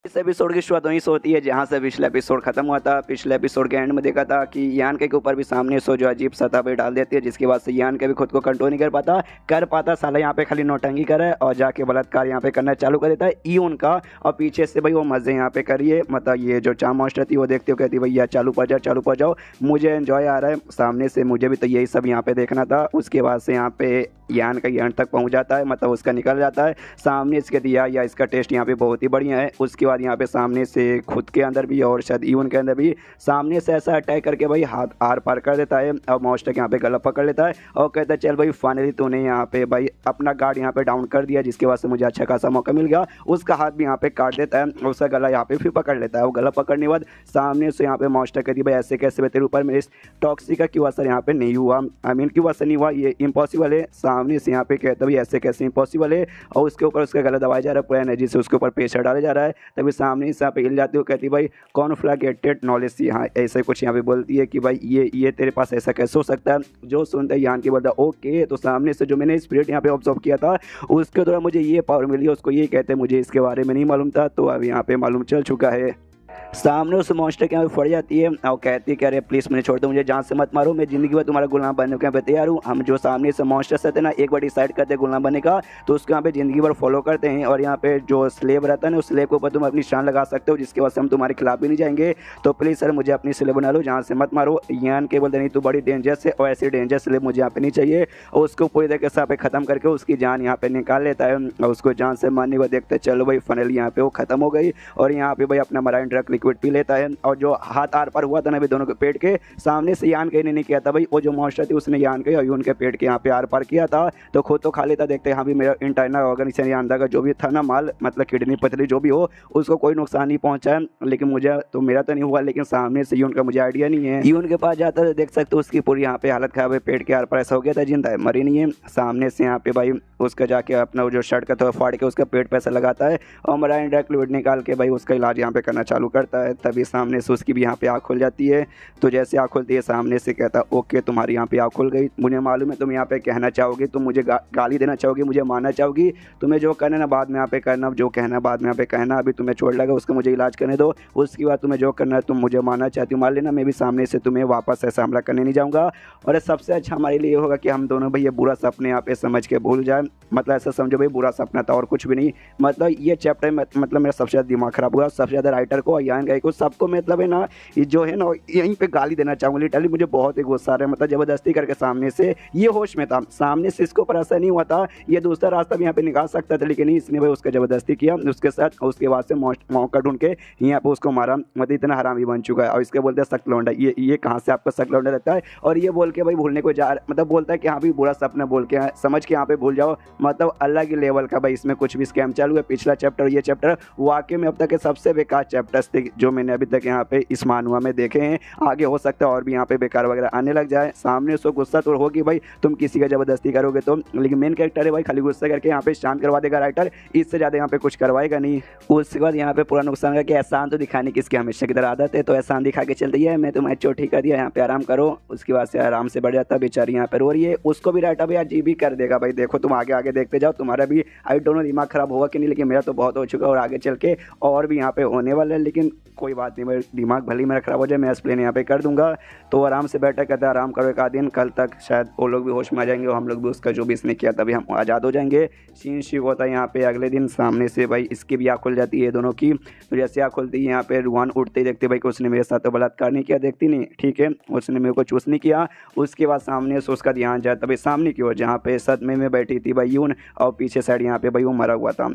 इस एपिसोड की शुरुआत वहीं से होती है जहाँ से पिछला एपिसोड खत्म हुआ था। पिछले एपिसोड के एंड में देखा था कि यान के ऊपर भी सामने सो जो अजीब सतह पे डाल देती है, जिसके बाद से यान के भी खुद को कंट्रोल नहीं कर पाता साला यहाँ पे खाली नौटंकी करे और जाके बलात्कार यहाँ पे करना चालू कर देता है ईओन का, और पीछे से भाई वो मजे यहाँ पे करिए, मतलब ये जो चार मास्टर थी वो देखते हो कहती भैया चालू पड़ जाओ मुझे एंजॉय आ रहा है, सामने से मुझे भी तो यही सब यहाँ पे देखना था। उसके बाद से यहाँ पे यान का एंड तक पहुँच जाता है, मतलब उसका निकल जाता है। सामने इसके दिया या इसका टेस्ट यहाँ पे बहुत ही बढ़िया है। उसके बाद यहाँ पे सामने से खुद के अंदर भी और शायद यून के अंदर भी सामने से ऐसा अटैक करके भाई हाथ आर पार कर देता है और मॉन्स्टर यहाँ पे गला पकड़ लेता है और कहता है चल भाई फाइनली तूने यहाँ पे भाई अपना गार्ड यहाँ पे डाउन कर दिया, जिसके बाद से मुझे अच्छा खासा मौका मिल गया। उसका हाथ भी यहाँ पे काट देता है और उसका गला यहाँ पे फिर पकड़ लेता है। वो गला पकड़ने के बाद सामने से यहाँ पे मॉन्स्टर कहती है भाई ऐसे कैसे भाई तेरे ऊपर में इस टॉक्सिक का क्यों असर यहाँ पे नहीं हुआ, आई मीन क्यों असर नहीं हुआ, ये इम्पॉसिबल है। सामने से यहाँ पे कहता भाई ऐसे कैसे इम्पॉसिबल है, और उसके ऊपर उसका गला दबाया जा रहा है, पूरा एनर्जी से उसके ऊपर प्रेशर डाला जा रहा है। तभी सामने से यहाँ पे हिल जाती है, कहती भाई कॉन्फ्लैगेटेड नॉलेज, यहाँ ऐसे कुछ यहाँ पे बोलती है कि भाई ये तेरे पास ऐसा कैसे हो सकता है। जो सुनते यान की बोलता ओके, तो सामने से जो मैंने स्पिरिट यहाँ पे ऑब्जर्व किया था उसके द्वारा मुझे ये पावर मिली है, उसको ये कहते हैं, मुझे इसके बारे में नहीं मालूम था, तो अब यहाँ पे मालूम चल चुका है। सामने उस मॉन्स्टर के यहाँ पे फट जाती है और कहती है कि अरे प्लीज़ मुझे छोड़ दो, मुझे जान से मत मारो, मैं ज़िंदगी भर तुम्हारा गुलाम बनने के यहाँ पे तैयार हूँ। हम जो सामने से मॉन्स्टर रहते हैं ना, एक बार डिसाइड करते हैं गुलाम बनने का, तो उसके यहाँ पे ज़िंदगी भर फॉलो करते हैं। और यहाँ पे जो स्लेव रहता है ना, उस स्लेव के ऊपर तुम अपनी शान लगा सकते हो, जिसके बाद से हम तुम्हारे खिलाफ भी नहीं जाएंगे। तो प्लीज़ सर मुझे अपनी स्लेव बना लो, जान से मत मारो। यान के बोलते नहीं तू बड़ी डेंजरस है और ऐसी डेंजरस स्लेव मुझे यहाँ पे नहीं चाहिए। और उसको पूरी तरीके से यहाँ पे ख़त्म करके उसकी जान यहाँ पे निकाल लेता है और उसको जान से मारने को देखते चलो भाई फाइनली यहाँ पे वो ख़त्म हो गई। और यहाँ पे भाई अपना मराइन ड्रग लिक्विड पी लेता है। और जो हाथ आर पर हुआ था ना भी दोनों के पेट के सामने से यान के ने किया था भाई, वो जो मॉन्स्टर थी उसने यान के और उनके पेट के यहाँ पे आर पार किया था, तो खुद तो खा लेता। देखते यहाँ भी मेरा इंटरनल ऑर्गेनाइजेशन या अंदर का जो भी था ना माल, मतलब किडनी पथरी जो भी हो, उसको कोई नुकसान नहीं पहुंचा है। लेकिन मुझे तो मेरा तो नहीं हुआ, लेकिन सामने से यून का मुझे आइडिया नहीं है। यून के पास जाता है देख सकते हो उसकी पूरी यहाँ पे हालत खराब है, पेट के आर पर ऐसा हो गया था, जिंदा है मरी नहीं है। सामने से यहाँ पे भाई उसका जाके अपना जो शर्ट का तो फाड़ के उसका पेट पैसा लगाता है और मराइन ड्रग लिक्विड निकाल के भाई उसका इलाज यहाँ पे करना चालू करता है। तभी सामने से उसकी भी यहाँ पे आँख खुल जाती है। तो जैसे आँख खुलती है सामने से कहता है ओके तुम्हारी यहाँ पे आँख खुल गई, मुझे मालूम है तुम यहाँ पे कहना चाहोगी, तुम मुझे गाली देना चाहोगी, मुझे मारना चाहोगी, तुम्हें जो करना ना बाद में यहाँ पे करना, जो कहना बाद में यहाँ पे कहना, अभी तुम्हें छोड़ लगा उसका मुझे इलाज करने दो, उसके बाद तुम्हें जो करना है तुम मुझे मारना चाहती हो मार लेना, मैं भी सामने से तुम्हें वापस ऐसा हमला करने नहीं जाऊँगा। और सबसे अच्छा हमारे लिए होगा कि हम दोनों भाई ये बुरा सपने यहाँ पे समझ के भूल जाए, मतलब ऐसा समझो भाई बुरा सपना था और कुछ भी नहीं। मतलब ये चैप्टर मतलब मेरा सबसे ज़्यादा दिमाग खराब हुआ, सबसे ज़्यादा राइटर को और यान गाई को सबको, मतलब है ना ये जो है ना यहीं पे गाली देना चाहूँगा। लिटरली मुझे बहुत ही गुस्सा आ रहा है, मतलब ज़बरदस्ती करके सामने से ये होश में था, सामने से इसको पर ऐसा नहीं हुआ था, ये दूसरा रास्ता भी यहाँ पे निकाल सकता था, लेकिन नहीं इसने भाई उसका ज़बरदस्ती किया उसके साथ। उसके बाद से मौका ढूंढ के यहाँ पे उसको मारा, मतलब इतना हरामी बन चुका है। और इसके बोलते हैं सख्त लौंडा, ये कहाँ से आपका सख्त लौंडा रहता है, और ये बोल के भाई भूलने को जा मतलब बोलता है कि हाँ भी बुरा सपना बोल के समझ के यहाँ पे भूल जाओ, मतलब अलग ही लेवल का भाई इसमें कुछ भी स्कैम चालू है। पिछला चैप्टर ये चैप्टर वाकई में अब तक के सबसे बेकार चैप्टर्स थे जो मैंने अभी तक यहाँ पे इस मानुआ में देखे हैं। आगे हो सकता है और भी यहाँ पे बेकार वगैरह आने लग जाए। सामने उसको गुस्सा तो होगी भाई, तुम किसी का जबरदस्ती करोगे तो, लेकिन मेन कैरेक्टर है भाई खाली गुस्सा करके यहाँ पे शांत करवा देगा राइटर, इससे ज़्यादा यहाँ पे कुछ करवाएगा नहीं। उसके बाद यहाँ पे पूरा नुकसान करके एहसान तो दिखाने की इसकी हमेशा की तरह आदत है, तो एहसान दिखा के चलती है मैं तुम्हें चोट ठीक कर दिया, यहाँ पे आराम करो। उसके बाद से आराम से बढ़ जाता है, बेचारी यहाँ पे रो रही है, उसको भी राइटर भाई अजीब ही कर देगा भाई। देखो तुम आगे आगे देखते जाओ, तुम्हारा भी आई डोंट नो दिमाग खराब होगा कि नहीं, लेकिन मेरा तो बहुत हो चुका है और आगे चल के और भी यहाँ पे होने वाला है। लेकिन कोई बात नहीं भाई, दिमाग भले ही मेरा खराब हो जाए मैं एक्सप्लेन यहाँ पे कर दूंगा। तो आराम से बैठा कहता है आराम करो एक आध दिन, कल तक शायद वो लोग भी होश में आ जाएंगे और हम लोग भी उसका जो भी इसने किया तभी हम आज़ाद हो जाएंगे। सीन शिव होता है यहाँ पे अगले दिन। सामने से भाई इसकी भी आँख खुल जाती है दोनों की। तो जैसे आँख खुलती है यहाँ पे रुआन उठते ही देखते भाई कि उसने मेरे साथ तो बलात्कार नहीं किया, देखती नहीं ठीक है, उसने मेरे को चूस नहीं किया। उसके बाद सामने से उसका ध्यान जाता भाई सामने की ओर जहाँ पे सदमे में बैठी थी भाई यून, और पीछे साइड यहाँ पे भाई वो मरा हुआ था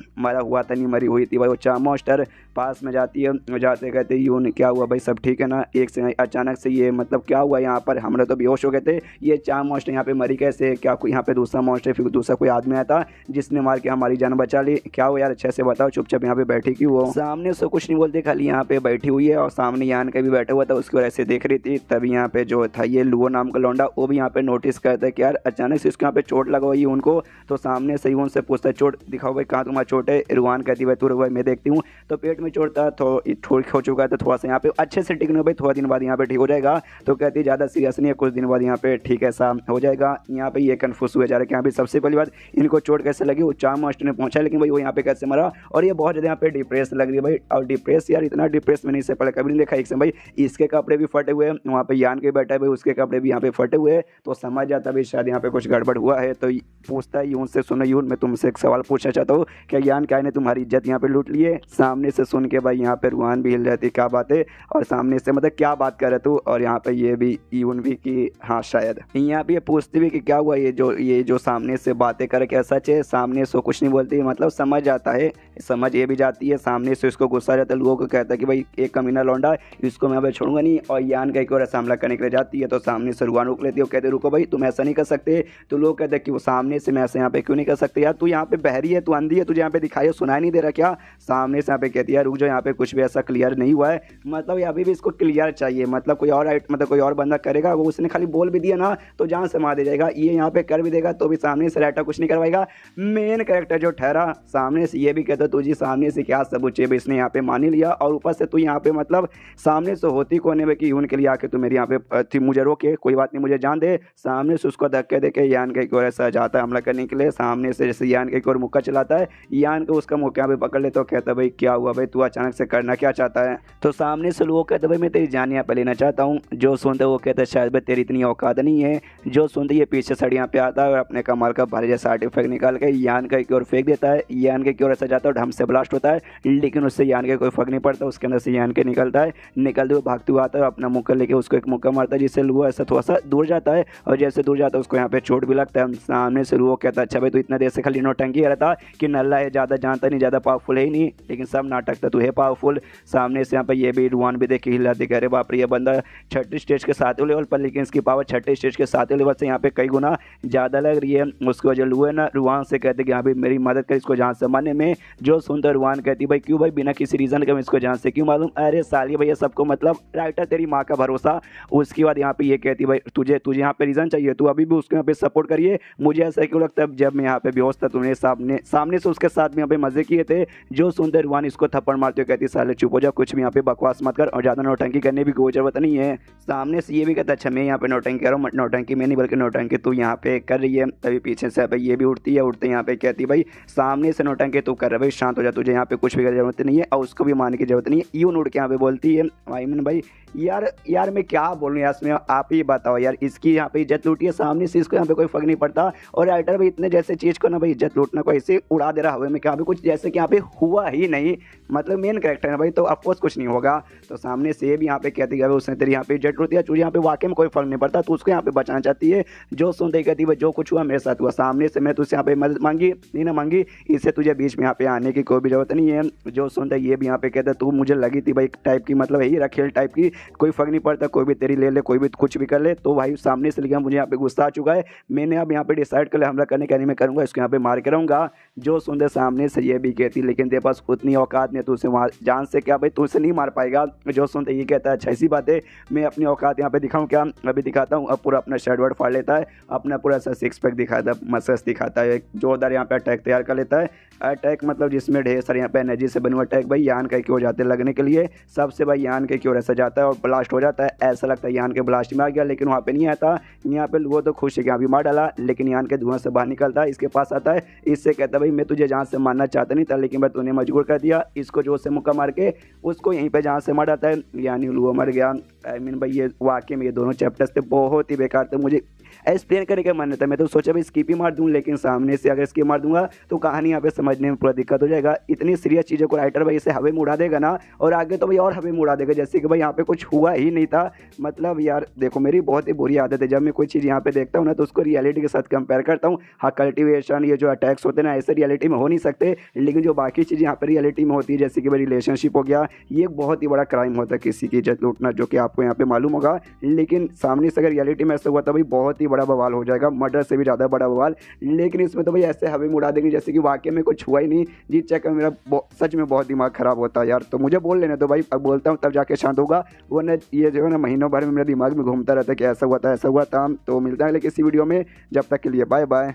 नहीं मरी हुई थी भाई वो चार मॉन्स्टर। पास में जाती है, जाते कहते यून क्या हुआ भाई सब ठीक है ना, एक से अचानक से ये मतलब क्या हुआ यहाँ पर, हम लोग तो बेहोश हो गए थे, ये चार मॉन्स्टर यहाँ पे मरी कैसे, क्या कोई यहाँ पे दूसरा मॉन्स्टर फिर दूसरा कोई आदमी आया था जिसने मार के हमारी जान बचा ली, क्या हो यार अच्छे से बताओ, चुपचाप यहाँ पे बैठी क्यों हो। सामने से कुछ नहीं बोलते, खाली यहाँ पे बैठी हुई है और सामने यान का भी बैठा हुआ था, उसकी वजह से देख रही थी। तभी यहाँ पे जो था ये लुओ नाम का लौंडा, वो भी यहाँ पे नोटिस करता है कि यार अचानक से उसके यहाँ पे चोट लगा हुई उनको। तो सामने से उनसे पूछता है चोट दिखाओ भाई कहाँ तुम्हारा चोट है। रुआन कहती भाई तू भाई मैं देखती हूँ, तो पेट में चोट था तो ठीक हो चुका है, तो थोड़ा सा यहाँ पे अच्छे से ठीक नहीं भाई, थोड़ा दिन बाद यहाँ पे ठीक हो जाएगा। तो कहती ज़्यादा सीरियस नहीं है, कुछ दिन बाद यहाँ पे ठीक ऐसा हो जाएगा। यहाँ पे ये कन्फ्यूज हुए जा रहा है कि यहाँ पे सबसे पहली बात इनको चोट कैसे लगी, वो चार मास्टर ने पहुंचा लेकिन भाई वो यहाँ पे कैसे मरा, और ये बहुत ज़्यादा यहाँ पे डिप्रेस लग रही है भाई। और डिप्रेस यार इतना डिप्रेस मैंने इससे पहले कभी नहीं देखा। एक से भाई इसके कपड़े भी फटे हुए हैं, वहाँ पे यान के बैठा है भाई उसके कपड़े भी यहाँ पे फटे हुए हैं, तो समझ जाता भाई शायद यहाँ पे कुछ गड़बड़ हुआ है। तो पूछता है यून से, सुनो यून मैं तुमसे एक सवाल पूछना चाहता हूँ, क्या यान क्या ने तुम्हारी इज्जत यहाँ पे लूट ली है। सामने से सुन के भाई यहाँ पे रुआन भी हिल जाती है, क्या बात है। और सामने से मतलब क्या बात कर रहे तू, और यहाँ पे ये भी यून भी कि हाँ शायद यहाँ पे ये पूछती भी कि क्या हुआ, ये जो सामने से बातें करे क्या सच है। सामने से कुछ नहीं बोलती, मतलब समझ जाता है, समझ ये भी जाती है। सामने से इसको गुस्सा रहता है, लोगों को कहता है कि भाई एक कमीना लौंडा है, इसको मैं यहाँ पे छोड़ूंगा नहीं। और यान का एक और ऐसा हमला करने के लिए जाती है तो सामने से रुआन रोक लेती है, वो कहते रुको भाई तुम ऐसा नहीं कर सकते। तो लोग कहते हैं कि वो सामने से मैं ऐसे यहाँ पे क्यों नहीं कर सकते यार, तू यहाँ पे बहरी है, तू अंधी है, तुझे यहाँ पे दिखाई सुनाई नहीं दे रहा क्या। सामने से यहाँ पे कहती है रुक जाओ, यहाँ पे कुछ भी ऐसा क्लियर नहीं हुआ है, मतलब अभी भी इसको क्लियर चाहिए, मतलब कोई और मतलब कोई और बंदा करेगा, वो उसने खाली बोल भी दिया ना तो जान से मार दे जाएगा, ये यहाँ पे कर भी देगा तो भी सामने से राइटर कुछ नहीं करवाएगा। मेन कैरेक्टर जो ठहरा सामने से ये भी कहता तुझे सामने से क्या सबूत चाहिए, इसने यहाँ पे मान ही लिया। और ऊपर से तू यहाँ पे मतलब सामने से होती कोने में कि उनके लिए आके तू मेरे यहाँ पे थी, मुझे रोके कोई बात नहीं मुझे जान दे। सामने से उसको धक्के दे के यान के एक और ऐसा जाता है हमला करने के लिए, सामने से जैसे यान के एक और मुक्का चलाता है, यान को उसका मुक्का पे पकड़ ले तो कहता भाई क्या हुआ भाई, तू अचानक से करना क्या चाहता है। तो सामने से लोग कहते भाई मैं तेरी जान यहाँ पे लेना चाहता हूँ। जो सुनते वो कहते शायद भाई तेरी इतनी औकात नहीं है। जो सुनते ये पीछे साइड यहाँ पे आता है और अपने कमाल का भारी जैसा आर्टिफैक्ट निकाल के यान का एक और फेंक देता है, यान के और ऐसा जाता है और ढम से ब्लास्ट होता है, लेकिन उससे यान के कोई फर्क नहीं पड़ता, उसके अंदर से यान के निकलता है, निकलते हुए भागते हुए आता है, अपना मुक्का लेके उसको एक मुक्का मारता है जिससे लुआ ऐसा थोड़ा सा दूर जाता है, और जैसे दूर जाता है उसको यहाँ पे चोट भी लगता है। सामने से लुआ कहता है अच्छा भाई तू इतना देर से खाली नौटंकी कर रहा था कि नल्ला है, ज़्यादा जानता नहीं, ज़्यादा पावरफुल है ही नहीं, लेकिन सब नाटक था, तू है पावरफुल। सामने से यहाँ पे ये भी रुआन भी देख के हिला दे अरे बाप रे ये बंदा 6ठी स्टेज के 7वें लेवल पर, लेकिन इसकी पावर 6ठी स्टेज के 7वें लेवल से यहाँ पे कई गुना ज़्यादा लग रही है। उसको जो लुआ ना रुआन से कहते कि हाँ भाई मेरी मदद कर इसको जान से मारने में। जो सुनता रुआन कहती भाई क्यों भाई, बिना किसी रीज़न के मैं इसको जान से क्यों मालूम। अरे साली भैया सबको मतलब राइटर तेरी माँ का भरोसा। उसके बाद यहाँ पे ये कहती भाई तुझे यहाँ पे रीज़न चाहिए, तू अभी भी उसको यहाँ पे सपोर्ट करिए। मुझे ऐसा क्यों लगता है जब मैं यहाँ पे बेहोश था तुमने सामने से उसके साथ में यहाँ पे मजे किए थे। जो सुनते रुआन इसको थप्पड़ मारते हुए कहती साले चुप हो जा, कुछ भी यहाँ पे बकवास मत कर और ज़्यादा नौटंकी करने भी कोई जरूरत नहीं है। सामने से ये भी कहता अच्छा मैं यहाँ पे नौटंकी कर रहा हूँ, नौटंकी में नहीं बल्कि नौटंकी तू यहाँ पे कर रही है। तभी पीछे से ये भी उठती है, उठते यहाँ पे कहती भाई सामने से नौटंकी तू कर रहा है भाई शांत हो जा, तुझे यहाँ पे कुछ भी करने की जरूरत नहीं है और उसको भी मानने की जरूरत नहीं है। यूं उड़ के यहाँ पे बोलती है आईमन भाई यार मैं क्या बोलूँ यार, इसमें आप ही बताओ यार, इसकी यहाँ पे इज्जत लूटी है, सामने से इसको यहाँ पे कोई फर्क नहीं पड़ता। और राइटर भाई इतने जैसे चीज़ को ना भाई इज्जत लूटना को ऐसे उड़ा दे रहा हवे में, क्या भी कुछ जैसे कि यहाँ पे हुआ ही नहीं, मतलब मेन कैरेक्टर है भाई तो अफकोर्स कुछ नहीं होगा। तो सामने से भी यहाँ पे कहती है उसने तेरी यहाँ पे इज्जत लूटी है, तुझे यहाँ पे वाकई में कोई फर्क नहीं पड़ता, तू उसको यहाँ पे बचाना चाहती है। जो सुनते कहती भाई जो कुछ हुआ मेरे साथ हुआ, सामने से मैं तुझसे यहाँ पे मदद मांगी नहीं ना मांगी, इससे तुझे बीच में यहाँ पे आने की कोई भी जरूरत नहीं है। जो सुनते ये भी यहाँ पे कहता तू मुझे लगी थी भाई टाइप की, मतलब यही रखेल टाइप की, कोई फर्क नहीं पड़ता कोई भी तेरी ले ले कोई भी कुछ भी कर ले। तो भाई सामने से लिखा मुझे यहाँ पे गुस्सा आ चुका है, मैंने अब यहाँ पे डिसाइड कर लिया हमला करने का नहीं मैं करूँगा, इसको यहाँ पे मार के रहूँगा। जो सुनते सामने से ये भी कहती लेकिन तेरे पास उतनी औकात नहीं है, तू उसे जान से क्या भाई तू उसे नहीं मार पाएगा। जो सुनते ये कहता है अच्छा ऐसी बात है, मैं अपनी औकात यहाँ पे दिखाऊँ क्या, अभी दिखाता हूँ। अब पूरा अपना शर्ट वर्ट फाड़ लेता है, अपना पूरा सा सिक्स पैक दिखाता है, मसल्स दिखाता है, जोरदार यहाँ पे अटैक तैयार कर लेता है। अटैक मतलब जिसमें ढेर सारे यहाँ पे एनर्जी से बने हुए अटैक भाई यान का क्यों जाते लगने के लिए, सबसे भाई यान के क्यों ऐसा जाता है और ब्लास्ट हो जाता है। ऐसा लगता है यान के ब्लास्ट में आ गया, लेकिन वहाँ पे नहीं आता। यहाँ पे वो तो खुश है कि अभी मार डाला, लेकिन यान के धुआं से बाहर निकलता है, इसके पास आता है, इससे कहता है भाई मैं तुझे जान से मारना चाहता नहीं था लेकिन मैं तूने मजबूर कर दिया। इसको जोर से मुक्का मार के उसको यहीं पे जान से मार डालता है, यानी वो मर गया। आई मीन भाई ये वाकई में ये दोनों चैप्टर्स थे बहुत ही बेकार थे, मुझे एक्सप्लेन करने का मन था, मैं तो सोचा भाई स्किप ही मार दूं, लेकिन सामने से अगर स्किप मार दूंगा तो कहानी यहाँ पे समझने में पूरा दिक्कत हो जाएगा। इतनी सीरियस चीज़ों को राइटर भाई इसे हवे में उड़ा देगा ना, और आगे तो भाई और हवे में उड़ा देगा जैसे कि भाई यहाँ पे कुछ हुआ ही नहीं था। मतलब यार देखो मेरी बहुत ही बुरी आदत है, जब मैं कोई चीज़ यहाँ पे देखता हूँ ना तो उसको रियलिटी के साथ कंपेयर करता हूँ। हाँ कल्टिवेशन ये जो अटैक्स होते हैं ना ऐसे रियलिटी में हो नहीं सकते, लेकिन जो बाकी चीज़ यहाँ पर रियलिटी में होती है जैसे कि भाई रिलेशनशिप हो गया, ये एक बहुत ही बड़ा क्राइम होता है किसी की इज्जत लूटना, जो कि आपको यहाँ पे मालूम होगा। लेकिन सामने से अगर रियलिटी में ऐसा हुआ तो भाई बहुत ही बड़ा बवाल हो जाएगा, मर्डर से भी ज़्यादा बड़ा बवाल। लेकिन इसमें तो भाई ऐसे हवे में उड़ा देंगे जैसे कि वाकई में कुछ हुआ ही नहीं। जीत चक्कर मेरा सच में बहुत दिमाग खराब होता है यार, तो मुझे बोल लेने तो भाई, अब बोलता हूँ तब जाके शांत होगा, वरना ये जो है ना महीनों भर में मेरे दिमाग में घूमता रहता है कि ऐसा हुआ था ऐसा हुआ था। तो मिलता है लेकिन इसी वीडियो में, जब तक के लिए बाय बाय।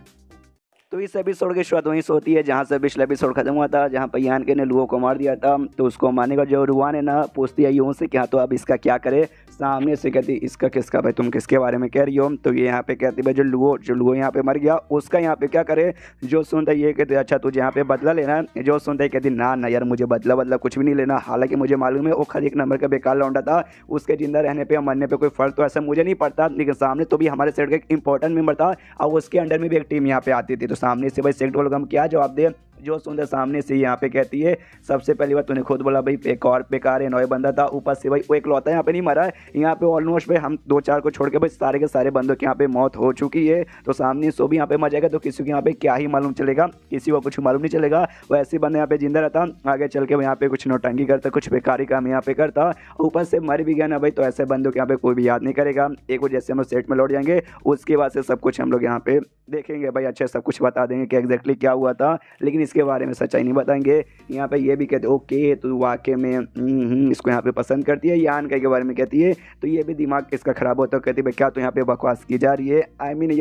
तो इस एपिसोड की शुरुआत वहीं से होती है जहाँ से पिछला एपिसोड खत्म हुआ था, जहाँ पर यान के ने लुओ को मार दिया था। तो उसको मारने का जो रुआन है ना पूछती है यूं से क्या, तो अब इसका क्या करे। सामने से कहती इसका किसका भाई, तुम किसके बारे में कह रही हो। तो ये यहाँ पे कहती भाई जो लुओ यहाँ पे मर गया उसका यहाँ पे क्या करे। जो सुनता ये कहते अच्छा तुझे यहाँ पे बदला लेना है। जो सुनता कहती ना यार मुझे बदला कुछ भी नहीं लेना, हालांकि मुझे मालूम है वो खाली एक नंबर का बेकार लौंडा था, उसके जिंदा रहने पर मरने पर कोई फर्क तो ऐसा मुझे नहीं पड़ता, लेकिन सामने तो भी हमारे सेट का एक इंपॉर्टेंट मेंबर था और उसके अंडर में भी एक टीम यहाँ पे आती थी। तो सामने से भाई सेट वालों को हम क्या जवाब दें। जो सुनते सामने से यहाँ पे कहती है सबसे पहली बात तूने खुद बोला भाई एक और बेकार है नॉय बंदा था, ऊपर से भाई वो एक लौता यहाँ पे नहीं मरा है, यहाँ पे ऑलमोस्ट भाई हम 2-4 को छोड़ के भाई सारे के सारे बंदों की यहाँ पे मौत हो चुकी है। तो सामने सो भी यहाँ पे मर जाएगा तो किसी को यहाँ पे क्या ही मालूम चलेगा, किसी को कुछ मालूम नहीं चलेगा। वो ऐसे बंदा यहाँ पे जिंदा रहता, आगे चल के यहाँ पे कुछ नौटंकी करता, कुछ बेकारी काम यहाँ पे करता, ऊपर से मर भी गया ना भाई तो ऐसे बंदों को यहाँ पे कोई भी याद नहीं करेगा। एक बार जैसे हम लोग सेट में लौट जाएंगे उसके बाद से सब कुछ हम लोग यहाँ पे देखेंगे भाई, अच्छा सब कुछ बता देंगे कि एग्जैक्टली क्या हुआ था, लेकिन इसके बारे में सच्चाई नहीं बताएंगे। यहाँ पे ये भी कहते ओके तो वाकई में इसको यहाँ पे पसंद करती है, यान के बारे में कहती है तो ये भी दिमाग इसका खराब होता है, कहती है भाई क्या तो यहाँ पे बकवास की जा रही है। आई मीन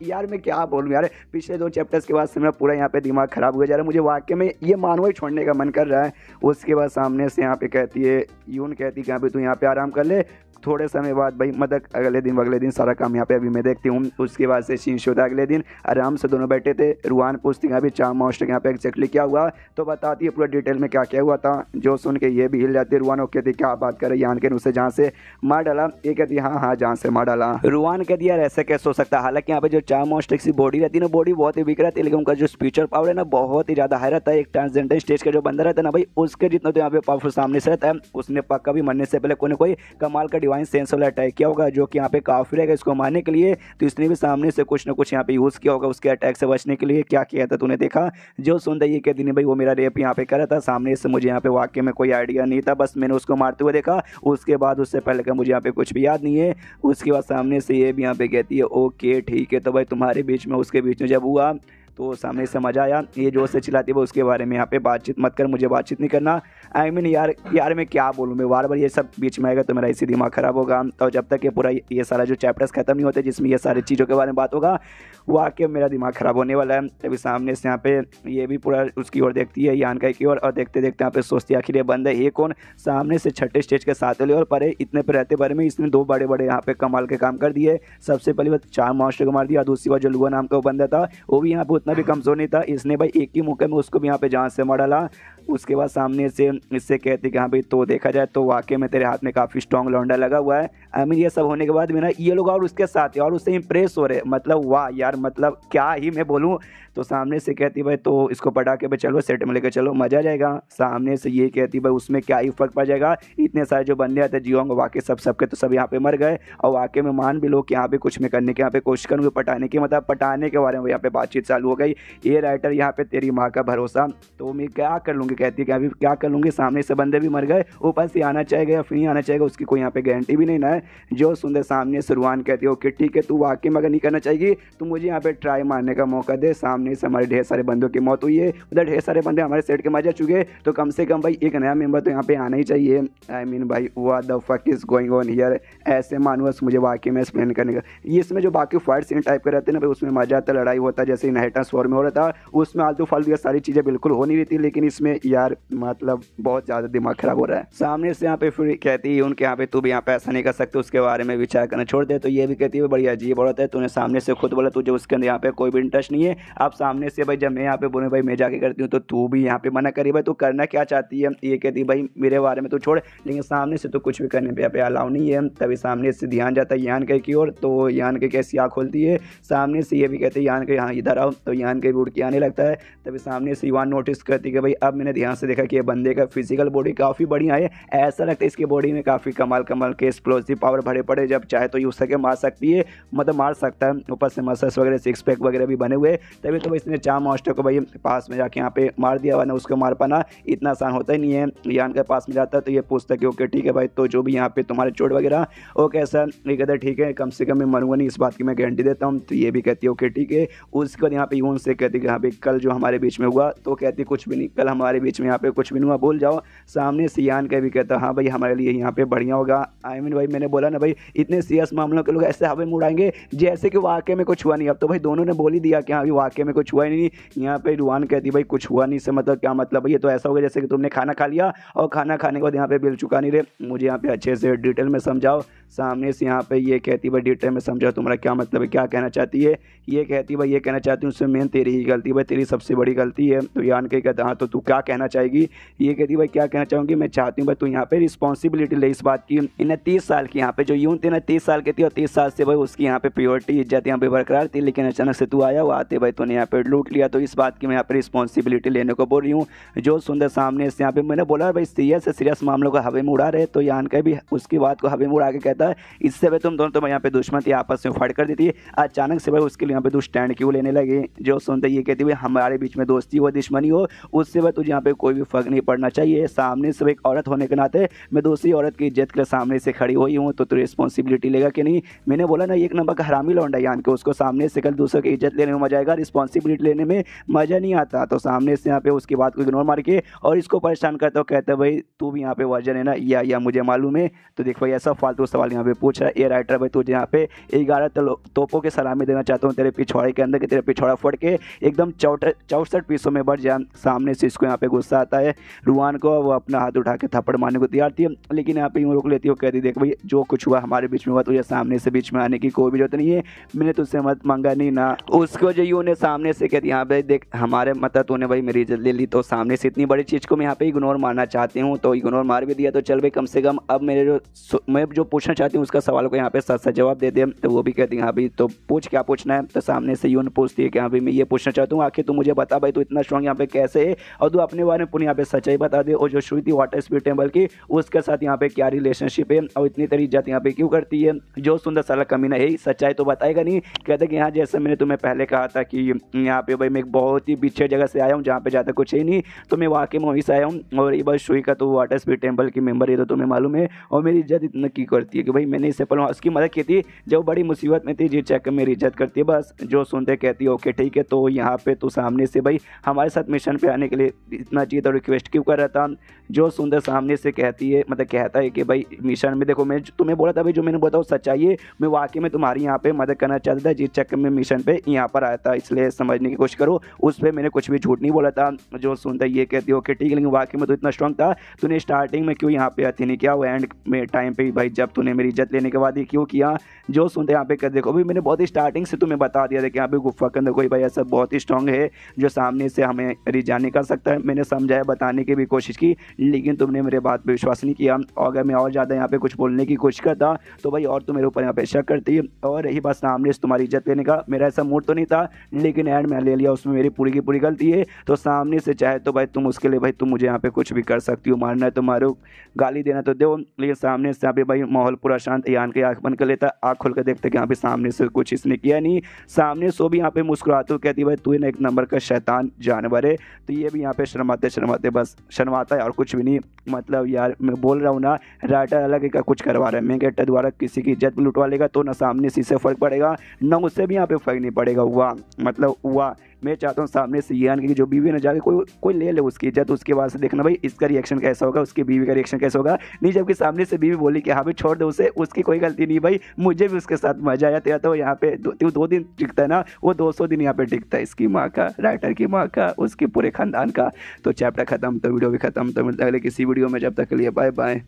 यार मैं क्या बोलूँ यार, पिछले 2 चैप्टर्स के बाद से मेरा पूरा यहाँ पे दिमाग खराब हो जा रहा है, मुझे वाकई में ये मानव ही छोड़ने का मन कर रहा है। उसके बाद सामने से यहाँ पे कहती है यून कहती है कि यहाँ पे तू यहाँ पे आराम कर ले, थोड़े समय बाद भाई मतलब अगले दिन सारा काम यहाँ पे अभी मैं देखती हूँ। उसके बाद से सीन होता है अगले दिन आराम से दोनों बैठे थे, रुआन पूछती है अभी चाम मास्टर यहाँ पे एक्जैक्टली क्या हुआ, तो बताती है पूरा डिटेल में क्या क्या हुआ था। जो सुन के ये भी हिल जाती है, रुआन वो कहती क्या बात करे यान के उसे जहाँ से मार डाला, ये कहती हाँ हाँ जहाँ से मार डाला। रुआन कहती यार ऐसा कैसे हो सकता है, हालांकि यहाँ पे जो चाम मास्टर की बॉडी रहती है ना बॉडी बहुत ही वीक रहती है, लेकिन उनका जो स्पिरिचुअल पावर है ना बहुत ही ज़्यादा हाई रहता है। एक ट्रांसजेंडर स्टेज का जो बंदा रहता है ना भाई उसके जितना तो यहाँ पे पावरफुल सामने से रहता है, उसने पक्का भी मरने से पहले कोई ना कोई कमाल का डिवाइन सेंस वाला अटैक किया होगा जो कि यहाँ पे काफी रहेगा इसको मारने के लिए, तो इसने भी सामने से कुछ ना कुछ यहाँ पे यूज किया होगा उसके अटैक से बचने के लिए। क्या किया था तूने देखा? जो सुनता ये कहती नहीं भाई वो मेरा रेप यहाँ पे करा था, सामने से मुझे यहाँ पे वाकई में कोई आइडिया नहीं था, बस मैंने उसको मारते हुए देखा, उसके बाद उससे पहले का मुझे यहाँ पे कुछ भी याद नहीं है। उसके बाद सामने से ये भी यहाँ पे कहती है ओके ठीक है, तो भाई तुम्हारे बीच में उसके बीच में जब हुआ तो सामने से मजा आया, ये जो से चिल्लाती है उसके बारे में यहाँ पे बातचीत मत कर, मुझे बातचीत नहीं करना। आई मीन यार मैं क्या बोलूँ, मैं बार बार ये सब बीच में आएगा तो मेरा इसी दिमाग खराब होगा। और जब तक ये पूरा ये सारा जो चैप्टर्स खत्म नहीं होते जिसमें ये सारी चीज़ों के बारे में बात होगा वो आके मेरा दिमाग खराब होने वाला है। तभी सामने से यहाँ पे ये भी पूरा उसकी ओर देखती है यानका की ओर, और देखते देखते यहाँ पे सोचती है आखिर ये बंदा है ये कौन, सामने से छठे स्टेज के 7 और परे इतने पे रहते बारे में इसने 2 बड़े बड़े यहाँ पे कमाल के काम कर दिए। सबसे पहली बात चाम मास्टर को मार दिया, दूसरी बात जो लुआ नाम का वो बंदा था वो भी यहाँ पे उतना भी कमजोर नहीं था, इसने भाई एक ही मौके में उसको भी यहाँ पे जान से मार डाला। उसके बाद सामने से इससे कहती कि हाँ भाई तो देखा जाए तो वाकई में तेरे हाथ में काफ़ी स्ट्रॉन्ग लौंडा लगा हुआ है। आई मीन ये सब होने के बाद भी ना ये लोग और उसके साथ और उससे इंप्रेस हो रहे, मतलब वाह यार मतलब क्या ही मैं बोलूँ। तो सामने से कहती भाई तो इसको पटा के भाई चलो सेट में लेकर चलो मजा आ जाएगा। सामने से ये कहती भाई उसमें क्या ही फर्क पड़ जाएगा, इतने सारे जो बंदे आते जियोंग वाकई सबके तो सब यहाँ पे मर गए, और वाकई में मान भी लोग यहाँ पे कुछ में करने के यहाँ पे कोशिश करूँगी पटाने की, मतलब पटाने के बारे में यहाँ पे बातचीत चालू हो गई। ये राइटर यहाँ पे तेरी माँ का भरोसा, तो मैं क्या कर लूँगी, कहती है कि अभी क्या कर लूँगी, सामने से बंदे भी मर गए, ऊपर से आना चाहेगा या फिर नहीं आना चाहेगा उसकी कोई यहाँ पे गारंटी भी नहीं ना है। जो सुंदर सामने से रुआन कहती है ओके ठीक है तू वाकई में अगर नहीं करना चाहिए तो मुझे यहाँ पे ट्राई मारने का मौका दे। सामने से हमारे ढेर सारे बंदों की मौत हुई है, उधर ढेर सारे बंदे हमारे सेट के मर जा चुके, तो कम से कम भाई एक नया मेंबर तो यहाँ पे आना ही चाहिए। आई मीन भाई what the fuck is going on here, ऐसे मानवस मुझे वाकई में एक्सप्लेन करने का। ये इसमें जो बाकी फाइट सीन टाइप के रहते हैं ना भाई उसमें मजा आता, लड़ाई होता है जैसे इनहेरिटेंस वॉर में हो रहा था, उसमें आलतू फालतू ये सारी चीज़ें बिल्कुल हो नहीं रही थी, लेकिन इसमें यार मतलब बहुत ज़्यादा दिमाग खराब हो रहा है। सामने से यहाँ पे फिर कहती है उनके यहाँ पे तू भी यहाँ पे ऐसा नहीं कर सकते, उसके बारे में विचार करना छोड़ दे। तो ये भी कहती है बड़ी अजीब औरत है, तूने सामने से खुद बोला तुझे उसके अंदर यहाँ पे कोई भी इंटरेस्ट नहीं है। अब सामने से भाई जब मैं यहाँ पे बोलूँ भाई मैं जाके करती हूँ तो तू भी यहाँ पे मना करी भाई तू करना क्या चाहती है। ये कहती है भाई मेरे बारे में तू छोड़, लेकिन सामने से तो कुछ भी करने पे यहाँ पे अलाउ नहीं है। तभी सामने से ध्यान जाता है यान के की ओर, तो यान के कैसी आँख खोलती है, सामने से ये भी कहते हैं यान के यहाँ इधर आओ, तो यान के भी उड़ के आने लगता है। तभी सामने से युवान नोटिस करती है कि भाई अब मैंने ध्यान से देखा कि ये बंदे का फिजिकल बॉडी काफ़ी बढ़िया है, ऐसा लगता है इसकी बॉडी में काफ़ी कमाल के एक्सप्लोसिव पावर भरे पड़े, जब चाहे तो यूज करके मार सकती है, मतलब मार सकता है, ऊपर से मसल्स वगैरह सिक्स पैक वगैरह भी बने हुए। तभी तो इसने चाम मास्टर को भाई पास में जाके यहाँ पे मार दिया, वरना उसको मार पाना इतना आसान होता ही नहीं है। यान के पास में जाता है तो ये पूछता कि ओके ठीक है भाई तो जो भी यहाँ पे तुम्हारे चोट वगैरह ओके सर, ये कहता है ठीक है कम से कम मैं मरूंगा नहीं, इस बात की मैं गारंटी देता हूँ। तो ये भी कहती है ओके ठीक है। उसके बाद यहाँ पे यून से कहती है हाँ भाई कल जो हमारे बीच में हुआ, तो कहती कुछ भी नहीं, कल हमारे बीच में यहाँ पे कुछ भी नहीं हुआ, भूल जाओ। सामने से यान का भी कहता हाँ भाई हमारे लिए यहाँ पे बढ़िया होगा। आई मीन भाई मैंने बोला ना भाई इतने सीरियस मामलों के लोग ऐसे हवा में उड़ाएंगे जैसे कि वाकई में कुछ हुआ नहीं। अब तो भाई दोनों ने बोल ही दिया कि हाँ भाई वाकई में कुछ हुआ ही नहीं। यहाँ पे रुआन कहती भाई कुछ हुआ नहीं से मतलब क्या मतलब भाई, ये तो ऐसा हो गया जैसे कि तुमने खाना खा लिया और खाना खाने के बाद यहाँ पे बिल चुका नहीं रहे, मुझे यहाँ पे अच्छे से डिटेल में समझाओ। सामने से यहाँ पे ये कहती भाई डिटेल में समझाओ तुम्हारा क्या मतलब है, क्या कहना चाहती है। ये कहती भाई ये कहना चाहती हूँ उसमें मेन तेरी ही गलती भाई, तेरी सबसे बड़ी गलती है। तो यान के कहता हाँ तो तू क्या कहना कहना चाहेगी। ये कहती भाई क्या कहना चाहूँगी, मैं चाहती हूँ भाई तू यहाँ पे रिस्पॉन्सिबिलिटी ले इस बात की। इन्हें 30 साल की यहाँ पे जो यून थी ना 30 साल की थी और 30 साल से भाई उसकी यहाँ पे प्योरिटी इज्जत यहाँ पे बरकरार थी, लेकिन अचानक से तू आया वो आते भाई तूने यहाँ पे लूट लिया। तो इस बात की मैं यहाँ पे रिस्पॉन्सिबिलिटी लेने को बोल रही हूँ। जो सुंदर सामने से यहाँ पे मैंने बोला भाई सीरियस मामलों को हवा में उड़ा रहे, तो यान का भी उसकी बात को हवा में उड़ा के कहता है इससे भाई तुम दोनों तो यहाँ पे दुश्मन थी, आपस में फाइट कर दी थी, अचानक से भाई उसके लिए यहाँ पे तू स्टैंड क्यों लेने लगे। जो सुनते ये कहती भाई हमारे बीच में दोस्ती हो दुश्मनी हो उससे भाई तुझे यहाँ पे कोई भी फर्क नहीं पड़ना चाहिए। सामने से एक औरत होने के नाते मैं दूसरी औरत की इज्जत के लिए सामने से खड़ी हुई हूँ, तो तू रिस्पॉन्सिबिलिटी लेगा कि नहीं। मैंने बोला ना एक नंबर का हरामी लौंडा यान के, उसको सामने से कल दूसरे की इज्जत लेने में मजा आएगा, रिस्पॉन्सिबिलिटी लेने में मजा नहीं आता। तो सामने से यहाँ पे उसकी बात को इग्नोर मार के और इसको परेशान करता हूँ, कहता है भाई तू भी यहाँ पे वर्जन है ना या मुझे मालूम है। तो देख भाई ऐसा फालतू सवाल यहाँ पे पूछ रहा है ये राइटर भाई, तुझे यहाँ पे 11 तोपों के सलामी देना चाहता हूँ तेरे पिछवाड़े के अंदर, कि तेरे पिछवाड़ा फट के एकदम 64 पीसों में बढ़ जाए। सामने से इसको यहाँ पे गुस्सा आता है रुआन को, वो अपना हाथ उठा के थप्पड़ मारने को तैयार थी, लेकिन यहाँ पे यूँ रोक लेती है, कहती देख भाई जो कुछ हुआ हमारे बीच में हुआ, तुझे सामने से बीच में आने की कोई भी जरूरत नहीं है, मैंने तुझसे मत मांगा नहीं ना। उसको जो यूँ ने सामने से कहती यहाँ पे देख हमारे मतलब तूने भाई मेरी इज्जत ले ली, तो सामने से इतनी बड़ी चीज़ को मैं यहाँ पे इग्नोर मारना चाहती हूँ, तो इग्नोर मार भी दिया तो चल भाई कम से कम अब मैं जो पूछना चाहती हूँ उसका सवाल को यहाँ पे सच सच जवाब दे दे। तो वो भी कहती है हाँ भाई तो पूछ क्या पूछना है। तो सामने से यून पूछती है कि हाँ भाई मैं ये पूछना चाहता हूँ आखिर तू मुझे बता भाई तू इतना स्ट्रॉन्ग यहाँ पे कैसे है, और तू अपने बारे में पूरी यहाँ पे सच्चाई बता दे, और जो श्रुति वाटर स्पीड टेम्पल की उसके साथ यहाँ पे क्या रिलेशनशिप है और इतनी तेरी इज्जत यहाँ पे क्यों करती है। जो सुंदर साला कमीना है सच्चाई तो बताएगा नहीं, कहते कि हाँ जैसे मैंने तुम्हें पहले कहा था कि यहाँ पे भाई मैं एक बहुत ही पीछे जगह से आया हूँ जहाँ पे ज़्यादा कुछ है नहीं, तो मैं वाकई में वहीं से आया हूँ, और ये बस शुई का तो वाटर स्पीड टेम्पल की मेंबर है तो तुम्हें मालूम है, और मेरी इज्जत इतना की करती है कि भाई मैंने इससे पहले उसकी मदद की थी जब बड़ी मुसीबत में थी, जी चेक मेरी इज्जत करती है बस। जो सुनते कहती है ओके ठीक है, तो यहाँ पे तू सामने से भाई हमारे साथ मिशन पे आने के लिए इतना चाहिए तो रिक्वेस्ट क्यों कर रहा था। जो सुंदर सामने से कहती है मतलब कहता है कि भाई मिशन में देखो मैं तुम्हें बोला था भाई जो मैंने बताओ सच्चाई है, मैं वाकई में तुम्हारी यहाँ पे मदद करना चाहता था, जिस चक्कर में मिशन पे यहाँ पर आया था, इसलिए समझने की कोशिश करो उस पर मैंने कुछ भी झूठ नहीं बोला था। जो सुनता ये कहती है ओके ठीक है, लेकिन वाकई में तो इतना स्ट्रॉन्ग था तूने स्टार्टिंग में क्यों यहाँ पे आती नहीं किया, वो एंड में टाइम पे भाई जब तूने मेरी इज्जत लेने के बाद ही क्यों किया। जो सुनते यहाँ पे कर देखो भाई मैंने बहुत ही स्टार्टिंग से तुम्हें बता दिया था कि यहाँ पे गुफा के अंदर कोई भाई ऐसा बहुत ही स्ट्रॉन्ग है जो सामने से हमें रिजाने कर सकता है। मैंने समझाया बताने की भी कोशिश की, लेकिन तुमने मेरे बात पे विश्वास नहीं किया, और अगर मैं और ज़्यादा यहाँ पे कुछ बोलने की कोशिश करता तो भाई और तुम मेरे ऊपर यहाँ पे शक करती। और रही बात सामने से तुम्हारी इज्जत लेने का, मेरा ऐसा मूड तो नहीं था, लेकिन एंड में ले लिया, उसमें मेरी पूरी की पूरी गलती है। तो सामने से चाहे तो भाई तुम उसके लिए भाई तुम मुझे यहाँ पे कुछ भी कर सकती हो, मारना है तो मारो, गाली देना तो दो, लेकिन सामने से यहाँ पे भाई माहौल पूरा शांत। यान के आँख बंद कर लेता, आँख खोल कर देखते कि यहाँ पे सामने से कुछ इसने किया नहीं। सामने सो भी यहाँ पे मुस्कुराते हुए कहती भाई तू ना एक नंबर का शैतान जानवर है। तो ये भी यहाँ पे शर्माते बस शर्माता है और कुछ भी नहीं। मतलब यार मैं बोल रहा हूँ ना राइटर अलग का कुछ करवा रहा है, मैं कहता द्वारा किसी की इज्जत लुटवा लेगा तो ना सामने से इससे फ़र्क पड़ेगा ना उससे भी यहाँ पे फ़र्क नहीं पड़ेगा। हुआ मतलब हुआ, मैं चाहता हूँ सामने से यान की जो बीवी ना जाके कोई ले ले उसकी इज्जत, उसके बाद से देखना भाई इसका रिएक्शन कैसा होगा, उसकी बीवी का रिएक्शन कैसा होगा। नहीं जबकि सामने से बीवी बोली कि हाँ भाई छोड़ दो उसे, उसकी कोई गलती नहीं भाई, मुझे भी उसके साथ मजा आया था। तो यहाँ पे दो दिन टिकता है ना, वो 200 दिन यहाँ पे टिकता है इसकी माँ का, राइटर की माँ का, उसके पूरे खानदान का। तो चैप्टर खत्म, तो वीडियो भी खत्म, तो मिलता है अगले किसी वीडियो में, जब तक के लिए बाय बाय।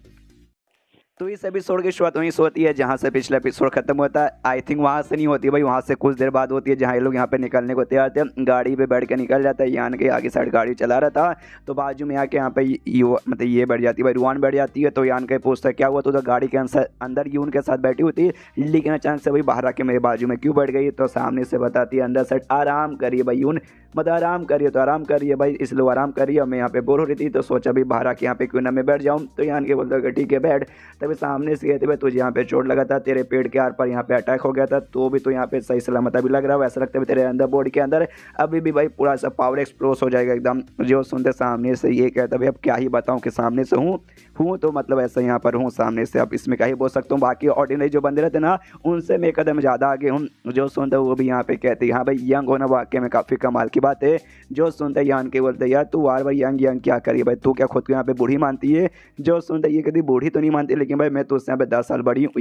तो इस एपिसोड की शुरुआत वहीं से होती है जहाँ से पिछला एपिसोड खत्म होता है। आई थिंक वहाँ से नहीं होती भाई, वहाँ से कुछ देर बाद होती है जहाँ ये लोग यहाँ पे निकलने को तैयार थे। गाड़ी पे बैठ के निकल जाता है, यान के आगे साइड गाड़ी चला रहा था, तो बाजू में आके यहाँ पे मतलब ये बैठ जाती है भाई, रुआन बैठ जाती है। तो यान के पूछता है क्या हुआ, तो गाड़ी के अंदर यून के साथ बैठी होती है, लेकिन अचानक से भाई बाहर आके मेरे बाजू में क्यों बैठ गई। तो सामने से बताती है अंदर साइड आराम करिए भाई यून, मतलब आराम करिए, तो आराम करिए भाई, इसलिए आराम करिए। मैं यहाँ पे बोर हो रही थी तो सोचा भाई बाहर आके यहाँ पे क्यों ना मैं बैठ जाऊँ। तो यान के बोलता ठीक है बैठ। तभी सामने से कहते भाई तुझे यहाँ पे चोट लगा था, तेरे पेट के आर पर यहाँ पे अटैक हो गया था, तो भी तो यहाँ पे सही सलामत अभी लग रहा है, ऐसा लगता है तेरे अंदर बॉडी के अंदर अभी भी भाई पूरा सा पावर एक्सप्लोस हो जाएगा एकदम। जो सुनते सामने से ये कहता भाई अब क्या ही बताऊँ कि सामने से हूँ तो मतलब ऐसा यहाँ पर हूँ सामने से, अब इसमें क्या ही बोल सकता हूँ। बाकी ऑर्डिनरी जो बंदे रहते ना उनसे मैं कदम ज़्यादा आगे हूँ। जो सुनते वो भी यहाँ पे कहते हैं हाँ भाई यंग होना वाकई में काफ़ी कमाल की बात है। जो सुनते यान के बोलते यार तू बार बार यंग क्या करिए भाई, तू क्या खुद को यहाँ पे बूढ़ी मानती है। जो सुनते ये कहती बूढ़ी तो नहीं मानती, लेकिन लेकिन भाई मैं तो उससे यहाँ पे 10 साल बड़ी हूँ,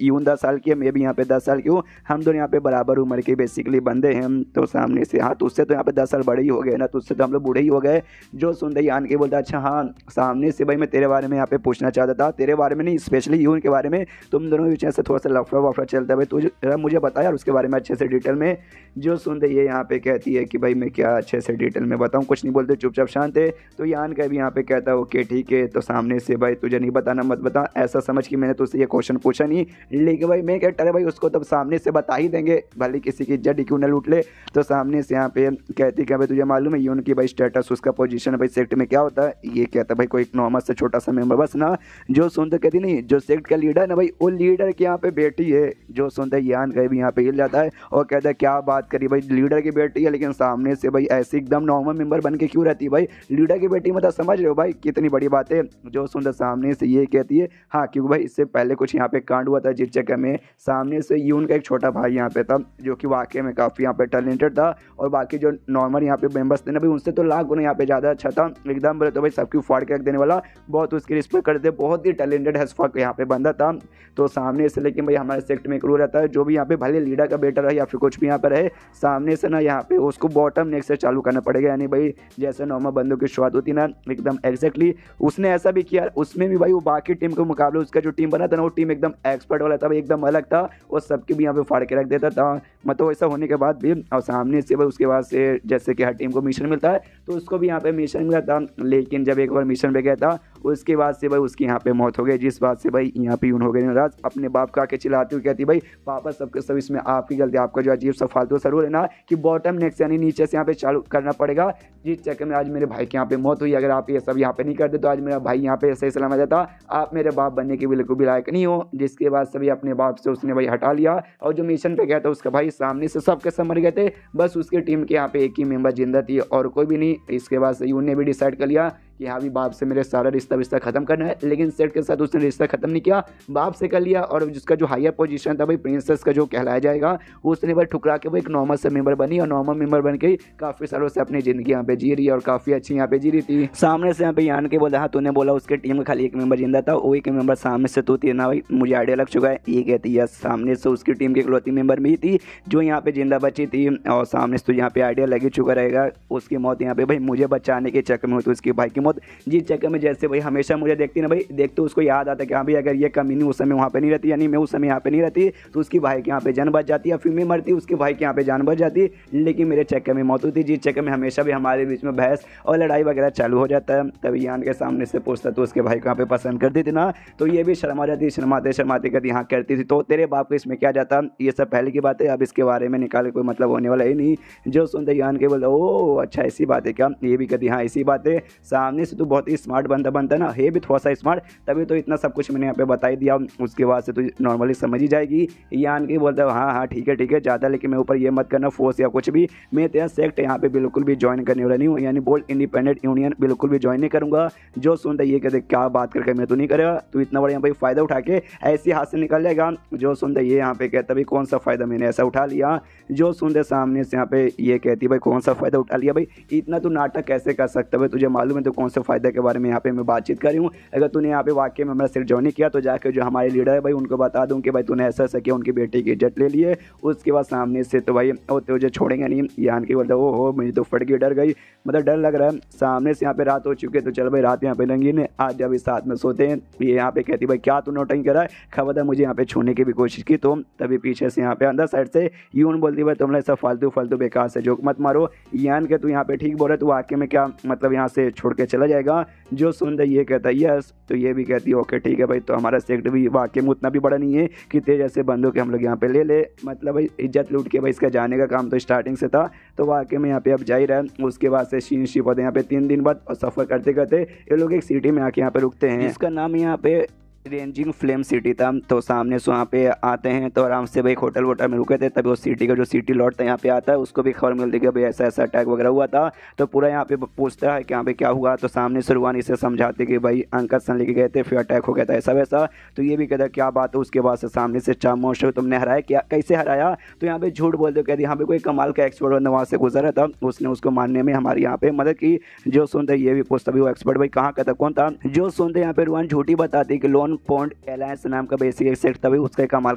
यून 10 साल की है, मैं भी यहाँ पे 10 साल की हूँ, हम दोनों यहाँ पे बराबर उम्र के बेसिकली बंदे हैं। तो सामने से हाँ तो उससे तो यहाँ पे 10 साल बड़े ही हो गए ना, तो उससे तो हम लोग बूढ़े ही हो गए। जो सुनते ही आन के बोलता अच्छा हाँ सामने से भाई मैं तेरे बारे में यहाँ पे पूछना चाहता था, तेरे बारे में नहीं स्पेशली यून के बारे में, तुम दोनों के बीच से थोड़ा सा लफड़ा वफड़ा चलता है भाई, तुझे मुझे बता यार उसके बारे में अच्छे से डिटेल में। जो सुनते ये यहाँ पे कहती है कि भाई मैं क्या अच्छे से डिटेल में बताऊँ, कुछ नहीं बोलते चुपचाप शांत है। तो यान का भी यहाँ पे कहता है ओके ठीक है, तो सामने से भाई तुझे नहीं बताना मत बता, ऐसा समझ कि मैंने तुझसे ये क्वेश्चन पूछा नहीं, लेकिन भाई मैं कहता है भाई उसको तब सामने से बता ही देंगे, भले किसी की इज्जत क्यों न लूट ले। तो सामने से यहाँ पे कहती कि भाई तुझे मालूम है यून की भाई स्टेटस, उसका पोजीशन भाई सेक्ट में क्या होता है। ये कहता भाई कोई एक नॉर्मल से छोटा सा मेंबर बस ना। जो सुनते कहती नहीं जो सेक्ट का लीडर ना भाई वो लीडर की यहाँ पे बेटी है। जो सुनते यान का भी यहाँ पे हिल जाता है और कहता है क्या बात करी भाई, लीडर की बेटी है, लेकिन सामने से भाई ऐसे एकदम नॉर्मल मेंबर बन के क्यों रहती है भाई, लीडर की बेटी मतलब समझ रहे हो भाई कितनी बड़ी बात है। जो सुनते सामने से ये कहती है हाँ क्योंकि भाई इससे पहले कुछ यहाँ पे कांड हुआ था जिस जगह में सामने से यून का एक छोटा भाई यहाँ पे था जो कि वाकई में काफ़ी यहाँ पे टैलेंटेड था, और बाकी जो नॉर्मल यहाँ पे मेंबर्स थे ना भाई उनसे तो लाख गुना यहाँ पे ज़्यादा अच्छा था, एकदम बोले तो भाई सबकी फाड़ के रख देने वाला, बहुत उसकी रिस्पेक्ट करते, बहुत ही टैलेंटेड हैसफक यहाँ पे बंदा था। तो सामने से लेकिन भाई हमारे सेक्ट में एक रूल रहता है जो भी यहाँ पे भले लीडर का बेटा रहे या फिर कुछ भी यहाँ पे रहे, सामने से ना यहाँ पे उसको बॉटम नेक से चालू करना पड़ेगा, यानी भाई जैसे नॉर्मल बंदों की शुरुआत होती ना एकदम एग्जैक्टली उसने ऐसा भी किया। उसमें भी भाई वो बाकी टीम के मुकाबले उसका जो टीम बना था ना वो टीम एकदम एक्सपर्ट वाला था भाई, एकदम अलग था, वो सबकी भी यहाँ पे फाड़ के रख देता था। मतलब ऐसा होने के बाद भी और सामने से भाई उसके बाद से जैसे कि हर टीम को मिशन मिलता है तो उसको भी यहाँ पे मिशन मिला था, लेकिन जब एक बार मिशन पे गया था उसके बाद से भाई उसकी यहाँ पे मौत हो गई, जिस बात से भाई यहाँ पे यून हो गई नाराज, अपने बाप का आके चिल्लाती हुई कहती भाई पापा सबके सब इसमें आपकी गलती, आपका जो अजीब सा फालतू सा रूल है ना कि बॉटम नेक्स्ट यानी नीचे से यहाँ पे चालू करना पड़ेगा, जिस चक्कर में आज मेरे भाई की यहाँ पे मौत हुई, अगर आप ये सब यहाँ पे नहीं करते तो आज मेरा भाई यहाँ पे सही सलामत जाता, आप मेरे बाप बनने के बिल्कुल भी लायक नहीं हो। जिसके बाद सभी अपने बाप से उसने भाई हटा लिया, और जो मिशन पे गया था उसका भाई सामने से सबके सब मर गए थे, बस उसकी टीम के यहाँ पे एक ही मेंबर जिंदा थी और कोई भी नहीं। इसके बाद से यून ने भी डिसाइड कर लिया कि हाँ भी बाप से मेरे सारा रिश्ता खत्म करना है, लेकिन सेट के साथ उसने रिश्ता खत्म नहीं किया, बाप से कर लिया, और जिसका जो हायर पोजीशन था भाई प्रिंसेस का जो कहलाया जाएगा उसने भाई ठुकरा के वो एक नॉर्मल से मेंबर बनी, और नॉर्मल मेंबर बन के काफ़ी सालों से अपनी ज़िंदगी यहाँ पे जी रही है और काफ़ी अच्छी यहाँ पे जी रही थी। सामने से यहाँ पे यान के बोला हाँ तूने बोला उसके टीम में खाली एक मेंबर जिंदा था, वो एक मेंबर सामने से तू थी ना भाई, मुझे आइडिया लग चुका है। ये कहती है सामने से उसकी टीम की इकलौती मेंबर भी थी जो यहाँ पे जिंदा बची थी, और सामने से तो यहाँ पे आइडिया लग ही चुका रहेगा उसकी मौत यहाँ पे भाई मुझे बचाने के चक्कर में हुई थी, उसके भाई की मौत जिस चक्कर में जैसे भाई हमेशा मुझे देखती ना भाई, देखते उसको याद आता कि हाँ भाई अगर ये कमीनी उस समय वहाँ पे नहीं रहती, यानी मैं उस समय यहाँ पे नहीं रहती तो उसकी भाई के यहाँ पे जान बच जाती, या फिर मैं मरती उसके भाई के यहाँ पे जान बच जाती, लेकिन मेरे चक्कर में मौत होती, जिस चक्कर में हमेशा भी हमारे बीच में बहस और लड़ाई वगैरह चालू हो जाता है। तभी यान के सामने से पूछता तो उसके भाई को यहाँ पे पसंद करती थी ना, तो ये भी शर्मा जाती, शर्माते शर्माते कहती हाँ करती थी, तो तेरे बाप को इसमें क्या जाता, ये सब पहले की बात है, अब इसके बारे में निकाले कोई मतलब होने वाला ही नहीं। जो सुनते यान के बोलता ओ अच्छा ऐसी बात है क्या, ये भी कहती हाँ ऐसी बात है, सामने से तो बहुत ही स्मार्ट बनता ना, है भी थोड़ा सा स्मार्ट, तभी तो इतना सब कुछ मैंने यहाँ पे बता ही दिया, उसके बाद से तो नॉर्मली समझ ही जाएगी। यान के बोलता है हाँ ठीक है ज़्यादा, लेकिन मैं ऊपर ये मत करना फोर्स या कुछ भी, मैं तेरा सेक्ट यहाँ पे बिल्कुल भी ज्वाइन करने वाला नहीं हूँ, यानी बोल्ड इंडिपेंडेंट यूनियन बिल्कुल भी ज्वाइन नहीं करूँगा। जो सुनता ये कहते क्या बात करके मैं तो नहीं करेगा, तू इतना बड़ा यहाँ पे फ़ायदा उठा के ऐसे हाथ से निकल जाएगा। जो सुनता ये यहाँ पे कहता भाई कौन सा फ़ायदा मैंने ऐसा उठा लिया। जो सुनते सामने से यहाँ पे ये कहती भाई कौन सा फ़ायदा उठा लिया भाई, इतना तू नाटक कैसे कर सकता भाई, तुझे मालूम है तो कौन सा फ़ायदा के बारे में यहाँ पे मैं बातचीत कर रही हूँ, अगर तूने यहाँ पे वाकई में मेरा सिर्फ ज्वाइन किया तो जाकर जो हमारे लीडर है भाई उनको बता दूँ कि भाई तूने ऐसा ऐसा किया, उनकी बेटी की इज्जत ले लिए। उसके बाद सामने से तो भाई वो तुझे छोड़ेंगे नहीं। यान की बोलता ओ हो मुझे तो फट गई, डर गई, मतलब डर लग रहा है। सामने से यहाँ पे रात हो चुकी है तो चल भाई रात यहाँ पे रंगीन है, आज जब इस साथ में सोते हैं। ये यहाँ पे कहती भाई क्या तू नोटिंग करा है, खबरदार मुझे यहाँ पे छूने की भी कोशिश की तो। तभी पीछे से यहाँ पे अंदर साइड से यून बोलती भाई तुम लोग ऐसा फालतू बेकार से जोक मत मारो। यान के तू यहाँ पे ठीक बोल रहा है, तू वाकई में क्या मतलब यहाँ से छोड़ के चला जाएगा। जो सुनता ये कहता है यस, तो ये भी कहती है ओके ठीक है भाई, तो हमारा सेक्ट भी वाकई में उतना भी बड़ा नहीं है कि तेरे जैसे बंदों के हम लोग यहाँ पे ले मतलब भाई इज्जत लूट के भाई इसका जाने का काम तो स्टार्टिंग से था, तो वाकई में यहाँ पे अब जा ही रहा है। उसके बाद से सीन शिप होते हैं यहाँ पे 3 दिन बाद, और सफ़र करते करते ये लोग एक सिटी में आके यहाँ पे रुकते हैं, इसका नाम यहाँ पे रेंजिंग फ्लेम सिटी था। तो सामने से वहाँ पे आते हैं तो आराम से भाई होटल वोटल में रुके थे, तभी वो सिटी का जो सिटी लॉर्ड था यहाँ पे आता है, उसको भी खबर मिलती है कि भाई ऐसा ऐसा अटैक वगैरह हुआ था। तो पूरा यहाँ पे पूछता है कि यहाँ पे क्या हुआ, तो सामने से रुआन इसे समझाते कि भाई अंकल सन लेके गए थे फिर अटैक हो गया था ऐसा वैसा। तो ये भी कहता है क्या बात है। उसके बाद से सामने से चामोश तुमने हराया, क्या कैसे हराया, तो यहाँ पे झूठ बोलते हो, कहते यहाँ पे कोई कमाल का एक्सपर्ट बंदा वहाँ से गुजरा था, उसने उसको मारने में हमारी यहाँ पे मदद की। जो सुनते ये भी पूछता भी वो एक्सपर्ट भाई कहाँ का था, कौन था। जो सुनते यहाँ पे रुआन झूठी बताती कि लोन वन पॉइंट एलायंस नाम का बेसिक एक सेट था भाई, उसका कमाल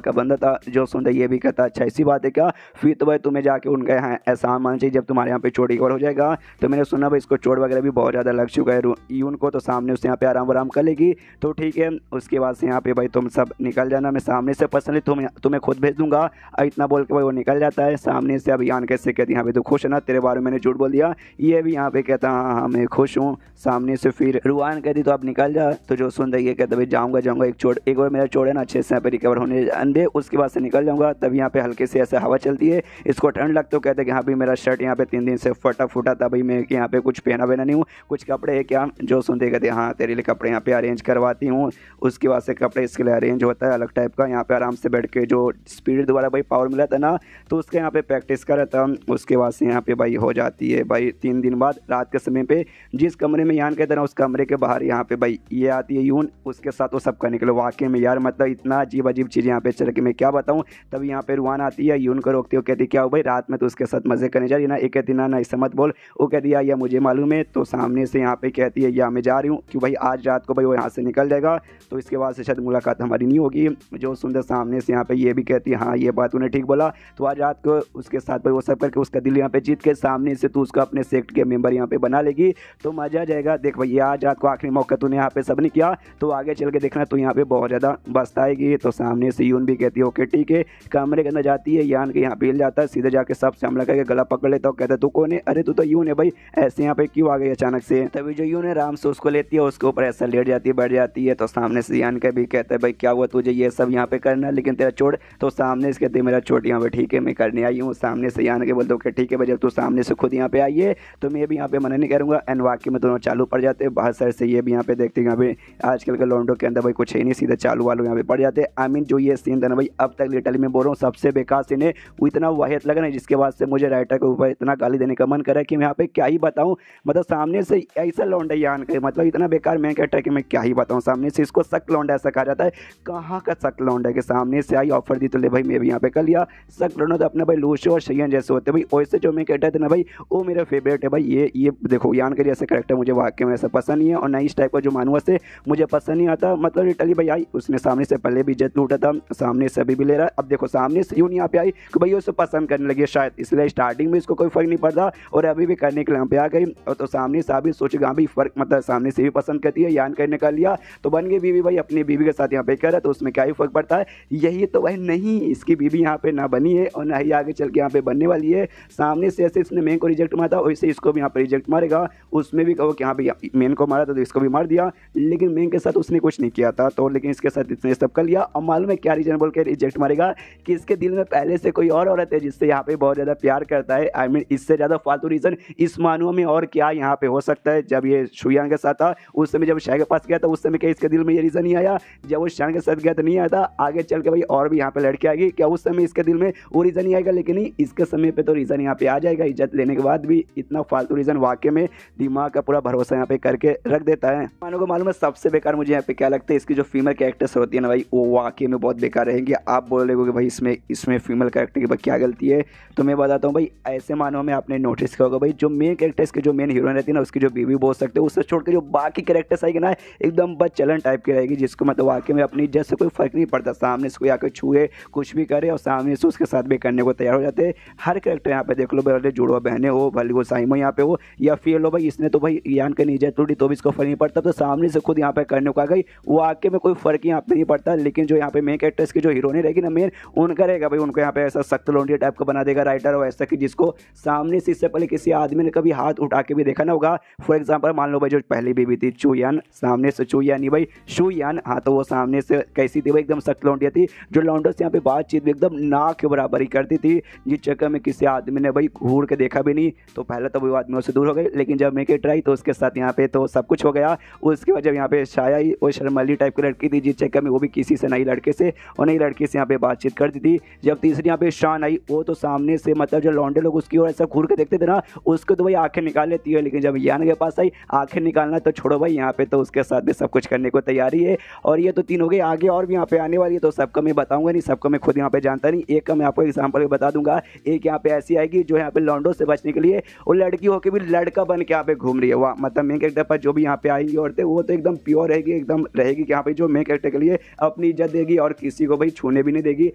का बंदा था। जो सुनता ये भी कहता अच्छा इसी बात है क्या, फिर तो भाई तुम्हें जाके उनका यहाँ एहसान मानना चाहिए जब तुम्हारे यहाँ पे चोट एक बार हो जाएगा। तो मैंने सुना भाई इसको चोट वगैरह भी बहुत ज़्यादा लग चुका है यून को, तो सामने उससे यहाँ पे आराम आराम कर लेगी। तो ठीक है, उसके बाद से यहाँ पे भाई तुम सब निकल जाना, मैं सामने से पर्सनली तुम्हें खुद भेज दूंगा। इतना बोल के भाई वो निकल जाता है सामने से। अब यान कैसे कहती यहाँ पे तो खुश है ना, तेरे बारे में मैंने झूठ बोल दिया। ये भी यहाँ पे कहता हाँ हाँ मैं खुश हूँ सामने से। फिर रुआन कहती तो अब निकल जा। तो जो सुन ये कहता भाई जाऊँगा एक बार मेरा चोट है ना अच्छे से यहाँ पे रिकवर होने अंधे, उसके बाद से निकल जाऊँगा। तब यहाँ पे हल्के से ऐसे हवा चलती है, इसको ठंड लगता तो कहते कि हाँ भाई मेरा शर्ट यहाँ पे 3 दिन से फटा फूटा था भाई, मैं यहाँ पे कुछ पहना नहीं हूँ, कुछ कपड़े है क्या। जो सुनते कहते हाँ तेरे लिए कपड़े यहाँ पे अरेंज करवाती हूँ। उसके बाद से कपड़े इसके लिए अरेंज होता है अलग टाइप का। यहाँ पे आराम से बैठ के जो स्पीड दोबारा भाई पावर मिला था ना, तो उसके यहाँ पे प्रैक्टिस करा था। उसके बाद से यहाँ पे भाई हो जाती है भाई 3 दिन बाद रात के समय पे जिस कमरे में यान कहते ना, उस कमरे के बाहर यहाँ पे भाई ये आती है यून, उसके साथ वो सब करने के लिए। वाकई में यार मतलब इतना अजीब अजीब चीज़ यहाँ पे चल के मैं क्या बताऊँ। तब यहाँ पे रुआन आती है, यून को रोकती हो, कहती क्या हो भाई रात में तो उसके साथ मजे करने जा रही है ना। एक कहती ना ऐसा मत बोल, वो कहती या मुझे मालूम है। तो सामने से यहाँ पे कहती है या मैं जा रही हूँ कि भाई आज रात को भाई वो यहाँ से निकल जाएगा, तो इसके बाद से शायद मुलाकात हमारी नहीं होगी। जो सुंदर सामने से यहाँ पे ये भी कहती है हाँ ये बात उन्हें ठीक बोला, तो आज रात को उसके साथ भाई वो सब करके उसका दिल यहाँ पे जीत के सामने से तू उसको अपने सेक्ट के मेंबर यहाँ पे बना लेगी, तो मजा आ जाएगा। देख भाई आज रात को आखिरी मौका तूने यहाँ पे सब नहीं किया, तो आगे चल के देखना तो यहाँ पे बहुत ज़्यादा बस्ताएगी। तो सामने से यून भी कहती है ओके ठीक है। कमरे के अंदर जाती है, यान के यहाँ पे हिल जाता है, सीधे जाके सबसे हमला करके गला पकड़ लेता है। कहता तू कौन है, अरे तू तो यून है भाई, ऐसे यहाँ पे क्यों आ गई अचानक से। तभी जो यून है आराम से उसको लेती है, उसके ऊपर ऐसा लेट जाती है, बैठ जाती है। तो सामने से यान का भी कहता है भाई क्या हुआ तुझे ये सब यहाँ पे करना, लेकिन तेरा चोट। तो सामने से कहते मेरा चोट यहाँ पे ठीक है मैं करने आई हूँ। सामने से यान के बोलते ओके ठीक है भाई, जब तू सामने से खुद यहाँ पे आई है तो मैं भी यहाँ पे मना नहीं करूँगा। एंड वाकई में दोनों चालू पड़ जाते हैं बाहर साइड से। ये भी यहाँ पे देखते हैं यहाँ पे आजकल के लॉन्डो के अंदर भाई कुछ है नहीं, सीधे चालू वालों यहाँ पे पड़ जाते हैं। आई मीन जो ये सीन था ना भाई अब तक लिटरली मैं बोल रहा हूँ सबसे बेकार सीन है, वो इतना वाहियत लगा ना जिसके बाद से मुझे राइटर के ऊपर इतना गाली देने का मन करा कि मैं यहाँ पे क्या ही बताऊँ। मतलब सामने से ऐसा लौंडा यान का मतलब इतना बेकार मैं कहता है कि मैं क्या ही बताऊँ। सामने से इसको सख्त लौंडा ऐसा कहा जाता है, कहाँ का सख्त लौंडा है कि सामने से आई ऑफर दी तो ले भाई मैं भी यहाँ पे कर लिया। सख्त लौंडा तो अपने भाई लूशो और शयन जैसे होते भाई, वैसे जो मैं कहता था ना भाई वो मेरा फेवरेट है भाई। ये देखो यान के जैसे करेक्टर मुझे वाकई में ऐसा पसंद नहीं है, और ना इस टाइप का जो मानवा से मुझे पसंद नहीं आता। मतलब लिटरली भाई आई उसने सामने से पहले भी इज्जत लूटा था, सामने से अभी भी ले रहा है। अब देखो सामने से यूं यहाँ पे आई कि भाई उसे पसंद करने लगी शायद, इसलिए स्टार्टिंग में इसको कोई फर्क नहीं पड़ता और अभी भी करने के लिए यहाँ पे आ गई। और तो सामने से अभी सोचेगा अभी फर्क मतलब सामने से भी पसंद करती है, यान करने का लिया तो बन गई बीवी भाई, अपनी बीवी के साथ यहाँ पे कर, तो उसमें क्या ही फर्क पड़ता है। यही तो भाई नहीं, इसकी बीवी यहाँ पे ना बनी है और ना ही आगे चल के यहाँ पे बनने वाली है। सामने से ऐसे इसने मेन को रिजेक्ट मारा था, वैसे इसको भी यहाँ पे रिजेक्ट मारेगा। उसमें भी कहो कि हाँ भाई मेन को मारा तो इसको भी मार दिया, लेकिन मेन के साथ उसने कुछ नहीं किया था। तो लेकिन इसके साथ इसने सब कर लिया। और मालूम है क्या रीजन बोल के रिजेक्ट मारेगा कि इसके दिल में पहले से कोई और औरत है जिससे यहाँ पे बहुत ज़्यादा प्यार करता है। आई मीन इससे ज़्यादा फालतू रीज़न इस मानुआ में और क्या यहाँ पे हो सकता है। जब ये शुयान के साथ था उस समय, जब शाह के पास गया था उस समय क्या इसके दिल में ये रीज़न नहीं आया, जब वो शान के साथ गया तो नहीं आया था। आगे चल के भाई और भी यहाँ पे लड़की आएगी क्या उस समय इसके दिल में वो रीज़न नहीं आएगा, लेकिन नहीं इसके समय पे तो रीज़न यहाँ पे आ जाएगा। इज्जत लेने के बाद भी इतना फालतू रीज़न वाकई में दिमाग का पूरा भरोसा यहाँ पे करके रख देता है। मानो को मालूम है सबसे बेकार मुझे यहाँ पे क्या लगता है, इसकी जो फीमेल कैरेक्टर्स होती है ना भाई वो वाकई में बहुत बेकार रहेंगी। आप बोलोगे कि भाई इसमें फीमेल कैरेक्टर की क्या गलती है, तो मैं बताता हूँ भाई। ऐसे मानो में आपने नोटिस किया होगा भाई जो मेन कैरेक्टर्स की जो मेन हीरोइन रहती है ना उसकी जो बीवी बोल सकते हो, उससे छोड़ के जो बाकी कैरेक्टर्स आएगी ना एकदम बस चलन टाइप की रहेगी, जिसको मतलब वाकई में अपनी इज्जत से कोई फर्क नहीं पड़ता। सामने से कोई आकर छुए कुछ भी करे और सामने से उसके साथ भी करने को तैयार हो जाते हैं। हर कैरेक्टर यहाँ पे देख लो भले जुड़वा बहने हो, भले वो साइमो यहाँ पे हो, या फिर लो भाई इसने तो भाई यान के नीचे टूटी तो भी इसको फर्क नहीं पड़ता, तो सामने से खुद यहाँ पे करने को आ गई, वो आके में कोई फर्क यहाँ पे नहीं पड़ता। लेकिन जो यहाँ पे मेन कैरेक्टर्स की जो हीरोइन रहेगी ना मेन, उनका रहेगा भाई उनको यहाँ पे ऐसा सख्त लौंडिया टाइप का बना देगा राइटर, और ऐसा कि जिसको सामने से इससे पहले किसी आदमी ने कभी हाथ उठा के भी देखा ना होगा। फॉर एग्जाम्पल मान लो भाई जो पहली बीवी थी चुयान, सामने से चुयान नहीं भाई शुयान, हाँ तो वो सामने से कैसी थी भाई एकदम सख्त लौंडिया थी, जो लौंडो से यहाँ पे बातचीत भी एकदम ना के बराबर ही करती थी, जिस चक्कर में किसी आदमी ने भाई घूर के देखा भी नहीं। तो पहले तो वो आदमी उससे दूर हो गई, लेकिन जब मेक इट राइट तो उसके साथ यहाँ पे तो सब कुछ हो गया। उसके बाद जब यहाँ पे शाया ही वो शर्मली टाइप की लड़की थी, जिस चक्कर में वो भी किसी से नई लड़के से और नई लड़की से यहाँ पे बातचीत करती थी। जब तीसरी यहाँ पे शान आई, वो तो सामने से मतलब जो लौंडे लोग उसकी ओर ऐसा घूर के देखते थे ना, उसको तो भाई आंखें निकाल लेती है। लेकिन जब यान के पास आई, आंखें निकालना तो छोड़ो भाई, यहाँ पे तो उसके साथ भी सब कुछ करने को तैयारी है। और ये तो तीन हो गए, आगे और भी यहाँ पे आने वाली है, तो सबका मैं बताऊंगा नहीं, सबको मैं खुद यहाँ पे जानता नहीं। एक का मैं आपको एग्जाम्पल बता दूंगा, एक यहाँ पे ऐसी आएगी जो यहाँ पे लौंडो से बचने के लिए वो लड़की होकर भी लड़का बन के यहाँ पे घूम रही है। वाह, मतलब मेन कैरेक्टर पर जो भी यहाँ पे आएंगी औरतें वो तो एकदम प्योर रहेगी, एकदम रहेगी कि यहाँ पे जो मेन कैरेक्टर के लिए अपनी इज्जत देगी और किसी को भाई छूने भी नहीं देगी,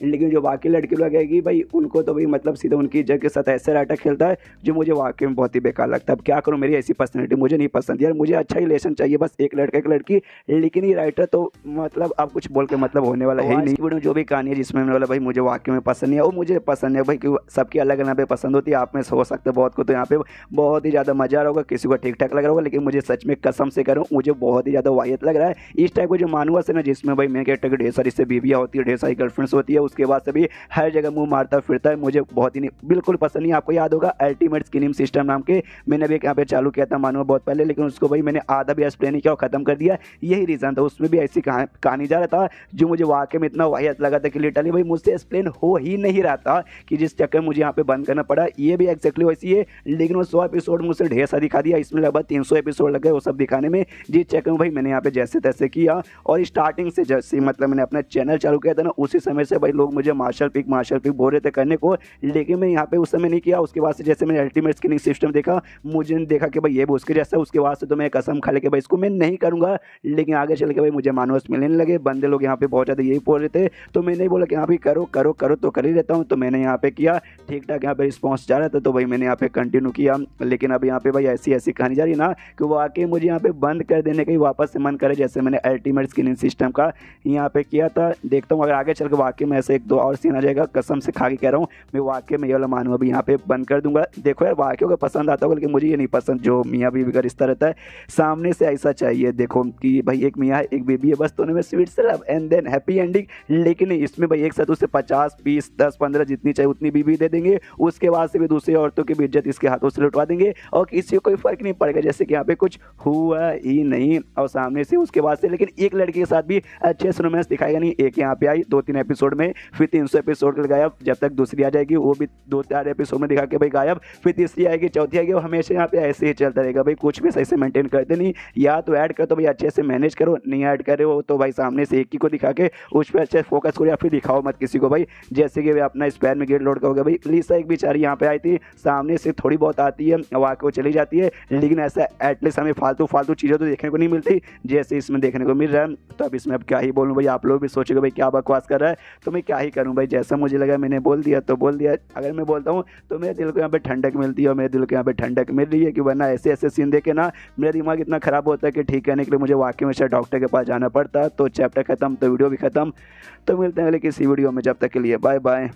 लेकिन जो बाकी लड़की लोग आएगी भाई उनको तो भाई मतलब सीधा उनकी इज्जत के साथ ऐसे नाटक खेलता है जो मुझे वाकई में बहुत ही बेकार लगता है। अब क्या करूँ, मेरी ऐसी पर्सनैलिटी मुझे नहीं पसंद यार, मुझे अच्छा रिलेशन चाहिए बस एक लड़का एक लड़की, लेकिन ये राइटर तो मतलब अब कुछ बोल के मतलब होने वाला है ही नहीं। वीडियो जो भी कहानी है जिसमें वाला भाई मुझे वाकई में पसंद नहीं है, वो मुझे पसंद है भाई क्योंकि सबकी अलग अलग पे पसंद होती है, आप में से हो सकता है बहुत को तो यहाँ पे बहुत ही ज़्यादा मजा आ रहा होगा, किसी को ठीक ठाक लग रहा होगा, लेकिन मुझे सच में कसम से करूँ मुझे बहुत ही ज़्यादा वाहियत लग रहा है। इस टाइप को जो मानुआ से ना जिसमें भाई मेन कैरेक्टर की ढेर सारी से बीवियाँ होती है, ढेर सारी गर्लफ्रेंड्स होती है, उसके बाद से भी हर जगह मुंह मारता फिरता है, मुझे बहुत ही नहीं बिल्कुल पसंद नहीं। आपको याद होगा अल्टीमेट स्किनिंग सिस्टम नाम के मैंने भी यहाँ पे चालू किया था मानुआ बहुत पहले, लेकिन उसको भाई मैंने आधा भी एक्सप्लेन नहीं किया और खत्म कर दिया, यही रीज़न था। उसमें भी ऐसी कहानी जा रहा था जो मुझे वाकई में इतना वाहियत लगा था कि लिटरली भाई मुझसे एक्सप्लेन हो ही नहीं रहा था, कि जिस चक्कर मुझे यहाँ पे बंद करना पड़ा। ये भी एक्जैक्टली वैसी है, लेकिन वो 100 एपिसोड मुझसे ढेर सारा दिखा दिया, इसमें लगभग 300 एपिसोड लग गए वो सब दिखाने में, जिस चक्कर में भाई मैंने यहाँ पे जैसे तैसे किया। और स्टार्टिंग से जैसे मतलब मैंने अपना चैनल चालू किया था ना, उसी समय से भाई लोग मुझे मार्शल पिक बोल रहे थे करने को, लेकिन मैं यहाँ पे उस समय नहीं किया। उसके बाद से जैसे मैंने अल्टीमेट स्किनिंग सिस्टम देखा, मुझे देखा कि भाई ये भी उसके जैसा, उसके बाद से तो मैं कसम खा ले कि भाई इसको मैं नहीं करूँगा। लेकिन आगे चल के भाई मुझे मानुअस मिलने लगे, बंदे लोग यहाँ पे बहुत ज़्यादा यही बोल रहे थे, तो मैंने बोला कि यहाँ पे करो करो करो तो कर ही रहता हूँ, तो मैंने यहाँ पे किया, ठीक ठाक यहाँ पे रिस्पॉन्स जा रहा था, तो भाई मैंने यहाँ पे कंटिन्यू किया। लेकिन अब यहाँ पे भाई ऐसी ऐसी कहानी जा रही ना कि वो आके मुझे यहाँ पे बंद कर देने का ही वापस से मन करे, जैसे मैंने अल्टीमेट स्किनिंग सिस्टम का यहाँ पे किया था। देखता हूँ अगर आगे चल के वाकई में ऐसे एक दो और सीन आ जाएगा, कसम से खा के कह रहा हूँ मैं वाकई में ये वाला मानूँ अभी यहाँ पे बंद कर दूंगा। देखो यार वाकई को पसंद आता होगा, लेकिन मुझे ये नहीं पसंद जो मियाँ बीवी का रिश्ता रहता है, सामने से ऐसा चाहिए देखो कि भाई एक मियाँ है एक बीबी है, बस दोनों में स्वीट से love and than happy ending. लेकिन इसमें भाई एक साथ उसे 50 20 10 15 जितनी चाहिए उतनी बीबी दे देंगे, उसके बाद से भी दूसरी औरतों की भी इज्जत इसके हाथों से लुटवा देंगे और किसी को कोई फर्क नहीं पड़ेगा, जैसे कि यहाँ पे कुछ हुआ ही नहीं। और सामने से उसके बाद से लेकिन एक लड़की के साथ भी अच्छे से रोमांस दिखाएगा नहीं। एक यहाँ पे आई 2-3 एपिसोड में, फिर 300 एपिसोड के गायब, जब तक दूसरी आ जाएगी वो भी 2-4 एपिसोड में दिखा के भाई गायब, फिर तीसरी आएगी चौथी आएगी, वो हमेशा यहाँ पे ऐसे ही चलता रहेगा भाई, कुछ भी सही से मेंटेन करते नहीं। या तो ऐड कर तो भाई अच्छे से मैनेज करो, नहीं ऐड कर रहे हो तो भाई सामने से एक ही को दिखा के उस पर अच्छे फोकस करो, या फिर दिखाओ मत किसी को भाई। जैसे कि भाई अपना स्पैन में गेट लोड का हो गया भाई, लिसा एक बेचारी यहाँ पे आई थी, सामने से थोड़ी बहुत आती है वहाँ को चली जाती है, लेकिन ऐसा एटलीस्ट हमें फालतू फालतू चीज़ें तो देखने को नहीं मिलती जैसे इसमें देखने को मिल रहा है। तो अब इसमें अब क्या ही बोलूँ भाई, आप लोग भी सोचेंगे भाई क्या बकवास कर रहा है, तो मैं क्या ही करूँ भाई, जैसा मुझे लगा मैंने बोल दिया तो बोल दिया। अगर मैं बोलता हूँ तो मेरे दिल को यहाँ पे ठंडक मिलती है और मेरे दिल को यहाँ पे ठंडक मिल रही है, कि वरना ऐसे ऐसे सीन देखे ना मेरा दिमाग इतना खराब होता है कि ठीक करने के लिए मुझे वाकई में डॉक्टर के पास जाना पड़ता। तो चैप्टर खत्म तो वीडियो भी खत्म, तो मिलते हैं अगले किसी वीडियो में, जब तक के लिए बाय बाय।